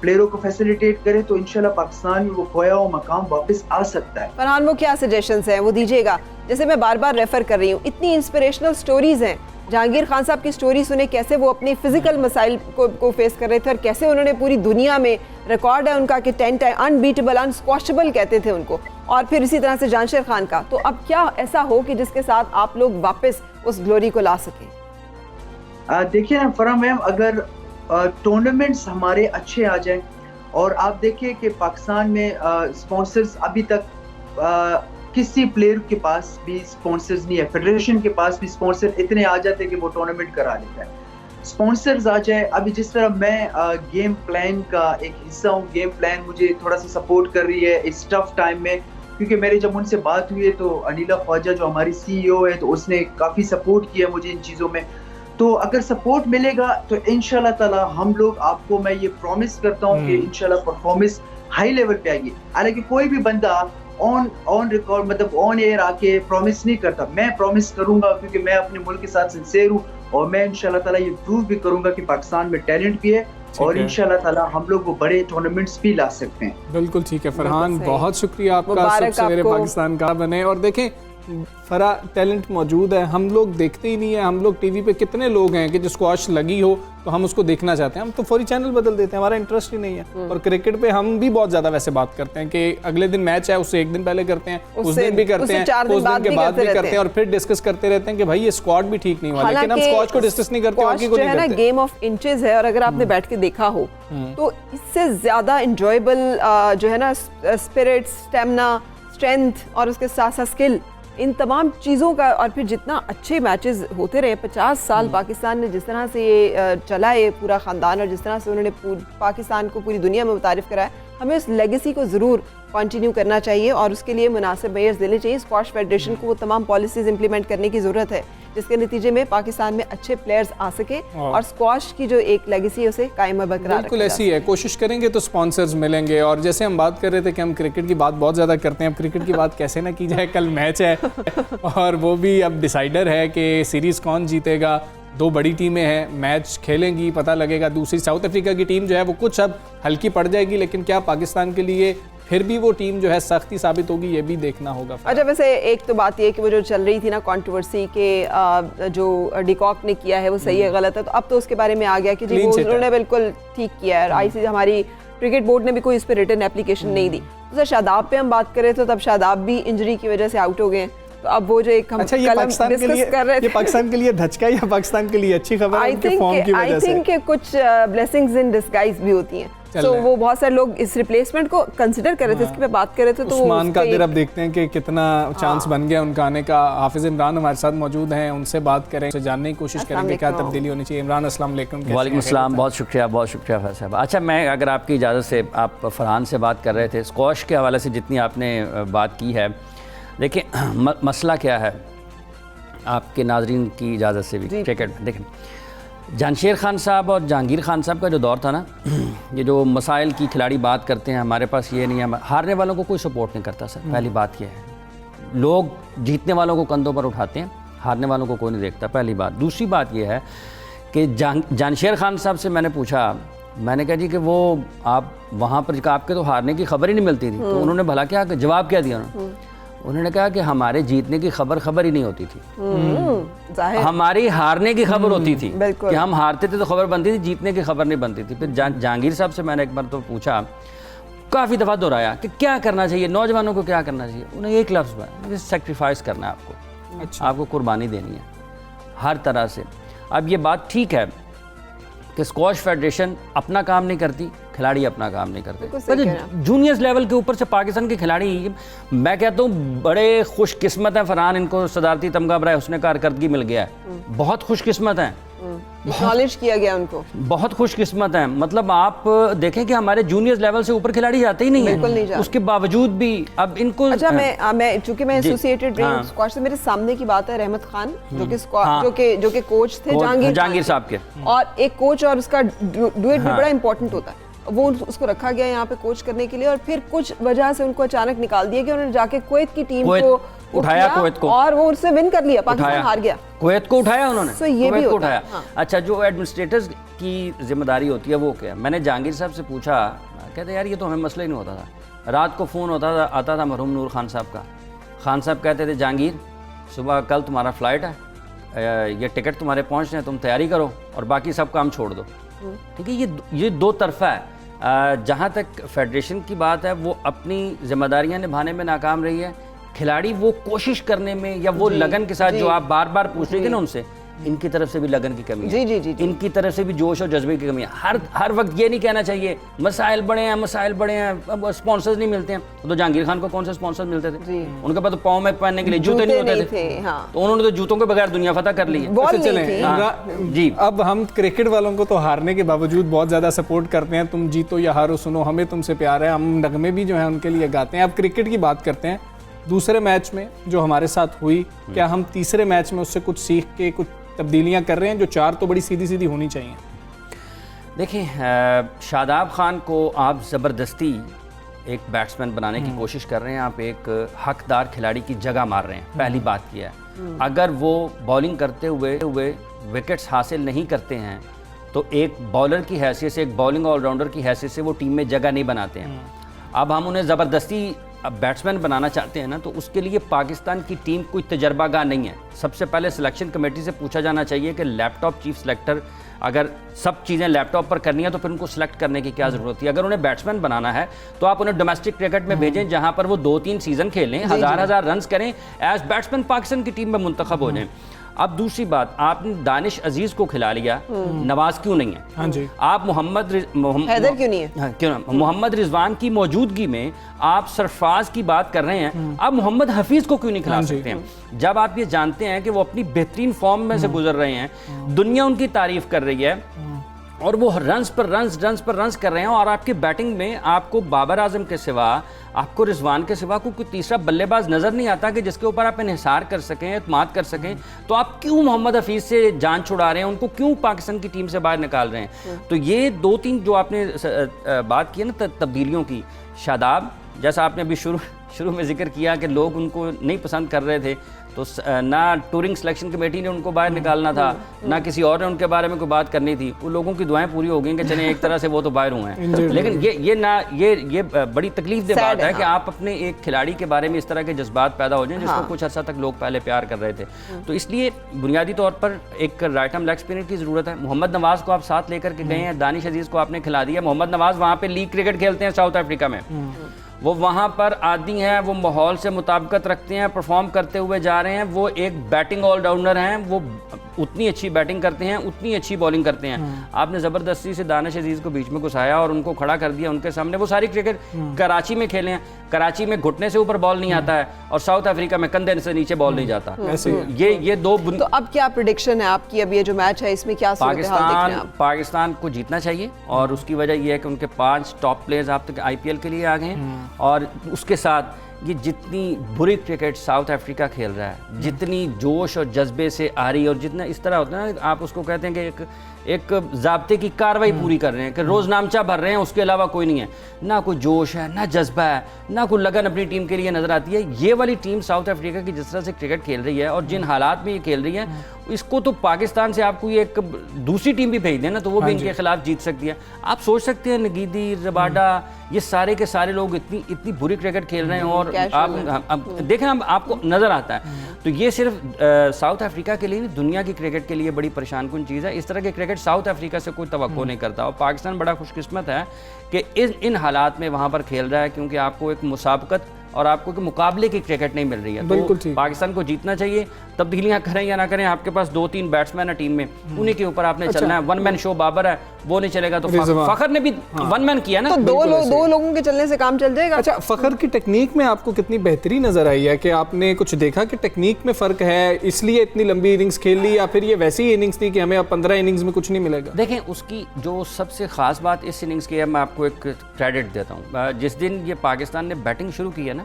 Q: प्लेयरों को फैसिलिटेट करें तो इंशाल्लाह पाकिस्तान में वो खोया हुआ मकाम वापस आ सकता है।
A: फरहान, वो क्या सजेशंस हैं वो दीजिएगा? जैसे मैं बार बार रेफर कर रही हूँ, इतनी इंस्पिरेशनल स्टोरीज हैं। जहांगीर खान साहब की स्टोरी सुने, कैसे वो अपने फिजिकल मसाइल को फेस कर रहे थे और कैसे उन्होंने पूरी दुनिया में रिकॉर्ड है उनका कि 10 टाइम अनबीटेबल, अनस्क्वॉशेबल कहते थे उनको। और फिर इसी तरह से जानशेर खान का। तो अब क्या ऐसा हो कि जिसके साथ आप लोग वापस उस ग्लोरी को ला सकें?
Q: देखिए ना फराह मैम, अगर टूर्नामेंट्स हमारे अच्छे आ जाएं और आप देखिए कि पाकिस्तान में स्पॉन्सर्स अभी तक किसी प्लेयर के पास भी स्पॉन्सर्स नहीं है, फेडरेशन के पास भी स्पॉन्सर इतने आ जाते हैं कि वो टूर्नामेंट करा लेता है। स्पॉन्सर्स आ जाए, अभी जिस तरह मैं गेम प्लान का एक हिस्सा हूँ, गेम प्लान मुझे थोड़ा सा सपोर्ट कर रही है इस टफ टाइम में, क्योंकि मेरी जब उनसे बात हुई है तो अनिला ख्वाजा जो हमारी CEO है तो उसने काफ़ी सपोर्ट किया मुझे इन चीज़ों में। तो अगर सपोर्ट मिलेगा तो इंशाल्लाह ताला हम लोग, आपको मैं ये प्रॉमिस करता हूँ कि इंशाल्लाह परफॉर्मेंस हाई लेवल पे आएगी। हालांकि कोई भी बंदा ऑन रिकॉर्ड मतलब ऑन एयर आके प्रॉमिस नहीं करता, मैं प्रॉमिस करूंगा क्योंकि मैं अपने मुल्क के साथ सिंसेयर हूँ और मैं इंशाल्लाह ताला ये प्रूव भी करूंगा कि पाकिस्तान में टैलेंट भी है और इंशाल्लाह ताला हम लोग वो बड़े टूर्नामेंट्स भी ला सकते हैं।
B: बिल्कुल ठीक है फरहान, बहुत शुक्रिया आपका। सबसे सवेरे पाकिस्तान का बने। और देखें फरा टैलेंट मौजूद है, हम लोग देखते ही नहीं है। हम लोग टीवी पे कितने लोग हैं कि जो स्क्वाश लगी हो तो हम उसको देखना चाहते हैं, हम तो फौरी चैनल बदल देते हैं, हमारा इंटरेस्ट ही नहीं है। और क्रिकेट पे हम भी बहुत ज्यादा वैसे बात करते हैं कि अगले दिन मैच है उससे एक दिन पहले करते हैं, उस दिन भी करते हैं, उस दिन के बाद भी करते हैं और फिर डिस्कस करते रहते हैं कि भाई ये स्क्वाड भी ठीक नहीं हुआ, लेकिन हम स्क्वाश को डिस्कस नहीं करते, हॉकी को नहीं करते।
A: गेम ऑफ इंचेस है और अगर आपने बैठ के देखा हो तो इससे ज्यादा इंजॉयबल जो है ना स्पिरिट, स्टेमिना, स्ट्रेंथ और उसके साथ साथ स्किल, इन तमाम चीज़ों का, और फिर जितना अच्छे मैचेस होते रहे 50 साल पाकिस्तान ने जिस तरह से ये चला है पूरा ख़ानदान और जिस तरह से उन्होंने पाकिस्तान को पूरी दुनिया में मुतारिफ कराया, हमें उस लेगेसी को ज़रूर कंटिन्यू करना चाहिए और उसके लिए मुनासिब मेयर्स देने चाहिए। स्क्वाश फेडरेशन को वो तमाम पॉलिसीज़ इंप्लीमेंट करने की ज़रूरत है जिसके नतीजे में पाकिस्तान में अच्छे प्लेयर्स आ सके और स्क्वाश की जो एक लेगेसी है उसे कायम बरकरार
B: बिल्कुल ऐसी है। कोशिश करेंगे तो स्पॉन्सर्स मिलेंगे। और जैसे हम बात कर रहे थे कि हम क्रिकेट की बात बहुत ज़्यादा करते हैं, अब क्रिकेट की बात कैसे ना की जाए। कल मैच है और वो भी अब डिसाइडर है कि सीरीज़ कौन जीतेगा। 2 बड़ी टीमें हैं, मैच खेलेंगी, पता लगेगा। दूसरी साउथ अफ्रीका की टीम जो है वो कुछ अब हल्की पड़ जाएगी, लेकिन क्या पाकिस्तान के लिए फिर भी वो टीम जो है सख्ती साबित होगी, ये भी देखना होगा।
A: अच्छा, वैसे एक तो बात ये कि वो जो चल रही थी ना कंट्रोवर्सी के जो डिकॉक ने किया है वो सही है गलत है, तो अब तो उसके बारे में आ गया कि जी वो उन्होंने बिल्कुल ठीक किया है। ICC हमारी क्रिकेट बोर्ड ने भी कोई इस पर रिटन एप्लीकेशन नहीं दी। तो शादाब पे हम बात करें तो तब शादाब भी इंजरी की वजह से आउट हो गए। तो अब वो जो एक हम
B: अच्छा, ये पाकिस्तान के लिए कर रहे थे, ये पाकिस्तान के लिए धचका या पाकिस्तान के लिए अच्छी खबर है उनके फॉर्म की वजह से?
A: आई थिंक कुछ ब्लेसिंग्स इन डिस्गाइज भी होती हैं। तो वो बहुत सारे लोग इस रिप्लेसमेंट को कंसिडर कर रहे थे, इसकी पे बात कर रहे थे। तो
B: उस्मान कादिर अब देखते हैं कि कितना चांस बन गया उनका आने का। हाफिज इमरान हमारे साथ मौजूद हैं, उनसे बात करें, उनसे जानने की कोशिश करेंगे क्या तब्दीली होनी चाहिए। इमरान, अस्सलाम वालेकुम।
R: वालेकुम अस्सलाम, बहुत शुक्रिया फैज साहब। अच्छा, मैं अगर आपकी इजाज़त से, आप फरहान से बात कर रहे थे स्क्वाश के हवाले से जितनी आपने बात की है, देखिए मसला क्या है आपके नाजरीन की इजाज़त से भी क्रिकेट में। देखें, जानशेर खान साहब और जहांगीर खान साहब का जो दौर था ना, ये जो मसाइल की खिलाड़ी बात करते हैं, हमारे पास ये नहीं है, हारने वालों को कोई सपोर्ट नहीं करता सर। पहली बात ये है, लोग जीतने वालों को कंधों पर उठाते हैं, हारने वालों को कोई नहीं देखता, पहली बात। दूसरी बात ये है कि जानशेर खान साहब से मैंने पूछा, मैंने कहा जी कि वो आप वहाँ पर आपके तो हारने की खबर ही नहीं मिलती थी, तो उन्होंने भला क्या जवाब क्या दिया उन्होंने कहा कि हमारे जीतने की खबर ही नहीं होती थी, हमारी हारने की खबर होती थी कि हम हारते थे तो खबर बनती थी, जीतने की खबर नहीं बनती थी। फिर जहांगीर साहब से मैंने एक बार तो पूछा, काफ़ी दफ़ा दोहराया कि क्या करना चाहिए, नौजवानों को क्या करना चाहिए। उन्हें एक लफ्ज़ में सेक्रीफाइस करना है आपको। अच्छा। आपको कुर्बानी देनी है हर तरह से। अब ये बात ठीक है कि स्क्वाश फेडरेशन अपना काम नहीं करती, खिलाड़ी अपना काम नहीं करते। जूनियर्स लेवल के ऊपर से पाकिस्तान के खिलाड़ी, मैं कहता हूँ बड़े खुशकिस्मत हैं फरहान, इनको सदारती तमगा बराए हुस्न कारकर्दगी मिल गया है, बहुत खुशकिस्मत हैं,
A: नॉलेज किया गया उनको,
R: बहुत खुशकिस्मत हैं। मतलब आप देखें कि हमारे जूनियर्स लेवल से ऊपर खिलाड़ी जाते ही नहीं है, उसके बावजूद भी अब इनको।
A: अच्छा, मैं चूंकि मैं एसोसिएटेड स्क्वाश से, मेरे सामने की बात है रहमत खान जो कि कोच थे
R: जहांगीर साहब के,
A: और एक कोच और उसका डुएट भी बड़ा इंपॉर्टेंट होता है, वो उसको रखा गया यहाँ पे कोच करने के लिए, और फिर कुछ वजह से उनको अचानक निकाल दिया कि उन्होंने जाके कुवैत की टीम को
R: उठाया कुवैत को,
A: और वो उससे विन कर लिया, पाकिस्तान हार गया।
R: कुवैत को उठाया उन्होंने,
A: तो ये भी
R: को उठाया।
A: हाँ।
R: अच्छा, जो एडमिनिस्ट्रेटर्स की जिम्मेदारी होती है वो क्या? मैंने जहांगीर साहब से पूछा, कहते यार ये तो हमें मसला ही नहीं होता था। रात को फ़ोन आता था मरहूम नूर खान साहब का। खान साहब कहते थे जहांगीर सुबह कल तुम्हारा फ़्लाइट है, ये टिकट तुम्हारे पहुँच रहे हैं, तुम तैयारी करो और बाकी सब काम छोड़ दो। ठीक है, ये दो तरफा है। जहाँ तक फेडरेशन की बात है, वो अपनी जिम्मेदारियाँ निभाने में नाकाम रही है। खिलाड़ी वो कोशिश करने में या वो लगन के साथ जो आप बार बार पूछ रहे थे ना उनसे, इनकी तरफ से भी लगन की कमी है,
A: जी।
R: इनकी तरफ से भी जोश और जज्बे की कमी है। हर वक्त ये नहीं कहना चाहिए मसाइल बड़े हैं, अब स्पॉन्सर्स नहीं मिलते हैं। तो जहांगीर खान को कौन से स्पॉन्सर मिलते थे? उनके पास तो पाँव में पहनने के लिए जूते नहीं होते थे।
A: हाँ।
R: तो उन्होंने तो जूतों के बगैर दुनिया फतह कर ली है।
B: जी, अब हम क्रिकेट वालों को तो हारने के बावजूद बहुत ज़्यादा सपोर्ट करते हैं। तुम जीतो या हारो सुनो, हमें तुमसे प्यार है, हम नगमे भी जो है उनके लिए गाते हैं। अब क्रिकेट की बात करते हैं। दूसरे मैच में जो हमारे साथ हुई, क्या हम तीसरे मैच में उससे कुछ सीख के कुछ तब्दीलियां कर रहे हैं? जो 4 तो बड़ी सीधी होनी चाहिए।
R: देखिए, शादाब खान को आप ज़बरदस्ती एक बैट्समैन बनाने की कोशिश कर रहे हैं, आप एक हकदार खिलाड़ी की जगह मार रहे हैं। पहली बात किया है, अगर वो बॉलिंग करते हुए विकेट्स हासिल नहीं करते हैं तो एक बॉलर की हैसियत से, एक बॉलिंग ऑलराउंडर की हैसियत से वो टीम में जगह नहीं बनाते हैं। अब हम उन्हें ज़बरदस्ती बैट्समैन बनाना चाहते हैं ना, तो उसके लिए पाकिस्तान की टीम कोई तजर्बागाह नहीं है। सबसे पहले सिलेक्शन कमेटी से पूछा जाना चाहिए कि लैपटॉप चीफ सिलेक्टर अगर सब चीज़ें लैपटॉप पर करनी है तो फिर उनको सिलेक्ट करने की क्या ज़रूरत है? अगर उन्हें बैट्समैन बनाना है तो आप उन्हें डोमेस्टिक क्रिकेट में भेजें, जहां पर वो 2-3 सीज़न खेलें, हज़ार रन करें, एज बैट्समैन पाकिस्तान की टीम में मुंतखब हो जाएं। अब दूसरी बात, आपने दानिश अजीज को खिला लिया, नवाज क्यों नहीं है?
B: हाँ जी।
R: आप
A: हैदर क्यों नहीं है?
R: हाँ, क्यों ना? मोहम्मद रिजवान की मौजूदगी में आप सरफराज की बात कर रहे हैं, आप मोहम्मद हफीज को क्यों नहीं खिला सकते हैं? जब आप ये जानते हैं कि वो अपनी बेहतरीन फॉर्म में से गुजर रहे हैं, दुनिया उनकी तारीफ कर रही है और वो रन्स पर रन्स कर रहे हैं, और आपकी बैटिंग में आपको बाबर आजम के सिवा, आपको रिजवान के सिवा कोई तीसरा बल्लेबाज नज़र नहीं आता कि जिसके ऊपर आप इन्हिसार कर सकें, एतमाद कर सकें। तो आप क्यों मोहम्मद हफीज़ से जान छुड़ा रहे हैं? उनको क्यों पाकिस्तान की टीम से बाहर निकाल रहे हैं? तो ये 2-3 जो आपने बात की है ना तब्दीलियों की, शादाब जैसा आपने अभी शुरू में जिक्र किया कि लोग उनको नहीं पसंद कर रहे थे, तो ना टूरिंग सिलेक्शन कमेटी ने उनको बाहर निकालना था, ना किसी और ने उनके बारे में कोई बात करनी थी। वो लोगों की दुआएं पूरी हो गई कि चले एक तरह से वो तो बाहर हुए हैं। लेकिन ये बड़ी तकलीफदेह बात है कि आप अपने एक खिलाड़ी के बारे में इस तरह के जज्बात पैदा हो जाएं जिसको कुछ अर्सा तक लोग पहले प्यार कर रहे थे। तो इसलिए बुनियादी तौर पर एक राइट आर्म लेग स्पिनर की ज़रूरत है। मोहम्मद नवाज को आप साथ लेकर के गए हैं, दानिश अजीज़ को आपने खिला दिया। मोहम्मद नवाज वहाँ पर लीग क्रिकेट खेलते हैं साउथ अफ्रीका में, वो वहाँ पर आदी हैं, वो माहौल से मुताबिकत रखते हैं, परफॉर्म करते हुए जा रहे हैं। वो एक बैटिंग ऑलराउंडर हैं, वो उतनी अच्छी बैटिंग करते हैं, उतनी अच्छी बॉलिंग करते हैं। आपने ज़बरदस्ती से दानिश अजीज़ को बीच में घुसाया और उनको खड़ा कर दिया उनके सामने। वो सारी क्रिकेट कराची में खेले हैं, कराची में घुटने से ऊपर बॉल नहीं आता है और साउथ अफ्रीका में कंधे से नीचे बॉल नहीं जाता। ये दो। तो
A: अब क्या प्रेडिक्शन है आपकी? अब ये जो मैच है इसमें क्या
R: पाकिस्तान को जीतना चाहिए, और उसकी वजह यह है कि उनके 5 टॉप प्लेयर्स आप तक IPL के लिए आ गए हैं, और उसके साथ ये जितनी बुरी क्रिकेट साउथ अफ्रीका खेल रहा है, जितनी जोश और जज्बे से आ रही है, और जितना इस तरह होता है ना, आप उसको कहते हैं कि एक ज़ाब्ते की कार्रवाई पूरी कर रहे हैं कि रोज़ नामचा भर रहे हैं, उसके अलावा कोई नहीं है, ना कोई जोश है, ना जज्बा है, ना कोई लगन अपनी टीम के लिए नज़र आती है। ये वाली टीम साउथ अफ्रीका की जिस तरह से क्रिकेट खेल रही है और जिन हालात में ये खेल रही है, इसको तो पाकिस्तान से आप कोई एक दूसरी टीम भी भेज दें ना, तो वो भी इनके खिलाफ जीत सकती है। आप सोच सकते हैं नगीदी, रबाडा, ये सारे के सारे लोग इतनी बुरी क्रिकेट खेल रहे हैं, और आप देखें, आपको नज़र आता है। तो ये सिर्फ साउथ अफ्रीका के लिए नहीं, दुनिया की क्रिकेट के लिए बड़ी परेशान कुन चीज़ है। इस तरह के क्रिकेट साउथ अफ्रीका से कोई तवक्को नहीं करता, और पाकिस्तान बड़ा खुशकिस्मत है कि इन हालात में वहाँ पर खेल रहा है, क्योंकि आपको एक मुसाबकत और आपको एक मुकाबले की क्रिकेट नहीं मिल रही है। तो पाकिस्तान को जीतना चाहिए, तब्दीलियां करें या ना करें, आपके पास 2-3 बैट्समैन है टीम में, उन्हीं के ऊपर आपने चलना है। वन मैन शो बाबर है, वो नहीं चलेगा। तो फखर ने भी वन मैन किया ना,
A: तो दो लोगों के चलने से काम चल जाएगा।
B: अच्छा, फखर की टेक्निक में आपको कितनी बेहतरी नजर आई है? कि आपने कुछ देखा कि टेक्निक में फ़र्क है, इसलिए इतनी लंबी इनिंग्स खेल ली, या फिर ये वैसी इनिंग्स थी कि हमें अब 15 इनिंग्स में कुछ नहीं मिलेगा?
R: देखें, उसकी जो सबसे ख़ास बात इस इनिंग्स की है, मैं आपको एक क्रेडिट देता हूँ। जिस दिन ये पाकिस्तान ने बैटिंग शुरू की है ना,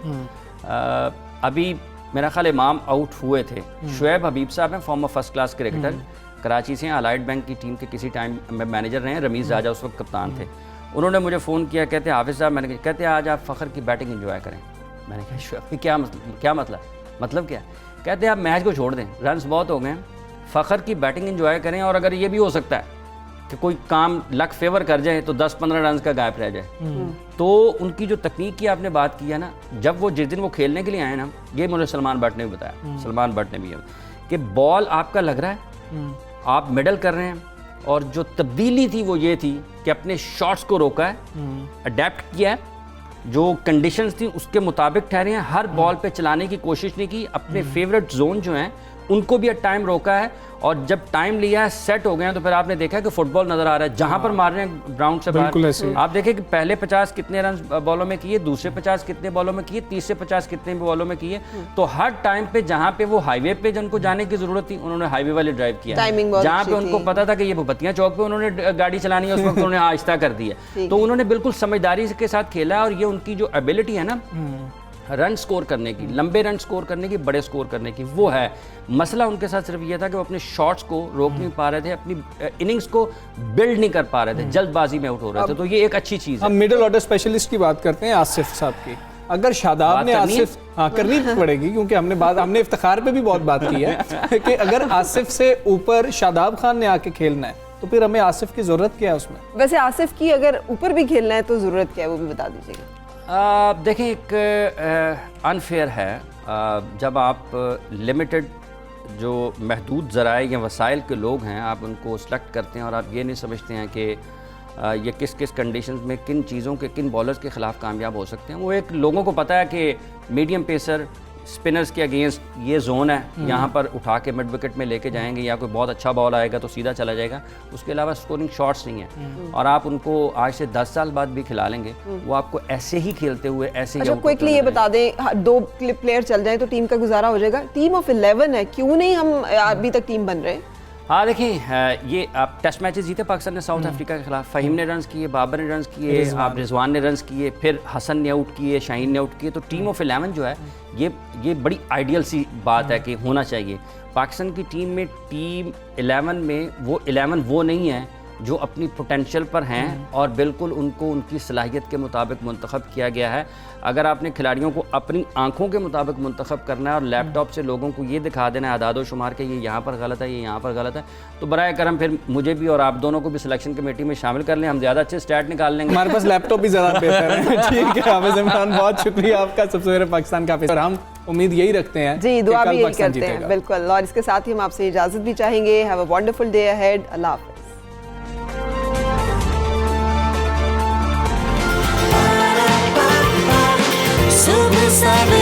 R: अभी मेरा ख्याल इमाम आउट हुए थे। शुएब हबीब साहब हैं, farmer first class cricketer, Karachi से, अलाइड बैंक की टीम के किसी टाइम में मैनेजर रहे हैं। रमीज़ राजा उस वक्त कप्तान थे। उन्होंने मुझे फ़ोन किया, कहते हाफिज़ साहब, मैंने कहते आज आप फ़खर की बैटिंग एंजॉय करें। मैंने कहा शुएब क्या मतलब? मतलब क्या? कहते हैं आप मैच को छोड़ दें, रन्स बहुत हो गए हैं, फ़खर की बैटिंग एंजॉय करें, और अगर ये भी हो सकता है कि कोई काम लक फेवर कर जाए तो 10-15 रन का गैप रह जाए। तो उनकी जो तकनीक की आपने बात की है ना, जब वो जिस दिन वो खेलने के लिए आए ना, ये मुझे सलमान भट्ट ने भी बताया, सलमान भट्ट ने भी, कि बॉल आपका लग रहा है, आप मिडल कर रहे हैं, और जो तब्दीली थी वो ये थी कि अपने शॉट्स को रोका है, अडेप्ट किया है, जो कंडीशंस थी उसके मुताबिक ठहरे हैं, हर बॉल पे चलाने की कोशिश नहीं की, अपने फेवरेट जोन जो हैं उनको भी टाइम रोका है, और जब टाइम लिया है, सेट हो गए हैं, तो फिर आपने देखा कि फुटबॉल नजर आ रहा है, जहां पर मार रहे हैं ग्राउंड से बाहर। आप देखें कि पहले 50 कितने रन बॉलों में किए, दूसरे 50 कितने बॉलों में किए, तीसरे 50 कितने बॉलों में किए। तो हर टाइम पे जहां पे वो हाईवे पे जिनको जाने की जरूरत थी, उन्होंने हाईवे वाले ड्राइव किया, जहां पे उनको पता था कि ये भपतिया चौक पे उन्होंने गाड़ी चलानी है, उस वक्त उन्होंने आहिस्ता कर दिया। तो उन्होंने बिल्कुल समझदारी के साथ खेला है, और ये उनकी जो एबिलिटी है ना रन स्कोर करने की, लंबे रन स्कोर करने की, बड़े स्कोर करने की, वो है। मसला उनके साथ सिर्फ ये था कि वो अपने शॉट्स को रोक नहीं पा रहे थे, अपनी इनिंग्स को बिल्ड नहीं कर पा रहे थे, जल्दबाजी में आउट हो रहे थे। तो ये एक अच्छी चीज़ है।
B: हम मिडिल ऑर्डर स्पेशलिस्ट की बात करते हैं, आसिफ साहब की। अगर शादाब ने आसिफ, हाँ करनी पड़ेगी, क्योंकि हमने इफ्तिखार पे भी बहुत बात की है कि अगर आसिफ से ऊपर शादाब खान ने आके खेलना है तो फिर हमें आसिफ की जरूरत क्या है उसमें?
A: वैसे आसिफ की अगर ऊपर भी खेलना है तो जरूरत क्या है, वो भी बता दीजिएगा।
R: देखें, एक अनफेयर है जब आप लिमिटेड जो महदूद ज़राए या वसाइल के लोग हैं, आप उनको सेलेक्ट करते हैं और आप ये नहीं समझते हैं कि ये किस किस कंडीशंस में किन चीज़ों के, किन बॉलर्स के ख़िलाफ़ कामयाब हो सकते हैं। वो एक लोगों को पता है कि मीडियम पेसर स्पिनर्स के अगेंस्ट ये जोन है, यहाँ पर उठा के मिड विकेट में लेके जाएंगे, या कोई बहुत अच्छा बॉल आएगा तो सीधा चला जाएगा, उसके अलावा स्कोरिंग शॉट्स नहीं है। और आप उनको आज से 10 साल बाद भी खिला लेंगे, वो आपको ऐसे ही खेलते हुए ऐसे ही।
A: अच्छा, क्विकली ये बता दें, 2 प्लेयर चल जाए तो टीम का गुजारा हो जाएगा? टीम ऑफ 11 है, क्यों नहीं हम अभी तक टीम बन रहे?
R: हाँ देखिए, ये आप टेस्ट मैचेस जीते पाकिस्तान ने साउथ अफ्रीका के खिलाफ, फ़हीम ने रन्स किए, बाबर ने रन्स किए, आप रिजवान ने रन्स किए, फिर हसन ने आउट किए, शाहीन ने आउट किए। तो टीम ऑफ 11 जो है ये बड़ी आइडियल सी बात है कि होना चाहिए। पाकिस्तान की टीम में टीम 11 में वो 11 वो नहीं है जो अपनी पोटेंशियल पर हैं और बिल्कुल उनको उनकी सलाहियत के मुताबिक मुंतखब किया गया है। अगर आपने खिलाड़ियों को अपनी आंखों के मुताबिक मुंतखब करना है और लैपटॉप से लोगों को ये दिखा देना है आदादो शुमार के, ये यहाँ पर गलत है, ये यहाँ पर गलत है, तो बराए करम फिर मुझे भी और आप दोनों को भी सिलेक्शन कमेटी में शामिल कर लें, हम ज़्यादा अच्छे स्टैट निकाल लेंगे।
B: हमारे पास लैपटॉप भी ज़्यादा बेहतर है। ठीक है हाफिज़ इमरान, बहुत शुक्रिया आपका, सबसे पहले पाकिस्तान का और हम उम्मीद यही रखते हैं
A: जी, दुआ भी यही करते हैं बिल्कुल। और इसके साथ ही हम आपसे इजाज़त भी चाहेंगे। Have a wonderful day ahead. अल्लाह हाफ़िज़।
E: सुबह सवेरे